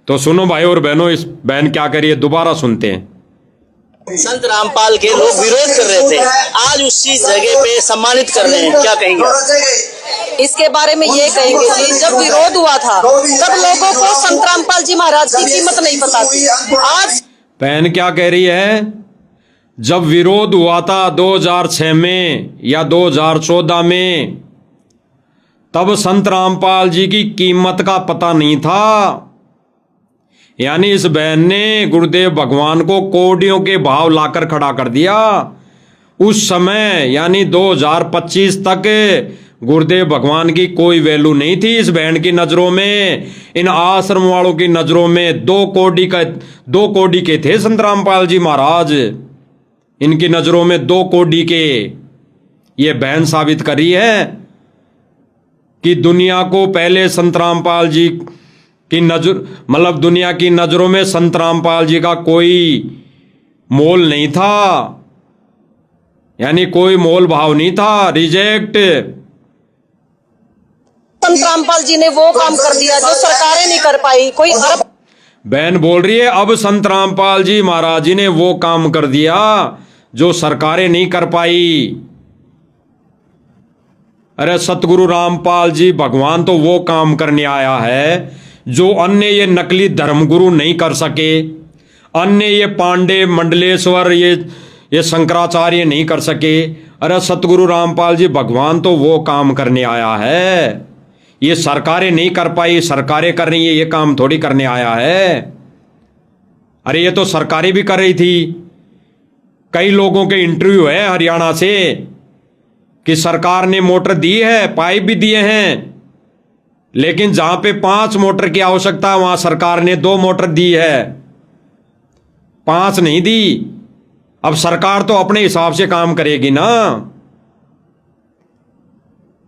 तो सुनो भाई और बहनों, इस बहन क्या करिए, दोबारा सुनते हैं। संत रामपाल के लोग विरोध कर रहे थे, आज उसी जगह पे सम्मानित कर रहे हैं, क्या कहेंगे? इसके बारे में ये कहेंगे कि जब विरोध हुआ था तब लोगों को संत रामपाल जी महाराज की कीमत नहीं पता थी। आज बहन क्या कह रही है? जब विरोध हुआ था 2006 में या 2014 में, तब संत रामपाल जी की कीमत का पता नहीं था। यानी इस बहन ने गुरुदेव भगवान को कोडियों के भाव लाकर खड़ा कर दिया। उस समय यानी 2025 तक गुरुदेव भगवान की कोई वैल्यू नहीं थी इस बहन की नजरों में। इन आश्रम वालों की नजरों में 2 कोडी के थे संत रामपाल जी महाराज। इनकी नजरों में 2 कोडी के। ये बहन साबित करी है कि दुनिया को पहले संत रामपाल जी की नजर, मतलब दुनिया की नजरों में संत रामपाल जी का कोई मोल नहीं था, यानी कोई मोल भाव नहीं था, रिजेक्ट। संत रामपाल जी ने वो काम कर दिया जो सरकारें नहीं कर पाई। कोई अरब बहन बोल रही है अब संत रामपाल जी महाराज जी ने वो काम कर दिया जो सरकारें नहीं कर पाई। अरे सतगुरु रामपाल जी भगवान तो वो काम करने आया है जो अन्य ये नकली धर्मगुरु नहीं कर सके, अन्य ये पांडे, मंडलेश्वर, ये शंकराचार्य नहीं कर सके। अरे सतगुरु रामपाल जी भगवान तो वो काम करने आया है। ये सरकारें नहीं कर पाई, सरकारें कर रही है, ये काम थोड़ी करने आया है। अरे ये तो सरकारें भी कर रही थी। कई लोगों के इंटरव्यू है हरियाणा से कि सरकार ने मोटर दी है, पाइप भी दिए हैं, लेकिन जहां पे 5 मोटर की आवश्यकता है वहां सरकार ने 2 मोटर दी है, 5 नहीं दी। अब सरकार तो अपने हिसाब से काम करेगी ना।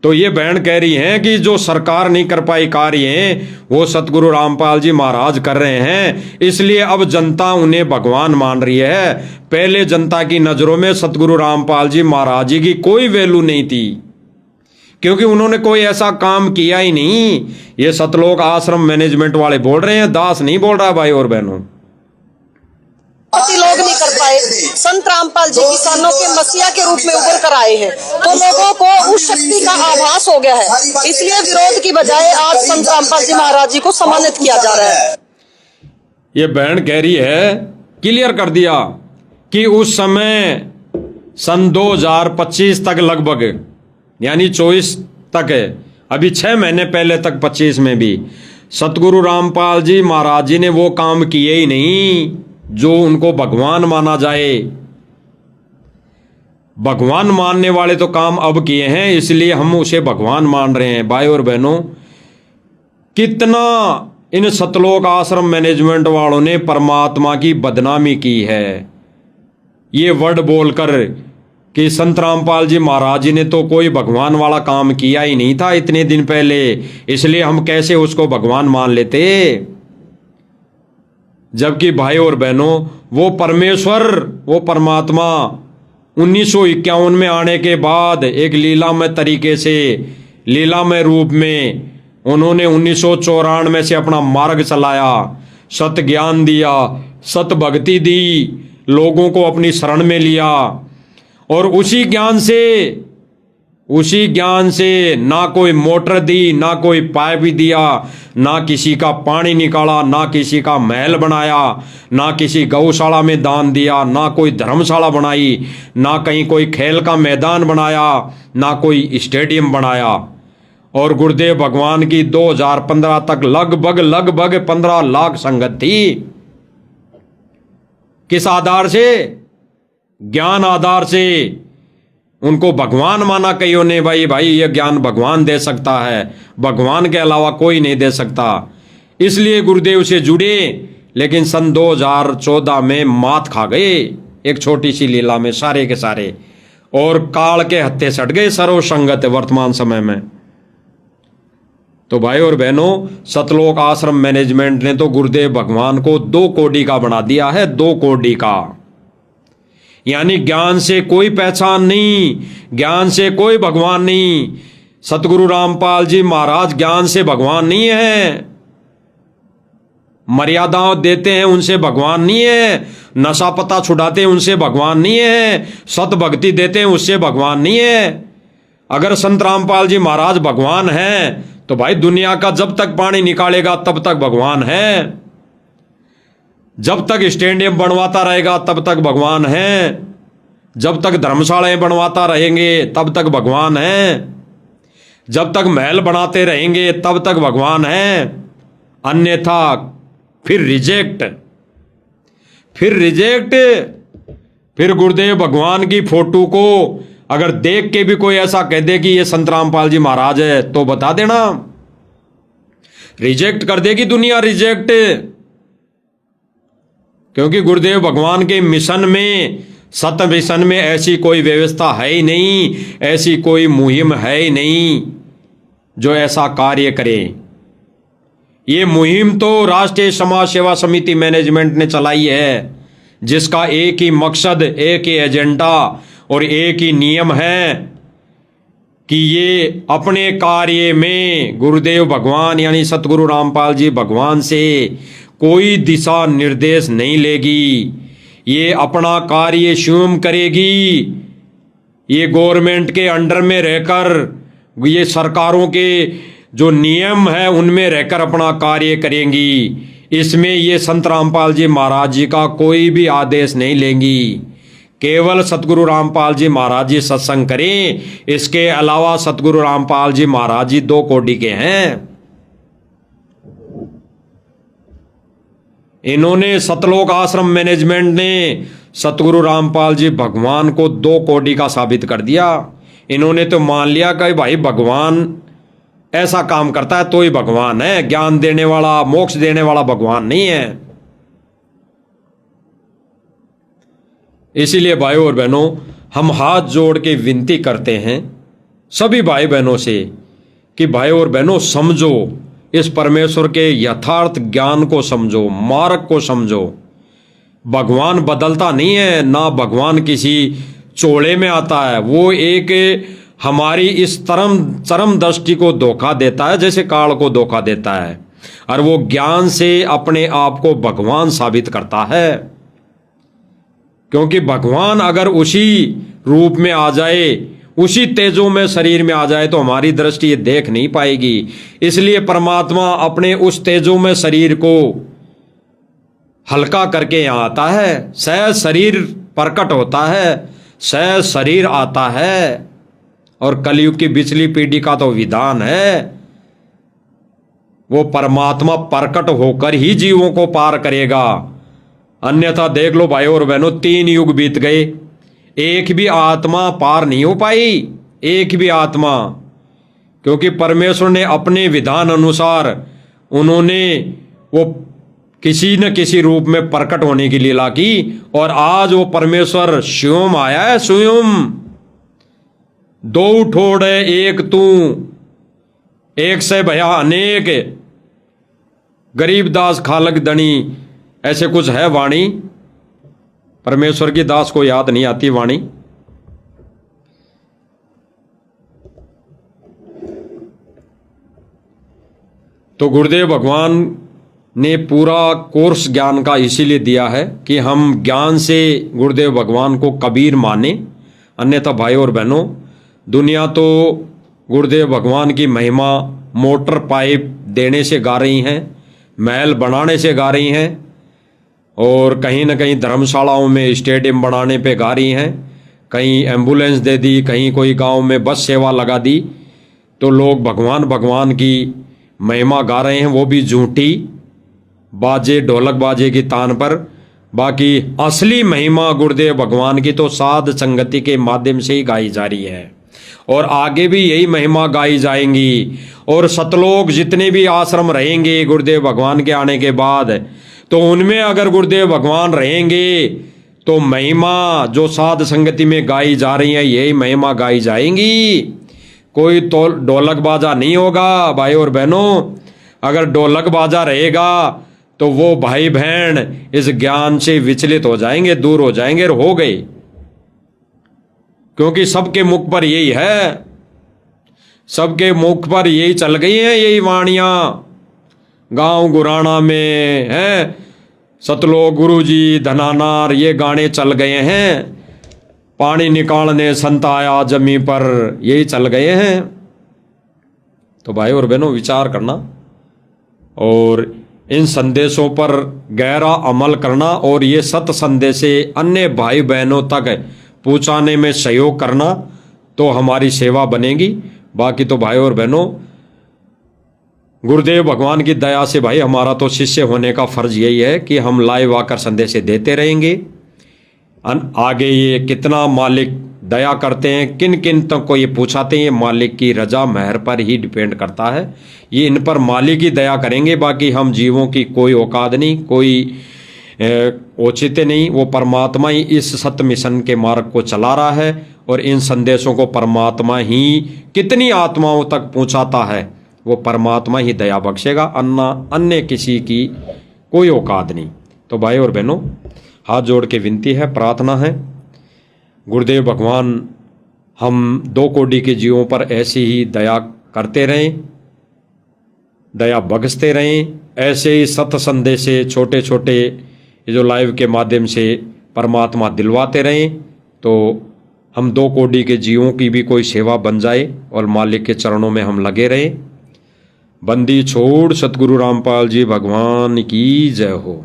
तो ये बहन कह रही है कि जो सरकार नहीं कर पाई कार्य वो सतगुरु रामपाल जी महाराज कर रहे हैं, इसलिए अब जनता उन्हें भगवान मान रही है। पहले जनता की नजरों में सतगुरु रामपाल जी महाराज जी की कोई वैल्यू नहीं थी क्योंकि उन्होंने कोई ऐसा काम किया ही नहीं। ये सतलोक आश्रम मैनेजमेंट वाले बोल रहे हैं, दास नहीं बोल रहा भाई और बहनों। लोग नहीं कर पाए। संत रामपाल जी किसानों के मसीहा के रूप में उभर कर आए हैं, तो लोगों को उस शक्ति का आभास हो गया है, इसलिए विरोध की बजाय आज संत रामपाल जी महाराज जी को सम्मानित किया जा रहा है। ये बहन कह रही है, क्लियर कर दिया कि उस समय सन 2025 तक लगभग, यानी 24 तक है, अभी 6 महीने पहले तक 25 में भी सतगुरु रामपाल जी महाराज जी ने वो काम किए ही नहीं जो उनको भगवान माना जाए। भगवान मानने वाले तो काम अब किए हैं, इसलिए हम उसे भगवान मान रहे हैं। भाई और बहनों, कितना इन सतलोक आश्रम मैनेजमेंट वालों ने परमात्मा की बदनामी की है, ये वर्ड बोलकर कि संत रामपाल जी महाराज जी ने तो कोई भगवान वाला काम किया ही नहीं था इतने दिन पहले, इसलिए हम कैसे उसको भगवान मान लेते। जबकि भाई और बहनों, वो परमेश्वर, वो परमात्मा 1951 में आने के बाद एक लीलामय तरीके से, लीलामय रूप में उन्होंने 1994 से अपना मार्ग चलाया, सत ज्ञान दिया, सत भक्ति दी, लोगों को अपनी शरण में लिया, और उसी ज्ञान से ना कोई मोटर दी, ना कोई पाइप दिया, ना किसी का पानी निकाला, ना किसी का महल बनाया, ना किसी गौशाला में दान दिया, ना कोई धर्मशाला बनाई, ना कहीं कोई खेल का मैदान बनाया, ना कोई स्टेडियम बनाया। और गुरुदेव भगवान की 2015 तक लगभग 15 लाख संगत थी। किस आधार से? ज्ञान आधार से। उनको भगवान माना कईयों ने, भाई ये ज्ञान भगवान दे सकता है, भगवान के अलावा कोई नहीं दे सकता, इसलिए गुरुदेव से जुड़े। लेकिन सन 2014 में मात खा गए एक छोटी सी लीला में सारे के सारे, और काल के हत्थे सट गए सर्व संगत वर्तमान समय में। तो भाई और बहनों, सतलोक आश्रम मैनेजमेंट ने तो गुरुदेव भगवान को 2 कोड़ी का बना दिया है, 2 कोड़ी का। यानी ज्ञान से कोई पहचान नहीं, ज्ञान से कोई भगवान नहीं। सतगुरु रामपाल जी महाराज ज्ञान से भगवान नहीं है, मर्यादाओं देते हैं उनसे भगवान नहीं है, नशा पता छुड़ाते हैं उनसे भगवान नहीं है, सत भक्ति देते हैं उससे भगवान नहीं है। अगर संत रामपाल जी महाराज भगवान हैं तो भाई दुनिया का जब तक पानी निकालेगा तब तक भगवान है, जब तक स्टेडियम बनवाता रहेगा तब तक भगवान है, जब तक धर्मशालाएं बनवाता रहेंगे तब तक भगवान है, जब तक महल बनाते रहेंगे तब तक भगवान है। अन्यथा फिर रिजेक्ट, फिर गुरुदेव भगवान की फोटो को अगर देख के भी कोई ऐसा कह दे कि ये संत रामपाल जी महाराज है तो बता देना, रिजेक्ट कर देगी दुनिया, रिजेक्ट। क्योंकि गुरुदेव भगवान के मिशन में, सत मिशन में ऐसी कोई व्यवस्था है ही नहीं, ऐसी कोई मुहिम है ही नहीं जो ऐसा कार्य करे। ये मुहिम तो राष्ट्रीय समाज सेवा समिति मैनेजमेंट ने चलाई है, जिसका एक ही मकसद, एक ही एजेंडा और एक ही नियम है कि ये अपने कार्य में गुरुदेव भगवान यानी सतगुरु रामपाल जी भगवान से कोई दिशा निर्देश नहीं लेगी, ये अपना कार्य स्वयं करेगी। ये गवर्नमेंट के अंडर में रहकर, ये सरकारों के जो नियम है उनमें रहकर अपना कार्य करेंगी। इसमें ये संत रामपाल जी महाराज जी का कोई भी आदेश नहीं लेंगी, केवल सतगुरु रामपाल जी महाराज जी सत्संग करें। इसके अलावा सतगुरु रामपाल जी महाराज जी 2 कोटि के हैं। इन्होंने, सतलोक आश्रम मैनेजमेंट ने सतगुरु रामपाल जी भगवान को 2 कोटि का साबित कर दिया। इन्होंने तो मान लिया कि भाई भगवान ऐसा काम करता है तो ही भगवान है, ज्ञान देने वाला, मोक्ष देने वाला भगवान नहीं है। इसीलिए भाइयों और बहनों, हम हाथ जोड़ के विनती करते हैं सभी भाई बहनों से कि भाइयों और बहनों समझो, इस परमेश्वर के यथार्थ ज्ञान को समझो, मार्ग को समझो। भगवान बदलता नहीं है, ना भगवान किसी चोले में आता है। वो एक हमारी इस चरम दृष्टि को धोखा देता है जैसे काल को धोखा देता है, और वो ज्ञान से अपने आप को भगवान साबित करता है। क्योंकि भगवान अगर उसी रूप में आ जाए, उसी तेजों में शरीर में आ जाए तो हमारी दृष्टि ये देख नहीं पाएगी। इसलिए परमात्मा अपने उस तेजों में शरीर को हल्का करके यहाँ आता है, सहज शरीर प्रकट होता है, सहज शरीर आता है। और कलयुग की पिछली पीढ़ी का तो विधान है, वो परमात्मा प्रकट होकर ही जीवों को पार करेगा। अन्यथा देख लो भाइयों और बहनों, 3 युग बीत गए, एक भी आत्मा पार नहीं हो पाई, एक भी आत्मा, क्योंकि परमेश्वर ने अपने विधान अनुसार उन्होंने वो किसी न किसी रूप में प्रकट होने की लीला की, और आज वो परमेश्वर स्वयं आया है, स्वयं। दो ठोड़ है एक तू, एक से भया अनेक, गरीबदास खालक दणी, ऐसे कुछ है वाणी। परमेश्वर की दास को याद नहीं आती वाणी। तो गुरुदेव भगवान ने पूरा कोर्स ज्ञान का इसीलिए दिया है कि हम ज्ञान से गुरुदेव भगवान को कबीर माने। अन्यथा भाई और बहनों, दुनिया तो गुरुदेव भगवान की महिमा मोटर पाइप देने से गा रही हैं, महल बनाने से गा रही हैं, और कहीं ना कहीं धर्मशालाओं में स्टेडियम बनाने पे गा रही हैं, कहीं एम्बुलेंस दे दी, कहीं कोई गांव में बस सेवा लगा दी, तो लोग भगवान भगवान की महिमा गा रहे हैं, वो भी झूठी बाजे ढोलक बाजे की तान पर। बाकी असली महिमा गुरुदेव भगवान की तो साध संगति के माध्यम से ही गाई जा रही है, और आगे भी यही महिमा गाई जाएंगी। और सतलोक जितने भी आश्रम रहेंगे गुरुदेव भगवान के आने के बाद, तो उनमें अगर गुरुदेव भगवान रहेंगे तो महिमा जो साध संगति में गाई जा रही है यही महिमा गाई जाएंगी। कोई तो ढोलक बाजा नहीं होगा भाई और बहनों। अगर ढोलक बाजा रहेगा तो वो भाई बहन इस ज्ञान से विचलित हो जाएंगे, दूर हो जाएंगे, और हो गए। क्योंकि सबके मुख पर यही है, सबके मुख पर यही चल गई है, यही वाणियां गांव गुराना में है। सतलोक गुरुजी धनानार ये गाने चल गए हैं, पानी निकालने संत आया जमी पर, यही चल गए हैं। तो भाई और बहनों विचार करना और इन संदेशों पर गहरा अमल करना, और ये सत संदेशे अन्य भाई बहनों तक पहुंचाने में सहयोग करना, तो हमारी सेवा बनेगी। बाकी तो भाई और बहनों, गुरुदेव भगवान की दया से भाई हमारा तो शिष्य होने का फर्ज यही है कि हम लाइव आकर संदेश देते रहेंगे। आगे ये कितना मालिक दया करते हैं, किन किन तक को ये पूछाते हैं, ये मालिक की रजा मेहर पर ही डिपेंड करता है। ये इन पर मालिक ही दया करेंगे। बाकी हम जीवों की कोई औकात नहीं, कोई औचित्य नहीं। वो परमात्मा ही इस सत्य मिशन के मार्ग को चला रहा है, और इन संदेशों को परमात्मा ही कितनी आत्माओं तक पहुंचाता है, वो परमात्मा ही दया बख्शेगा, अन्य किसी की कोई औकात नहीं। तो भाई और बहनों, हाथ जोड़ के विनती है, प्रार्थना है, गुरुदेव भगवान हम दो कोटि के जीवों पर ऐसी ही दया करते रहें, दया बख्शते रहें। ऐसे ही सत्य संदेश से छोटे छोटे जो लाइव के माध्यम से परमात्मा दिलवाते रहें, तो हम दो कोटि के जीवों की भी कोई सेवा बन जाए, और मालिक के चरणों में हम लगे रहें। बंदी छोड़ सतगुरु रामपाल जी भगवान की जय हो।